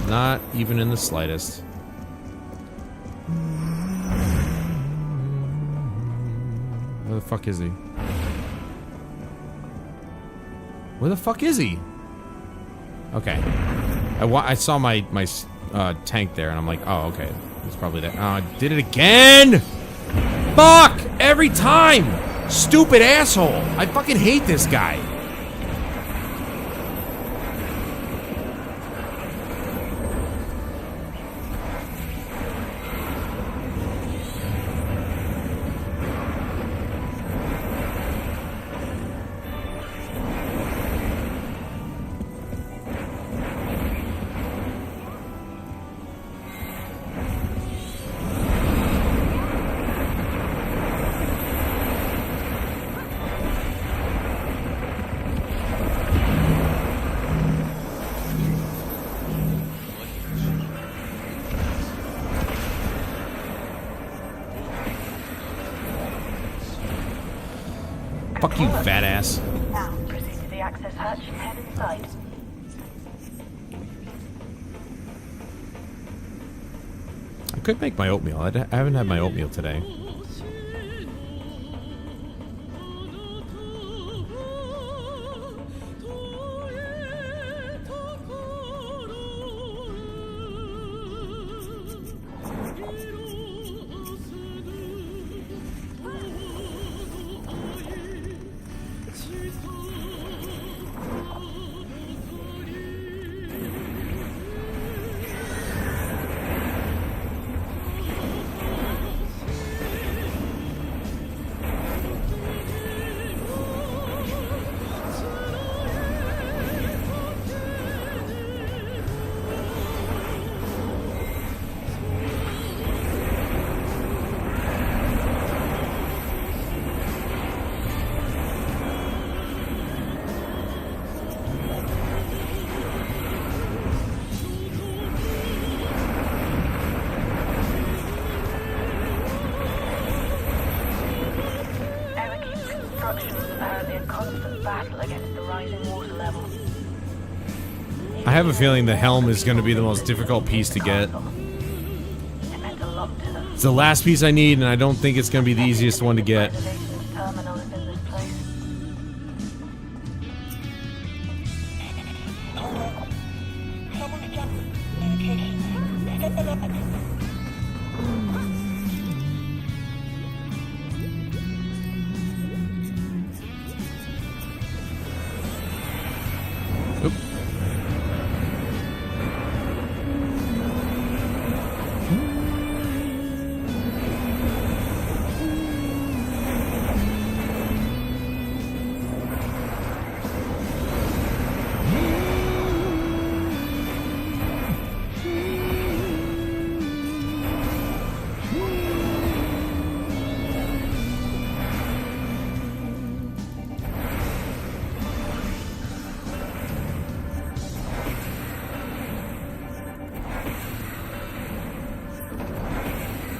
Not even in the slightest. Where the fuck is he? Where the fuck is he? Okay. I saw my tank there, and I'm like, oh, okay. He's probably there. Oh, I did it again! Fuck! Every time! Stupid asshole! I fucking hate this guy. Fuck you, fat ass. Now, proceed to the access hatch and head inside. I could make my oatmeal. I haven't had my oatmeal today. I have a feeling the helm is going to be the most difficult piece to get. It meant a lot to them. It's the last piece I need, and I don't think it's going to be the easiest one to get. Preservation's terminal is in this place. Someone's jumped location. FFXIV. Oop.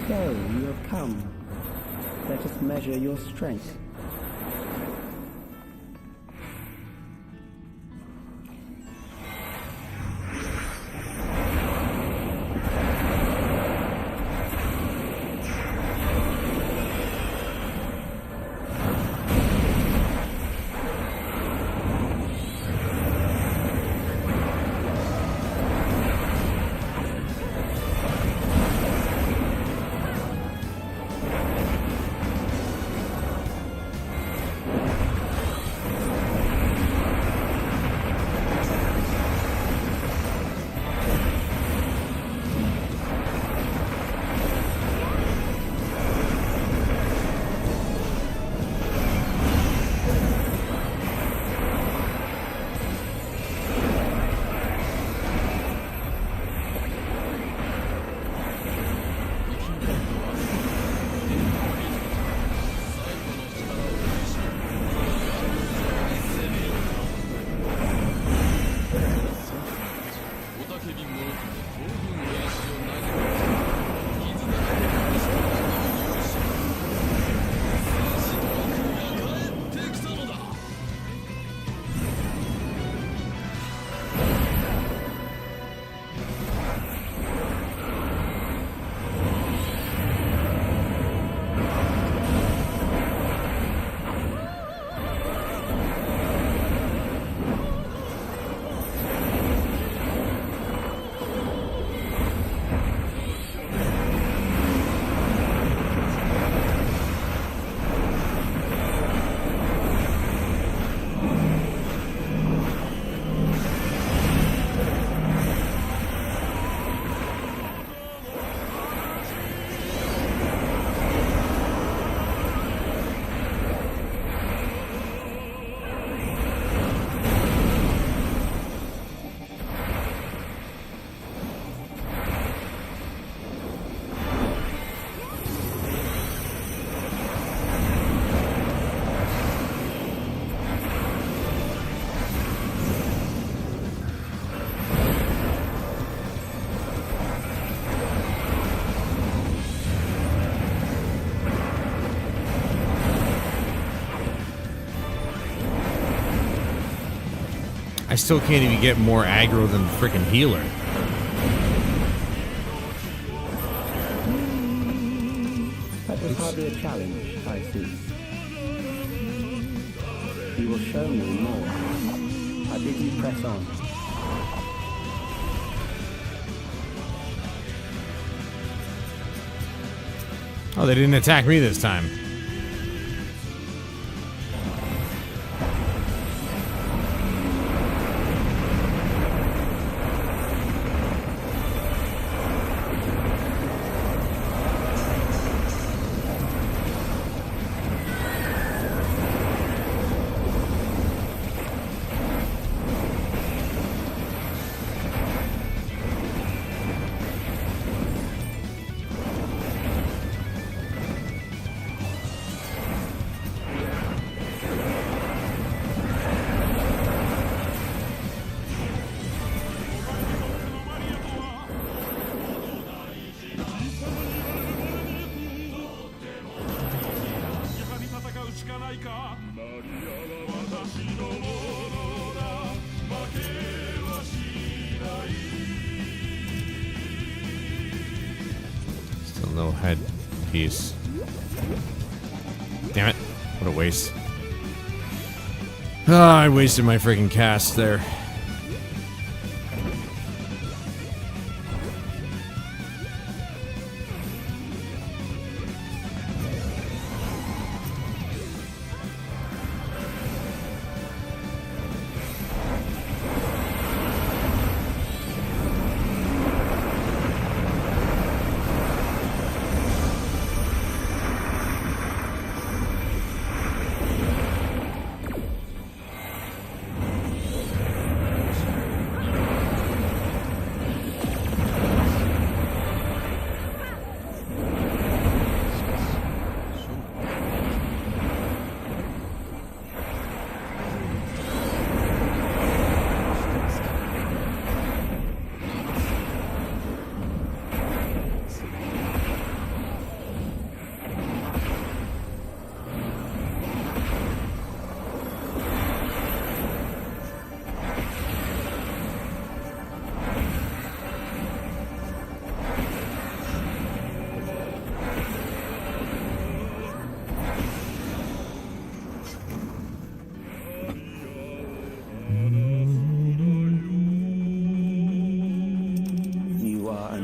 So, you have come. Let us measure your strength. I still can't even get more aggro than the freaking healer. That was hardly a challenge, I see. You will show me more. I bid you press on. Oh, they didn't attack me this time. A little head piece. Damn it. What a waste. Ah, I wasted my freaking cast there.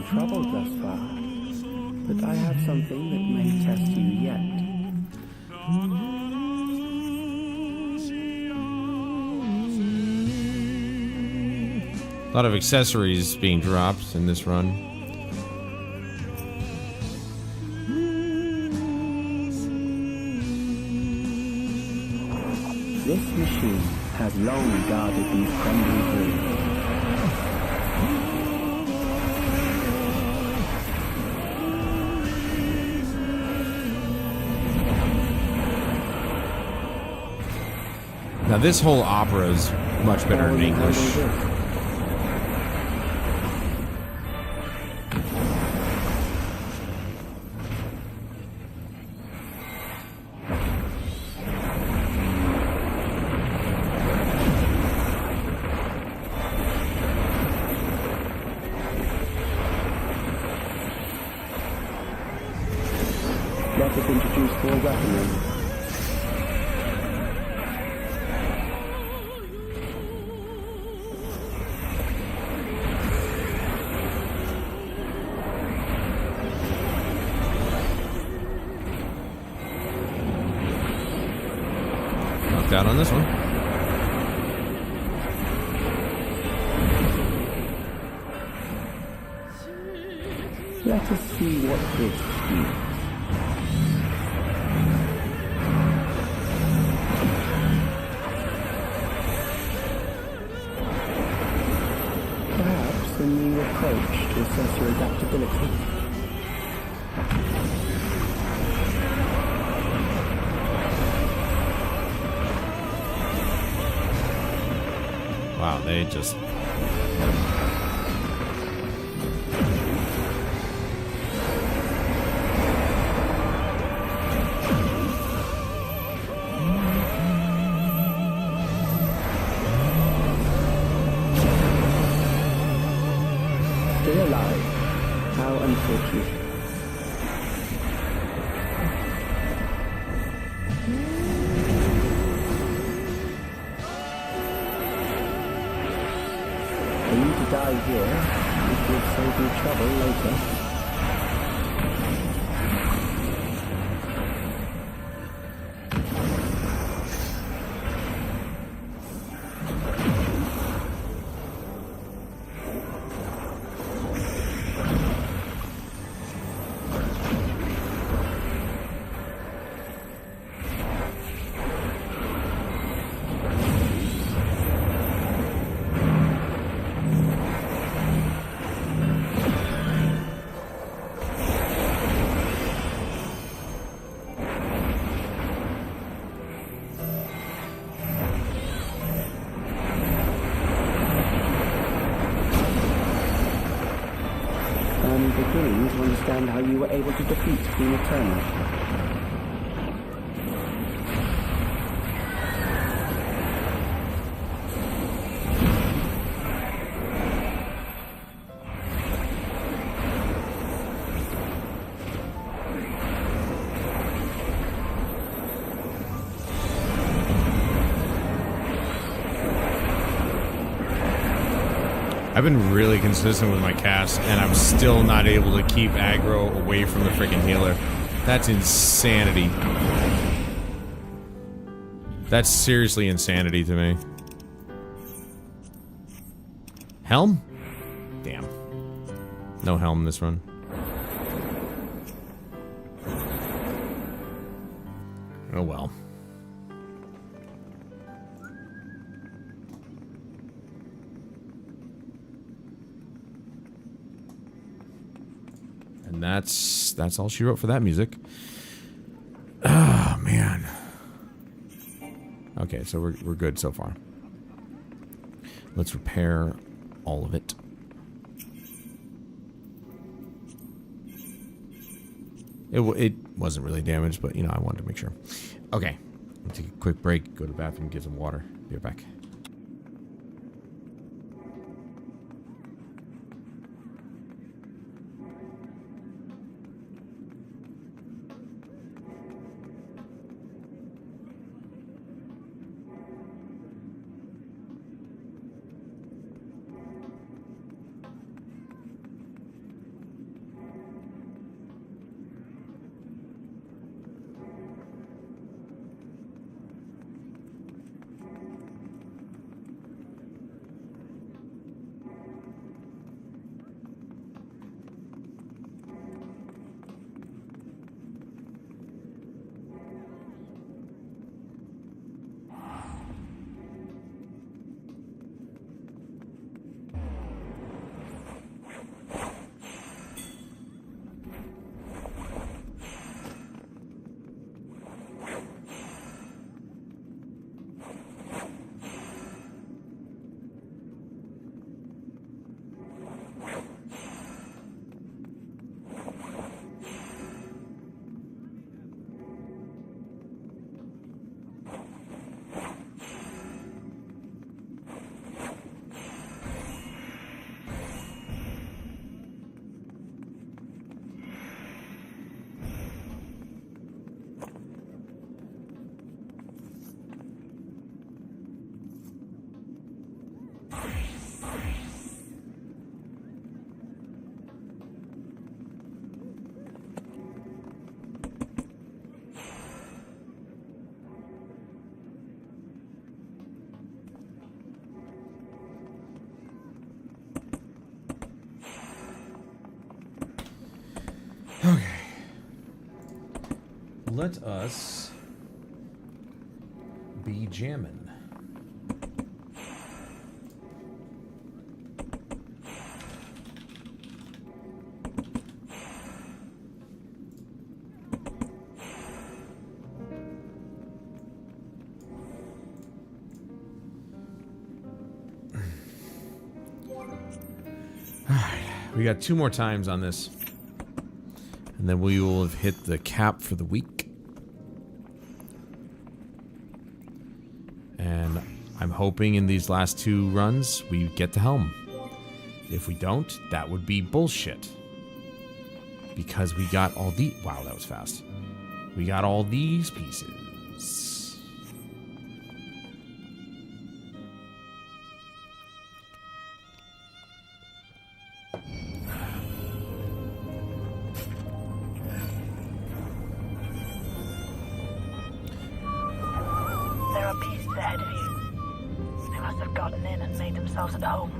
Troubled thus far, but I have something that may test you yet. A lot of accessories being dropped in this run. This machine has long guarded these crumbling ruins. Now this whole opera is much better in English. Let us introduce more weaponry. Out on this one. Let us see what this means. Perhaps a new approach to assess your adaptability. Wow, they just... Still alive? How unfortunate. For you to die here, it will save you trouble later. I'm beginning to understand how you were able to defeat Queen Eternal. I've been really consistent with my cast, and I'm still not able to keep aggro away from the freaking healer. That's insanity. That's seriously insanity to me. Helm? Damn. No helm this run. Oh well. And that's all she wrote for that music. Oh man. Okay, so we're good so far. Let's repair all of it. It wasn't really damaged, but you know, I wanted to make sure. Okay, I'll take a quick break, go to the bathroom, get some water. Be right back. Okay. Let us be jammin'. We got 2 more times on this. And then we will have hit the cap for the week. And I'm hoping in these last 2 runs we get the helm. If we don't, that would be bullshit. Because we got all the... Wow, that was fast. We got all these pieces. Ahead of you. They must have gotten in and made themselves at home.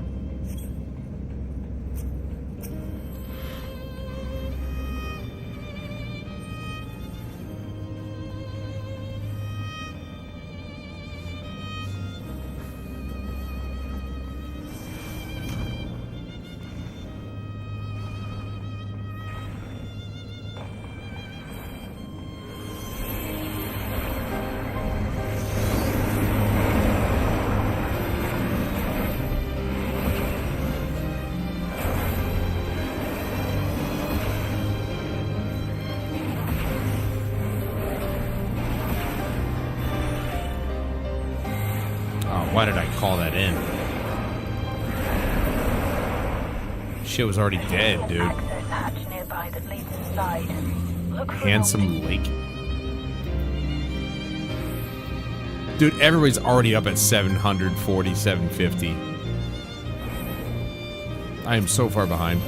Why did I call that in? Shit was already dead, dude. Handsome Lake. Dude, everybody's already up at 740, 750. I am so far behind.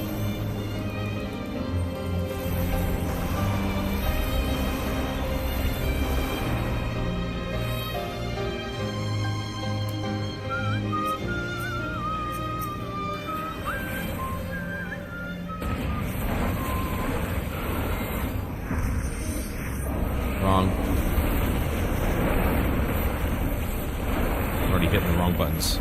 Wrong. Already hitting the wrong buttons.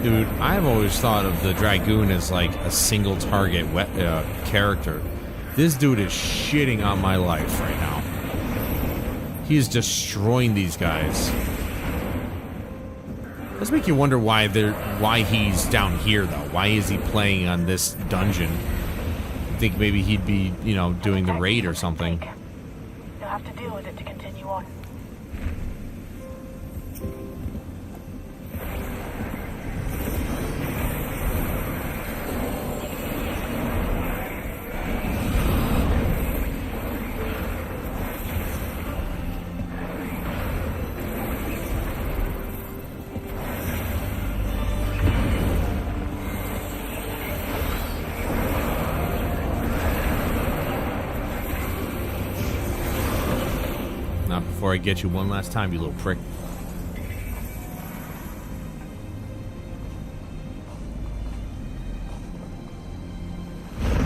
Dude, I've always thought of the Dragoon as like a single target character. This dude is shitting on my life right now. He is destroying these guys. Does make you wonder why he's down here though. Why is he playing on this dungeon? I think maybe he'd be, you know, doing the raid or something. You'll have to deal with it to continue on. Not before I get you one last time, you little prick.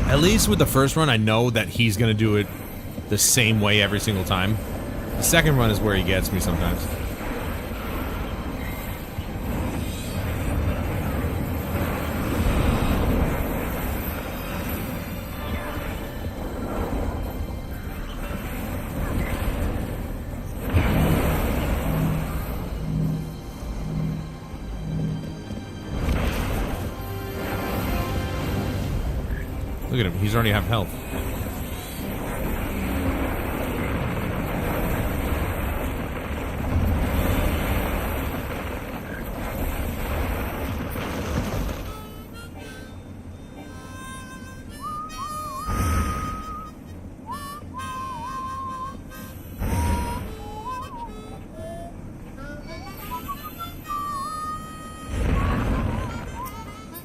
At least with the first run, I know that he's gonna do it the same way every single time. The second run is where he gets me sometimes. Look at him, he's already have health.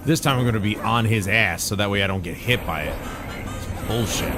This time I'm going to be on his ass so that way I don't get hit by it. It's bullshit.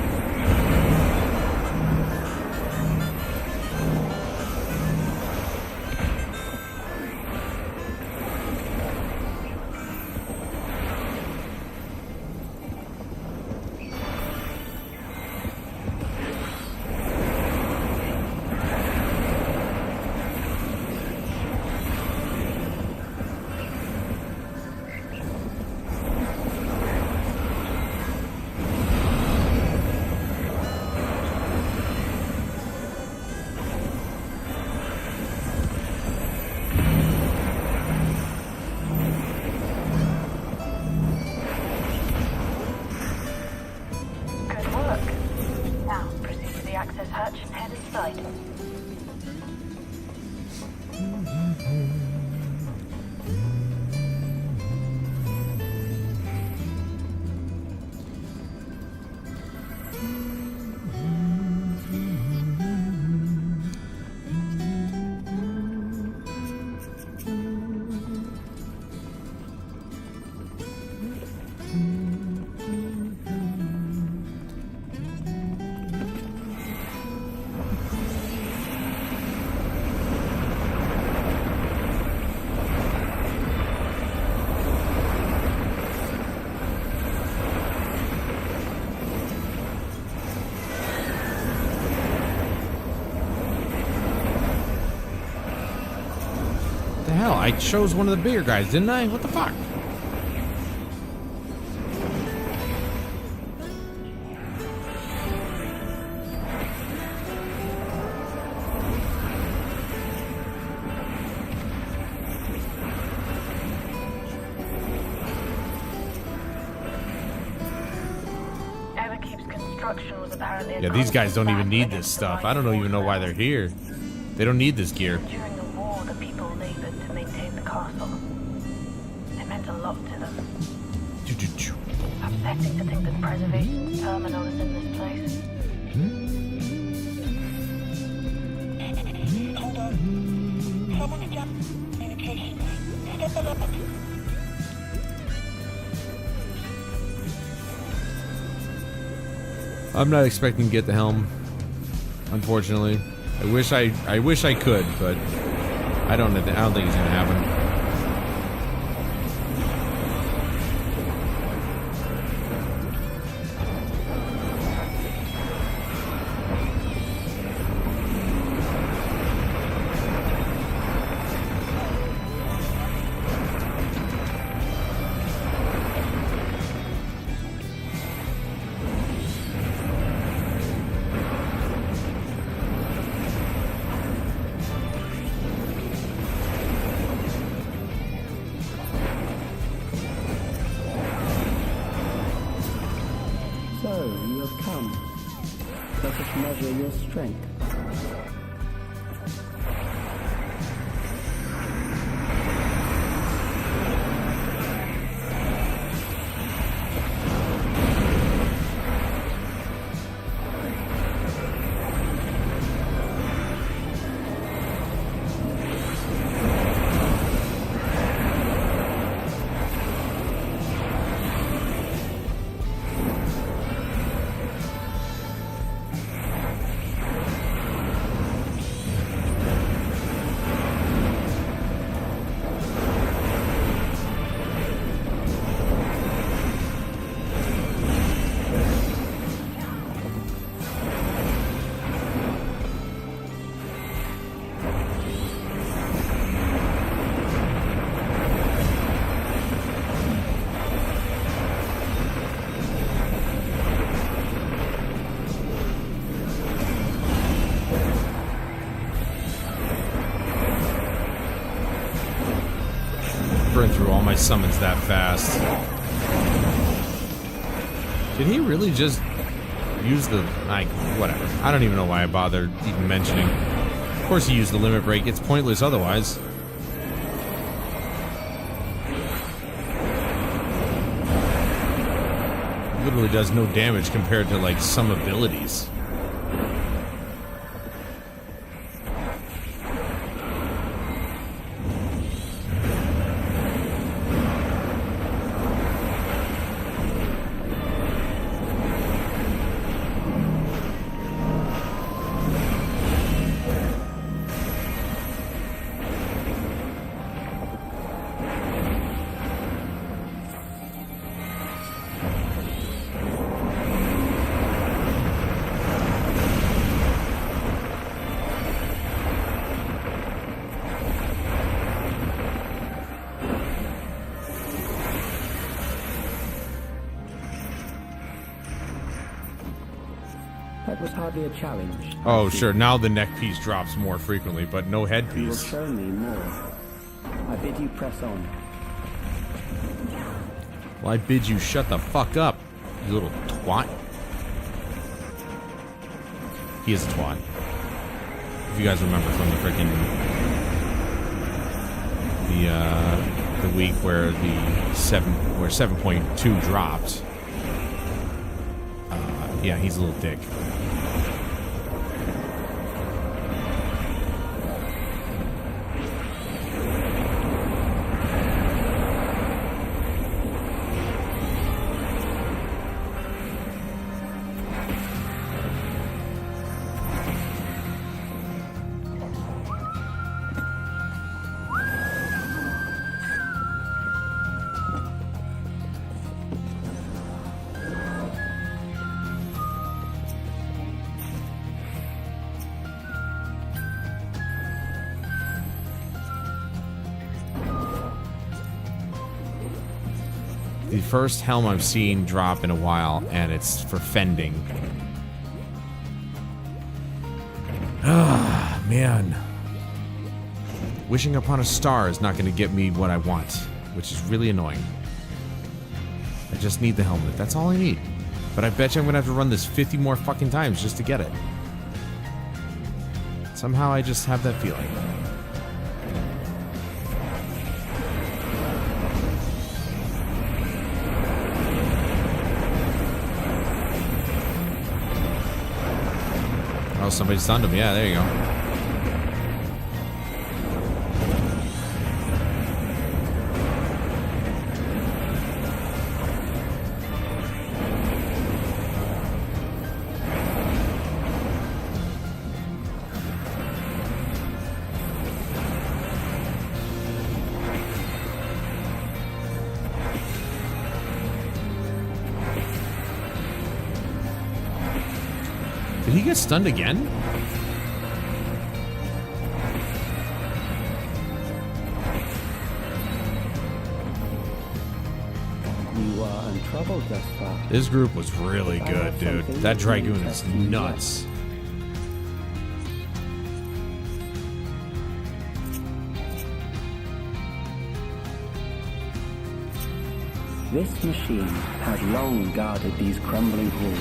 Hell, I chose one of the bigger guys, didn't I? What the fuck? Yeah, these guys don't even need this stuff. I don't even know why they're here. They don't need this gear. During the war, the people labored to maintain the castle. It meant a lot to them. Upsetting to think that preservation's terminal is in this place. Hold on. Someone's jammed communications. Step it up. I'm not expecting to get the helm, unfortunately. I wish I could, but I don't think it's gonna happen. So, you have come. Let us measure your strength. Burn through all my summons that fast. Did he really just use the, like, whatever. I don't even know why I bothered even mentioning. Of course he used the limit break. It's pointless otherwise. Literally does no damage compared to, like, some abilities. That was hardly a challenge. Oh, sure. Now the neck piece drops more frequently, but no head You will piece. show me more. I bid you press on. Well, I bid you shut the fuck up, you little twat. He is a twat. If you guys remember from the freaking the week where the 7.2 dropped. Yeah, he's a little dick. The first helm I've seen drop in a while, and it's for fending. Ah, man. Wishing upon a star is not going to get me what I want, which is really annoying. I just need the helmet. That's all I need. But I bet you I'm going to have to run this 50 more fucking times just to get it. Somehow I just have that feeling. Oh, somebody stunned him. Yeah, there you go. Did he get stunned again? You are untroubled thus far. This group was really I good, have dude. something That that Dragoon may is test you nuts. This machine has long guarded these crumbling halls.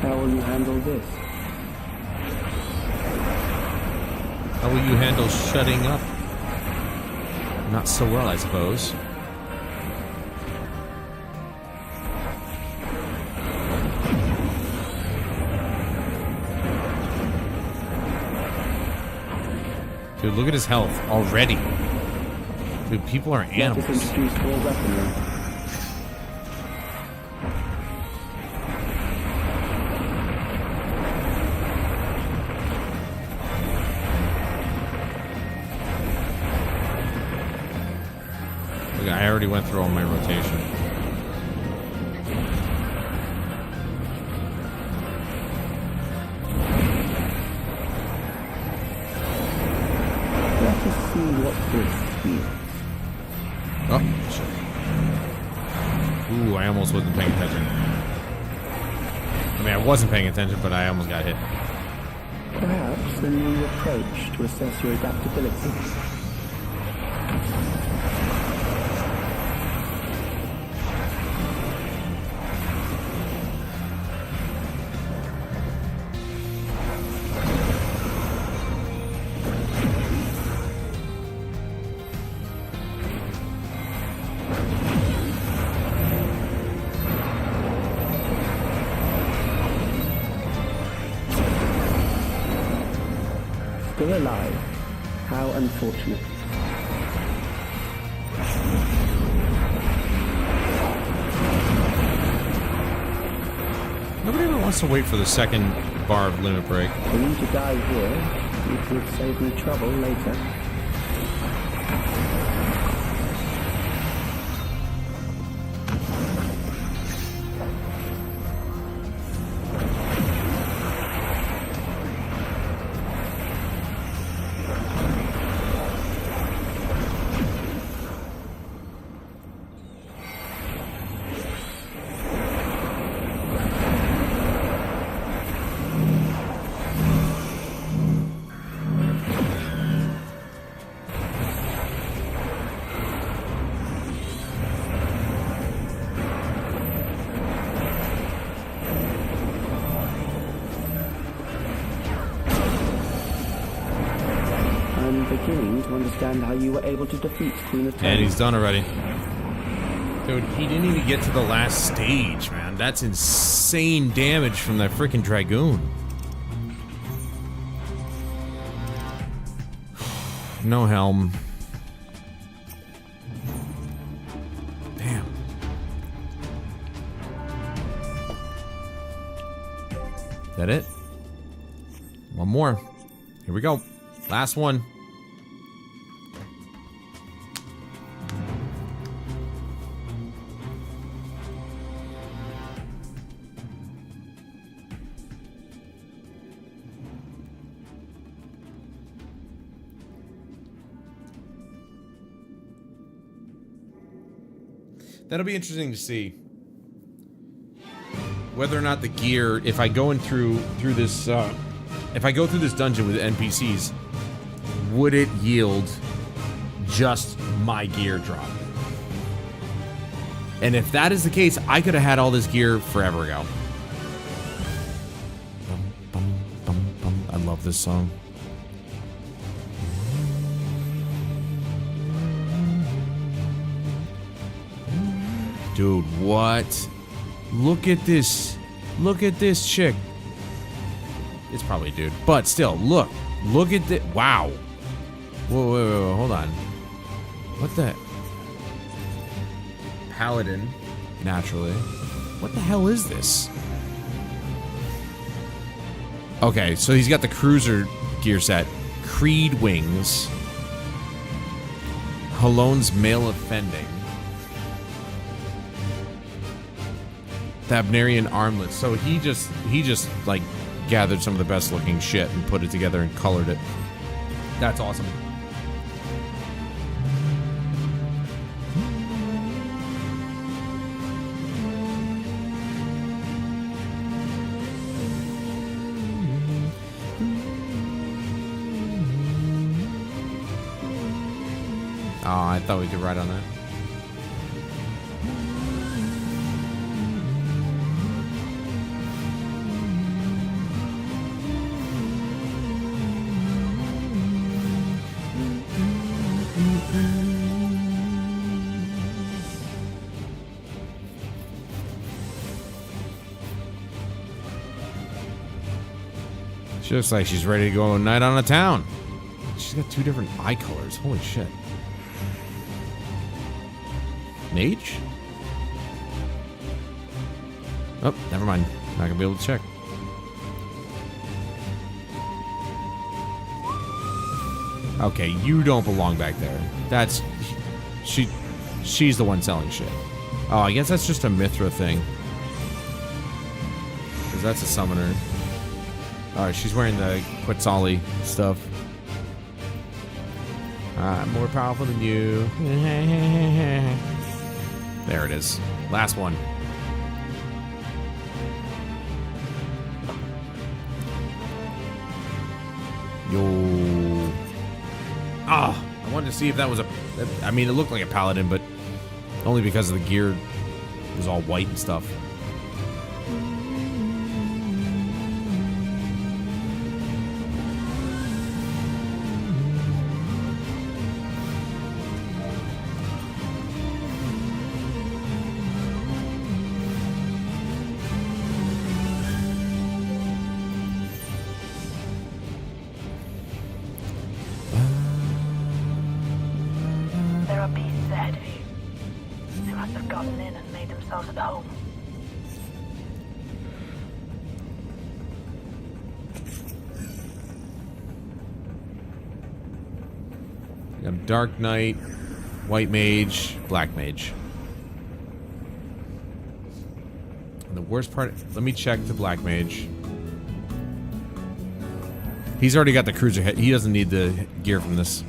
How will you handle this? How will you handle shutting up? Not so well, I suppose. Dude, look at his health already. Dude, people are Let animals. us introduce more weaponry. Look, I already went through all my rotation. Let us see what this feels. Oh, shit. Ooh, I almost wasn't paying attention. I mean, I wasn't paying attention, but I almost got hit. Perhaps a new approach to assess your adaptability. Still alive. How unfortunate. Nobody ever wants to wait for the second bar of limit break. For you to die here, it would save me trouble later. I'm beginning to understand how you were able to defeat Queen of And he's done already. Dude, he didn't even get to the last stage, man. That's insane damage from that freaking Dragoon. No helm. Damn. That it? One more. Here we go. Last one. That'll be interesting to see whether or not the gear, if I go in through this, if I go through this dungeon with NPCs, would it yield just my gear drop? And if that is the case, I could have had all this gear forever ago. Bum, bum, bum, bum. I love this song. Dude, what? Look at this. Look at this chick. It's probably a dude. But still, look. Look at this. Wow. Whoa, whoa, hold on. What the? Paladin. Naturally. What the hell is this? Okay, so he's got the cruiser gear set. Creed wings. Halone's mail offending. Thabnerian armlets. So he just like gathered some of the best looking shit and put it together and colored it. That's awesome. Oh, I thought we could ride on that. She looks like she's ready to go night on a town. She's got 2 different eye colors. Holy shit. Mage? Oh, never mind. Not gonna be able to check. Okay, you don't belong back there. That's... She's the one selling shit. Oh, I guess that's just a Mithra thing. Because that's a summoner. Alright, she's wearing the Quetzali stuff. I'm more powerful than you. There it is. Last one. Yo. Ah, I wanted to see if that was a... I mean, it looked like a paladin, but only because of the gear was all white and stuff. There are beasts ahead of you. They must have gotten in and made themselves at home. We got Dark Knight, White Mage, Black Mage. And the worst part... Let me check the Black Mage. He's already got the cruiser head. He doesn't need the gear from this.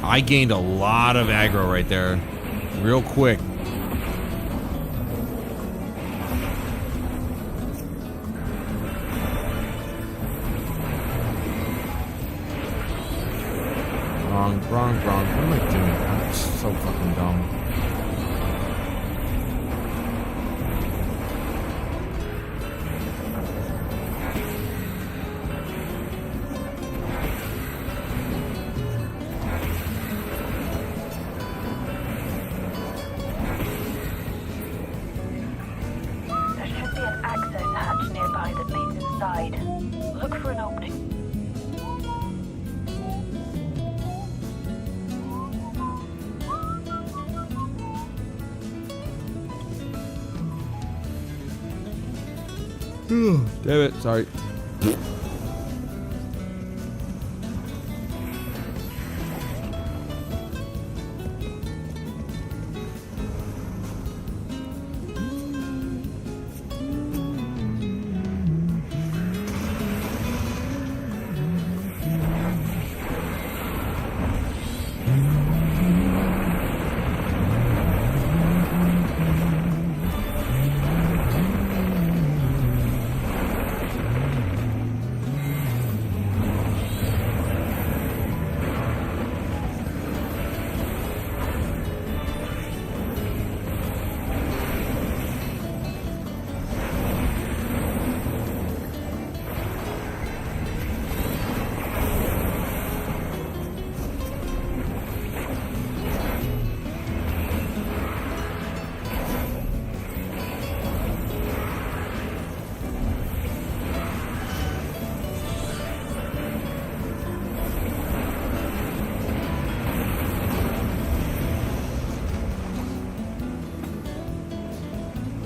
I gained a lot of aggro right there. Real quick. Wrong. What am I doing? I'm so fucking dumb. There should be an access hatch nearby that leads inside. Look for an opening. Damn it, sorry.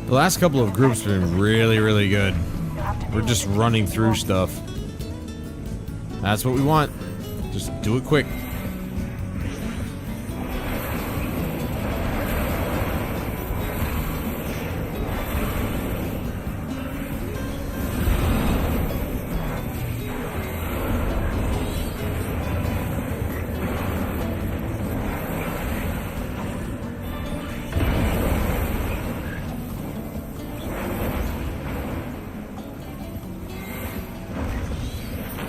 The last couple of groups have been really, really good. We're just running through stuff. That's what we want. Just do it quick.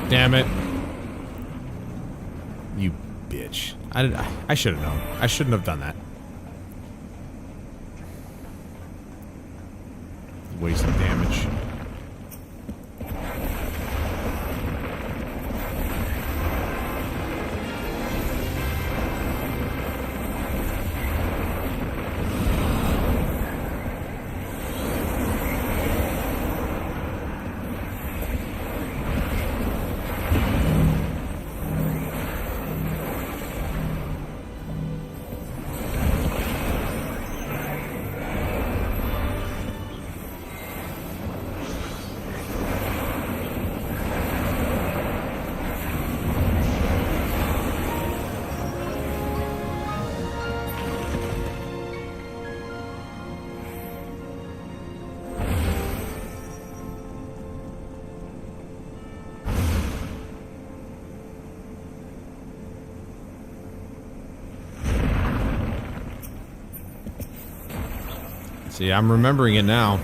Damn it. You bitch. I should have known. I shouldn't have done that. Waste of damage. See, I'm remembering it now.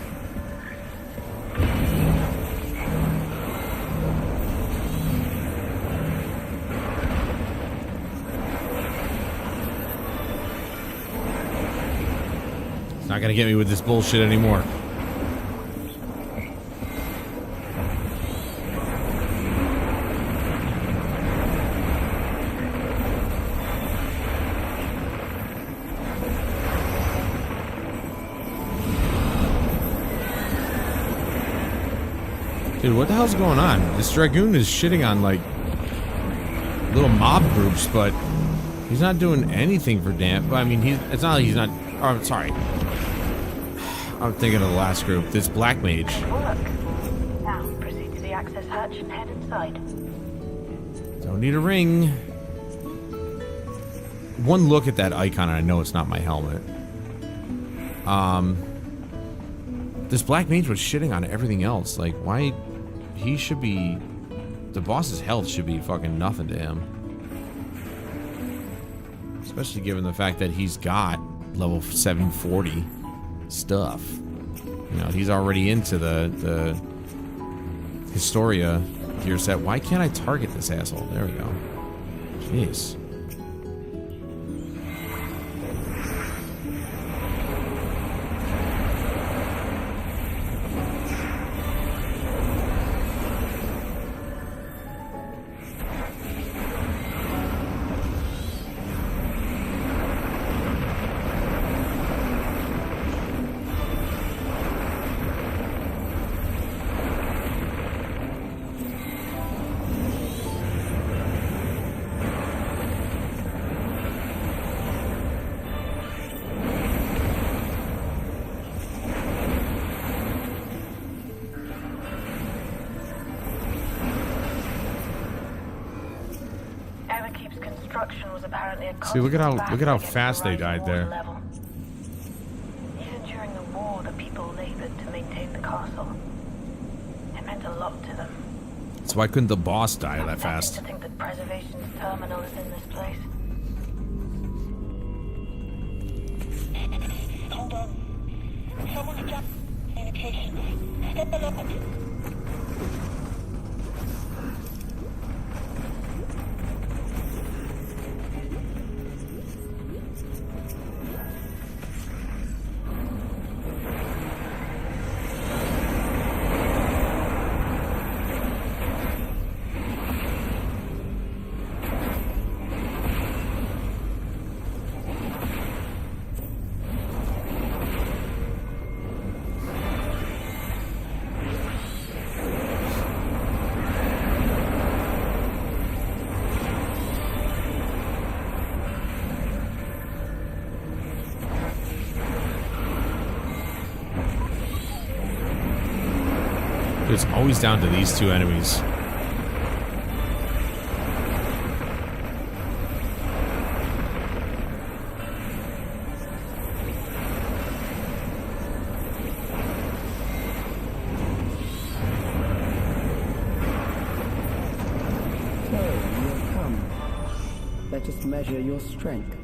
It's not gonna get me with this bullshit anymore. Dude, what the hell's going on? This Dragoon is shitting on, like, little mob groups, but he's not doing anything for damn. I mean, it's not like he's not. Oh, I'm sorry. I'm thinking of the last group. This Black Mage. Work. Now, proceed to the access hatch and head inside. Don't need a ring. One look at that icon and I know it's not my helmet. This Black Mage was shitting on everything else. Like, why? He should be... The boss's health should be fucking nothing to him. Especially given the fact that he's got level 740 stuff. You know, he's already into the Historia gear set. Why can't I target this asshole? There we go. Jeez. See, look at how fast they died there. Even during the war, the people labored to maintain the castle. It meant a lot to them. So why couldn't the boss die that fast? To think that preservation's terminal is in this place. Hold on. Someone's jammed communications. Step along. it's always down to these two enemies. So, you've come. Let us measure your strength.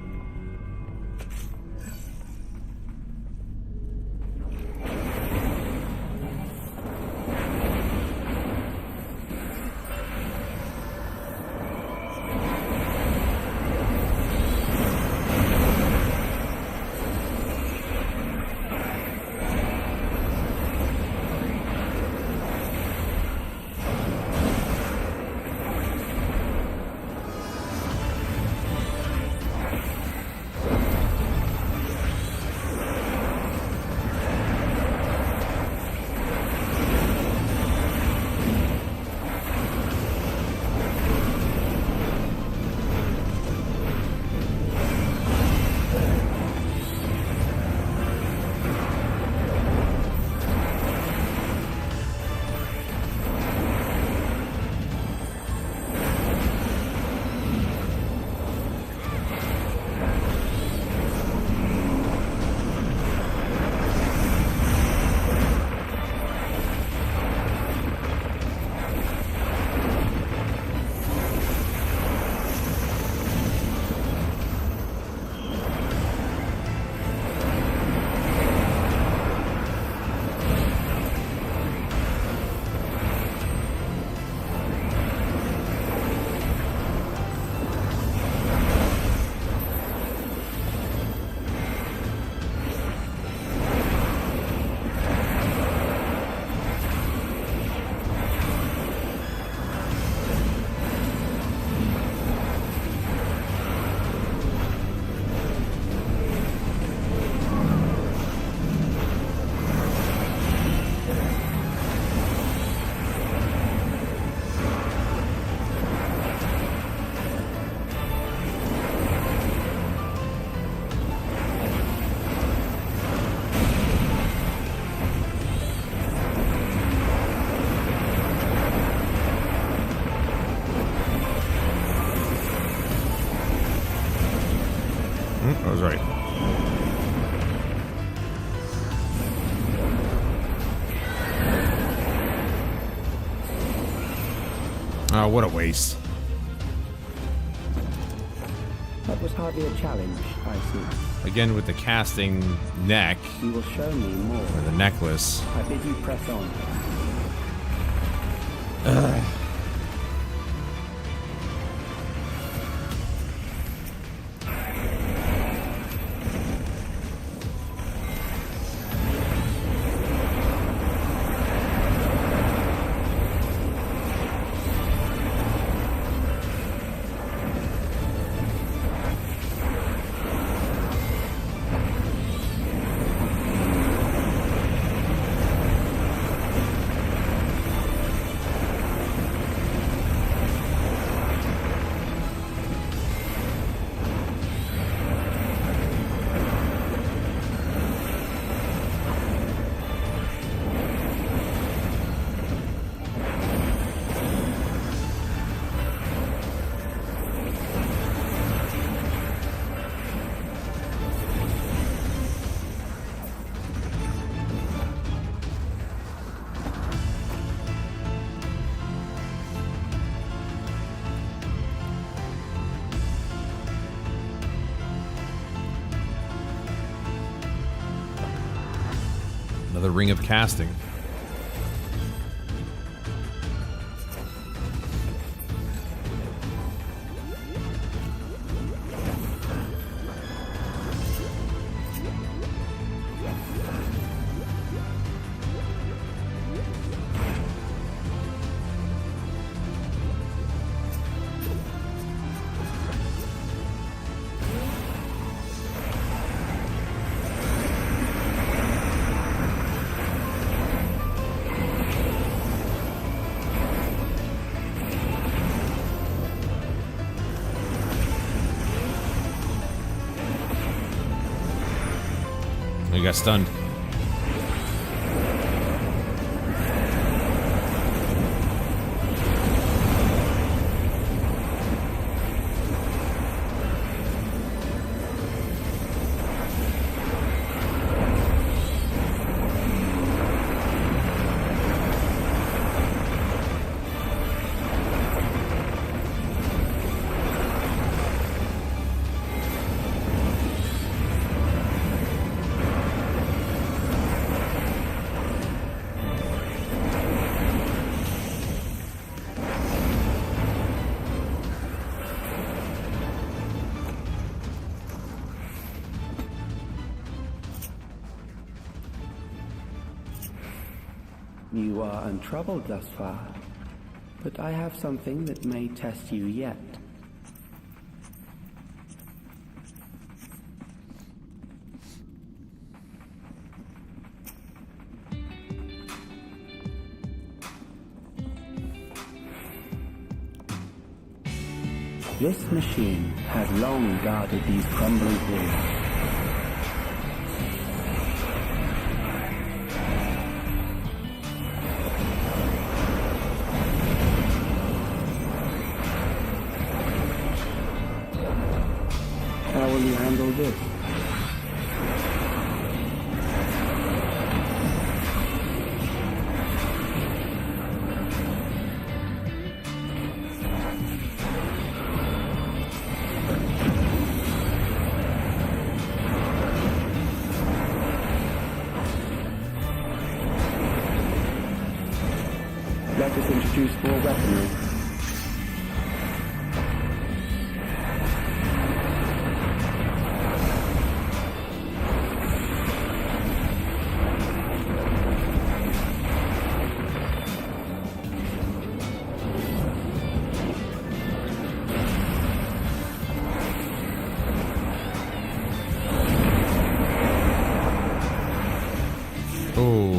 I was right. Oh, what a waste. That was hardly a challenge, I see. Again with the casting neck, You will show me more. or the necklace. I bid you press on. Another ring of casting. You got stunned. You are untroubled thus far, but I have something that may test you yet. This machine has long guarded these crumbling walls. How will you handle this? Let us introduce more weaponry.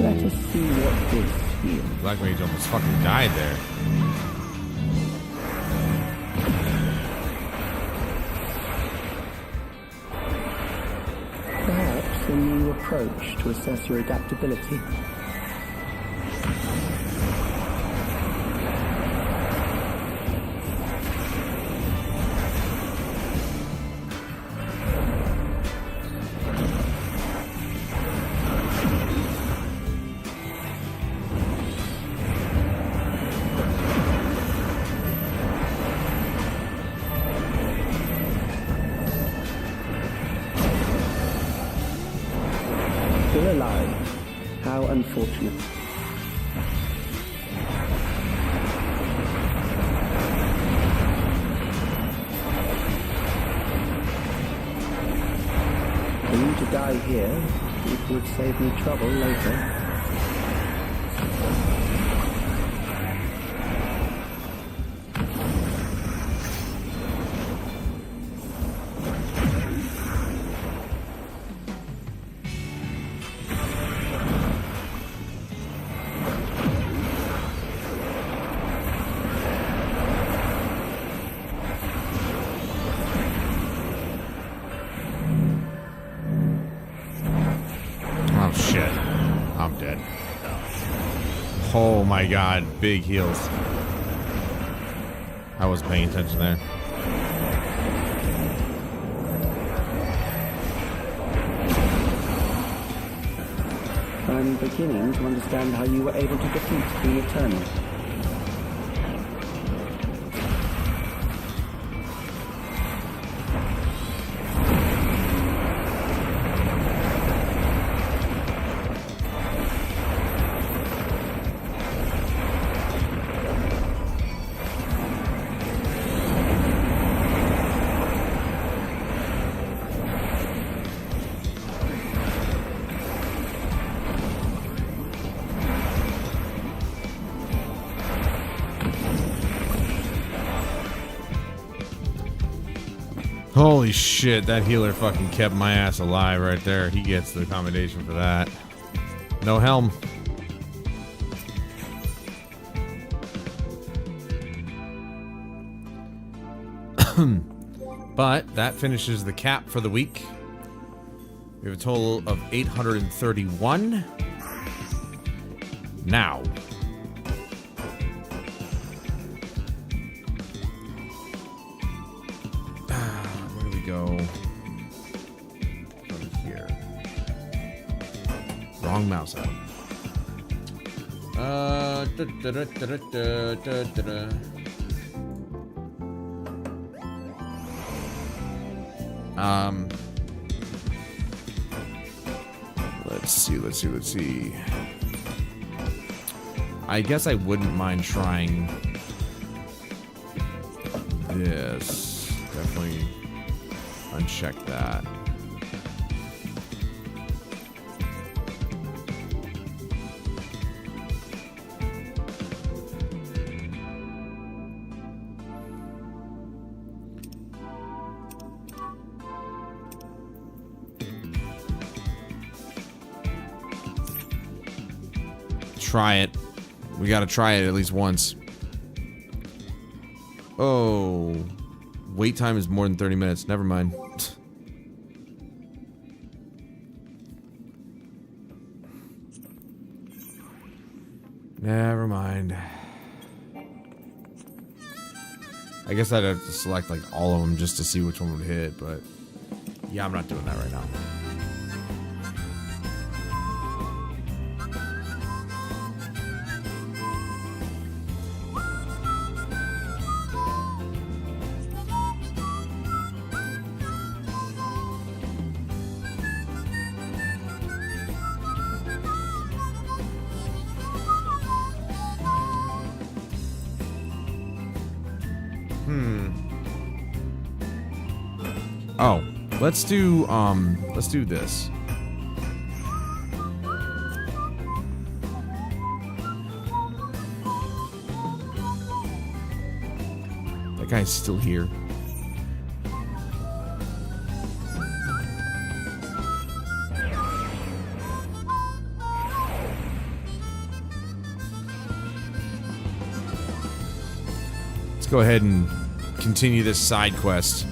Let us see what this feels. Black Mage almost fucking died there. Perhaps a new approach to assess your adaptability. Still alive. How unfortunate. For you to die here, it would save me trouble later. Oh shit. I'm dead. Oh my god, big heals. I wasn't paying attention there. I'm beginning to understand how you were able to defeat the Eternal. Holy shit, that healer fucking kept my ass alive right there. He gets the accommodation for that. No helm. But that finishes the cap for the week. We have a total of 831. Now, where do we go from here? Wrong mouse out. Let's see. I guess I wouldn't mind trying this. Definitely uncheck that. try it. We gotta try it at least once. Oh. Wait time is more than 30 minutes. Never mind. Never mind. I guess I'd have to select like all of them just to see which one would hit, but yeah, I'm not doing that right now. Oh, let's do this. That guy's still here. Let's go ahead and continue this side quest.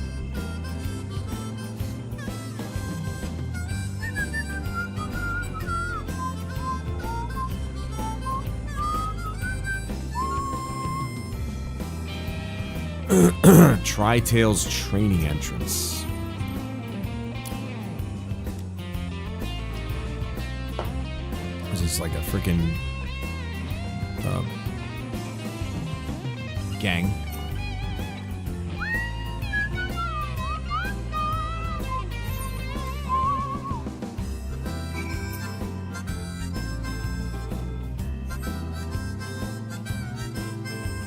Tri-Tail's training entrance. This is like a freaking gang.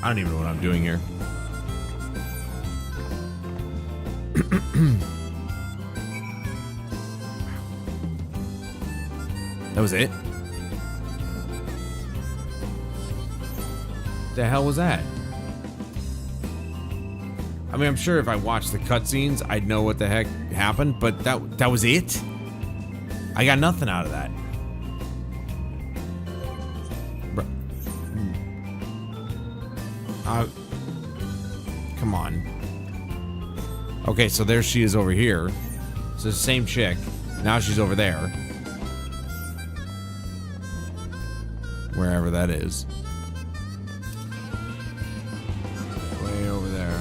I don't even know what I'm doing here. That was it? The hell was that? I mean, I'm sure if I watched the cutscenes, I'd know what the heck happened, but that was it? I got nothing out of that. Come on. Okay, so there she is over here. It's the same chick. Now she's over there. Wherever that is. Way over there.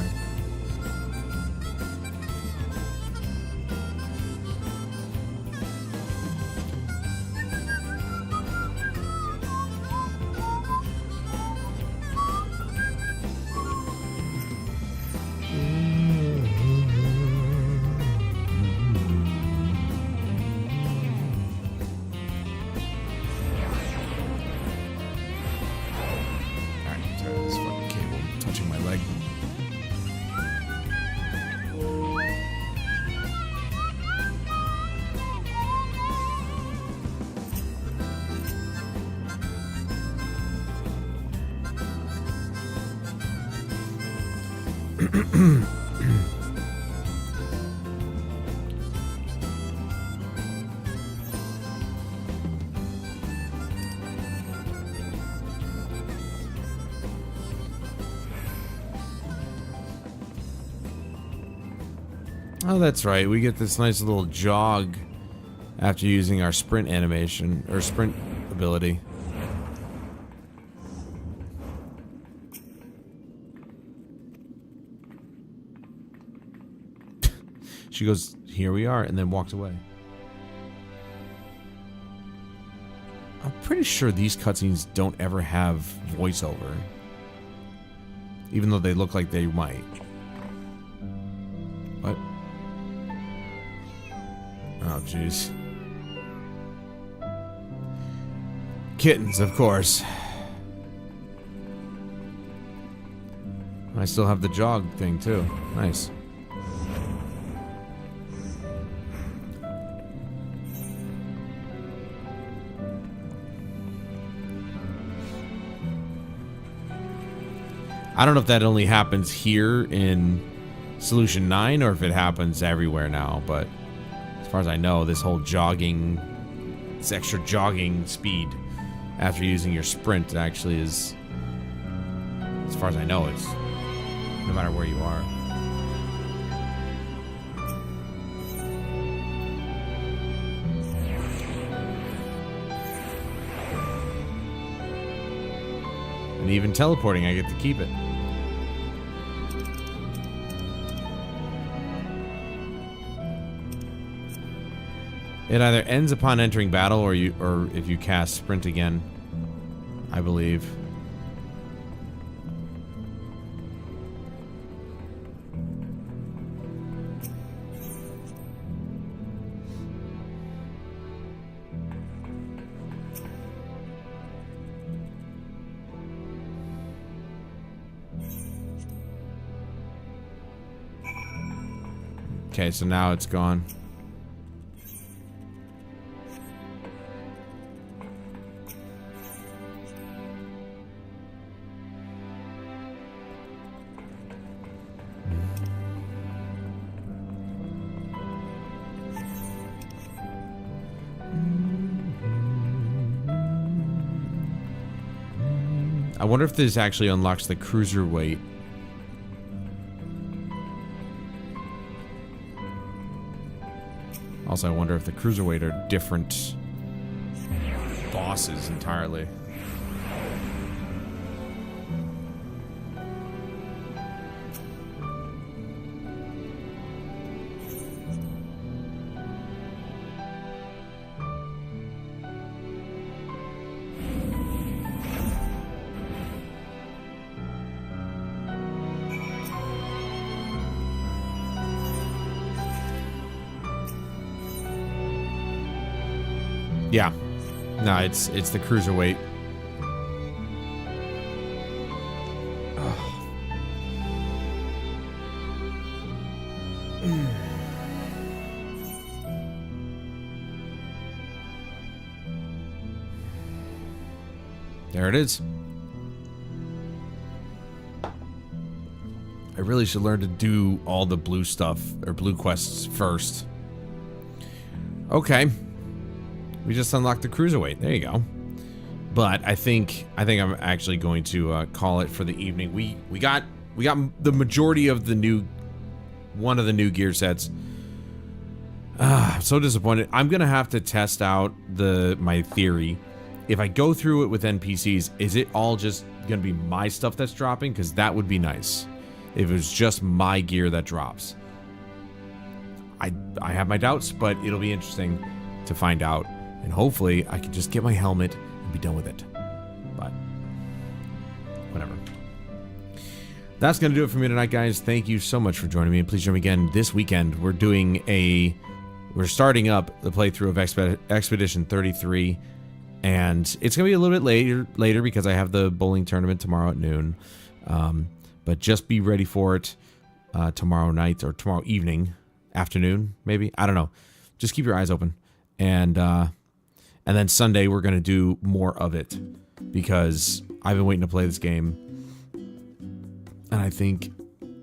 Oh, that's right. We get this nice little jog after using our sprint animation, or sprint ability. She goes, "Here we are," and then walks away. I'm pretty sure these cutscenes don't ever have voiceover. Even though they look like they might. What? Oh, jeez. Kittens, of course. I still have the jog thing, too. Nice. I don't know if that only happens here in Solution 9 or if it happens everywhere now, but as far as I know, this whole jogging, this extra jogging speed after using your sprint actually is, as far as I know, it's no matter where you are. And even teleporting, I get to keep it. It either ends upon entering battle, or if you cast sprint again, I believe. Okay, so now it's gone. I wonder if this actually unlocks the cruiserweight. Also, I wonder if the cruiserweight are different bosses entirely. Yeah. No, it's the cruiserweight. There it is. I really should learn to do all the blue stuff, or blue quests first. Okay. We just unlocked the cruiserweight. There you go. But I think I'm actually going to call it for the evening. We got the majority of the one of the new gear sets. I'm so disappointed. I'm gonna have to test out my theory. If I go through it with NPCs, is it all just gonna be my stuff that's dropping? Because that would be nice. If it was just my gear that drops. I have my doubts, but it'll be interesting to find out. And hopefully I can just get my helmet and be done with it. But whatever. That's going to do it for me tonight, guys. Thank you so much for joining me. And please join me again this weekend. We're starting up the playthrough of Expedition 33. And it's going to be a little bit later because I have the bowling tournament tomorrow at noon. But just be ready for it tomorrow night or tomorrow evening, afternoon, maybe. I don't know. Just keep your eyes open. And then Sunday, we're going to do more of it because I've been waiting to play this game. And I think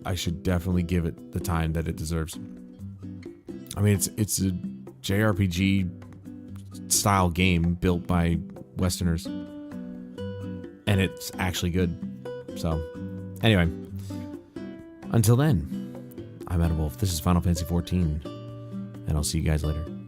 I should definitely give it the time that it deserves. I mean, it's a JRPG style game built by Westerners. And it's actually good. So, anyway. Until then, I'm Adam Wolf. This is Final Fantasy XIV. And I'll see you guys later.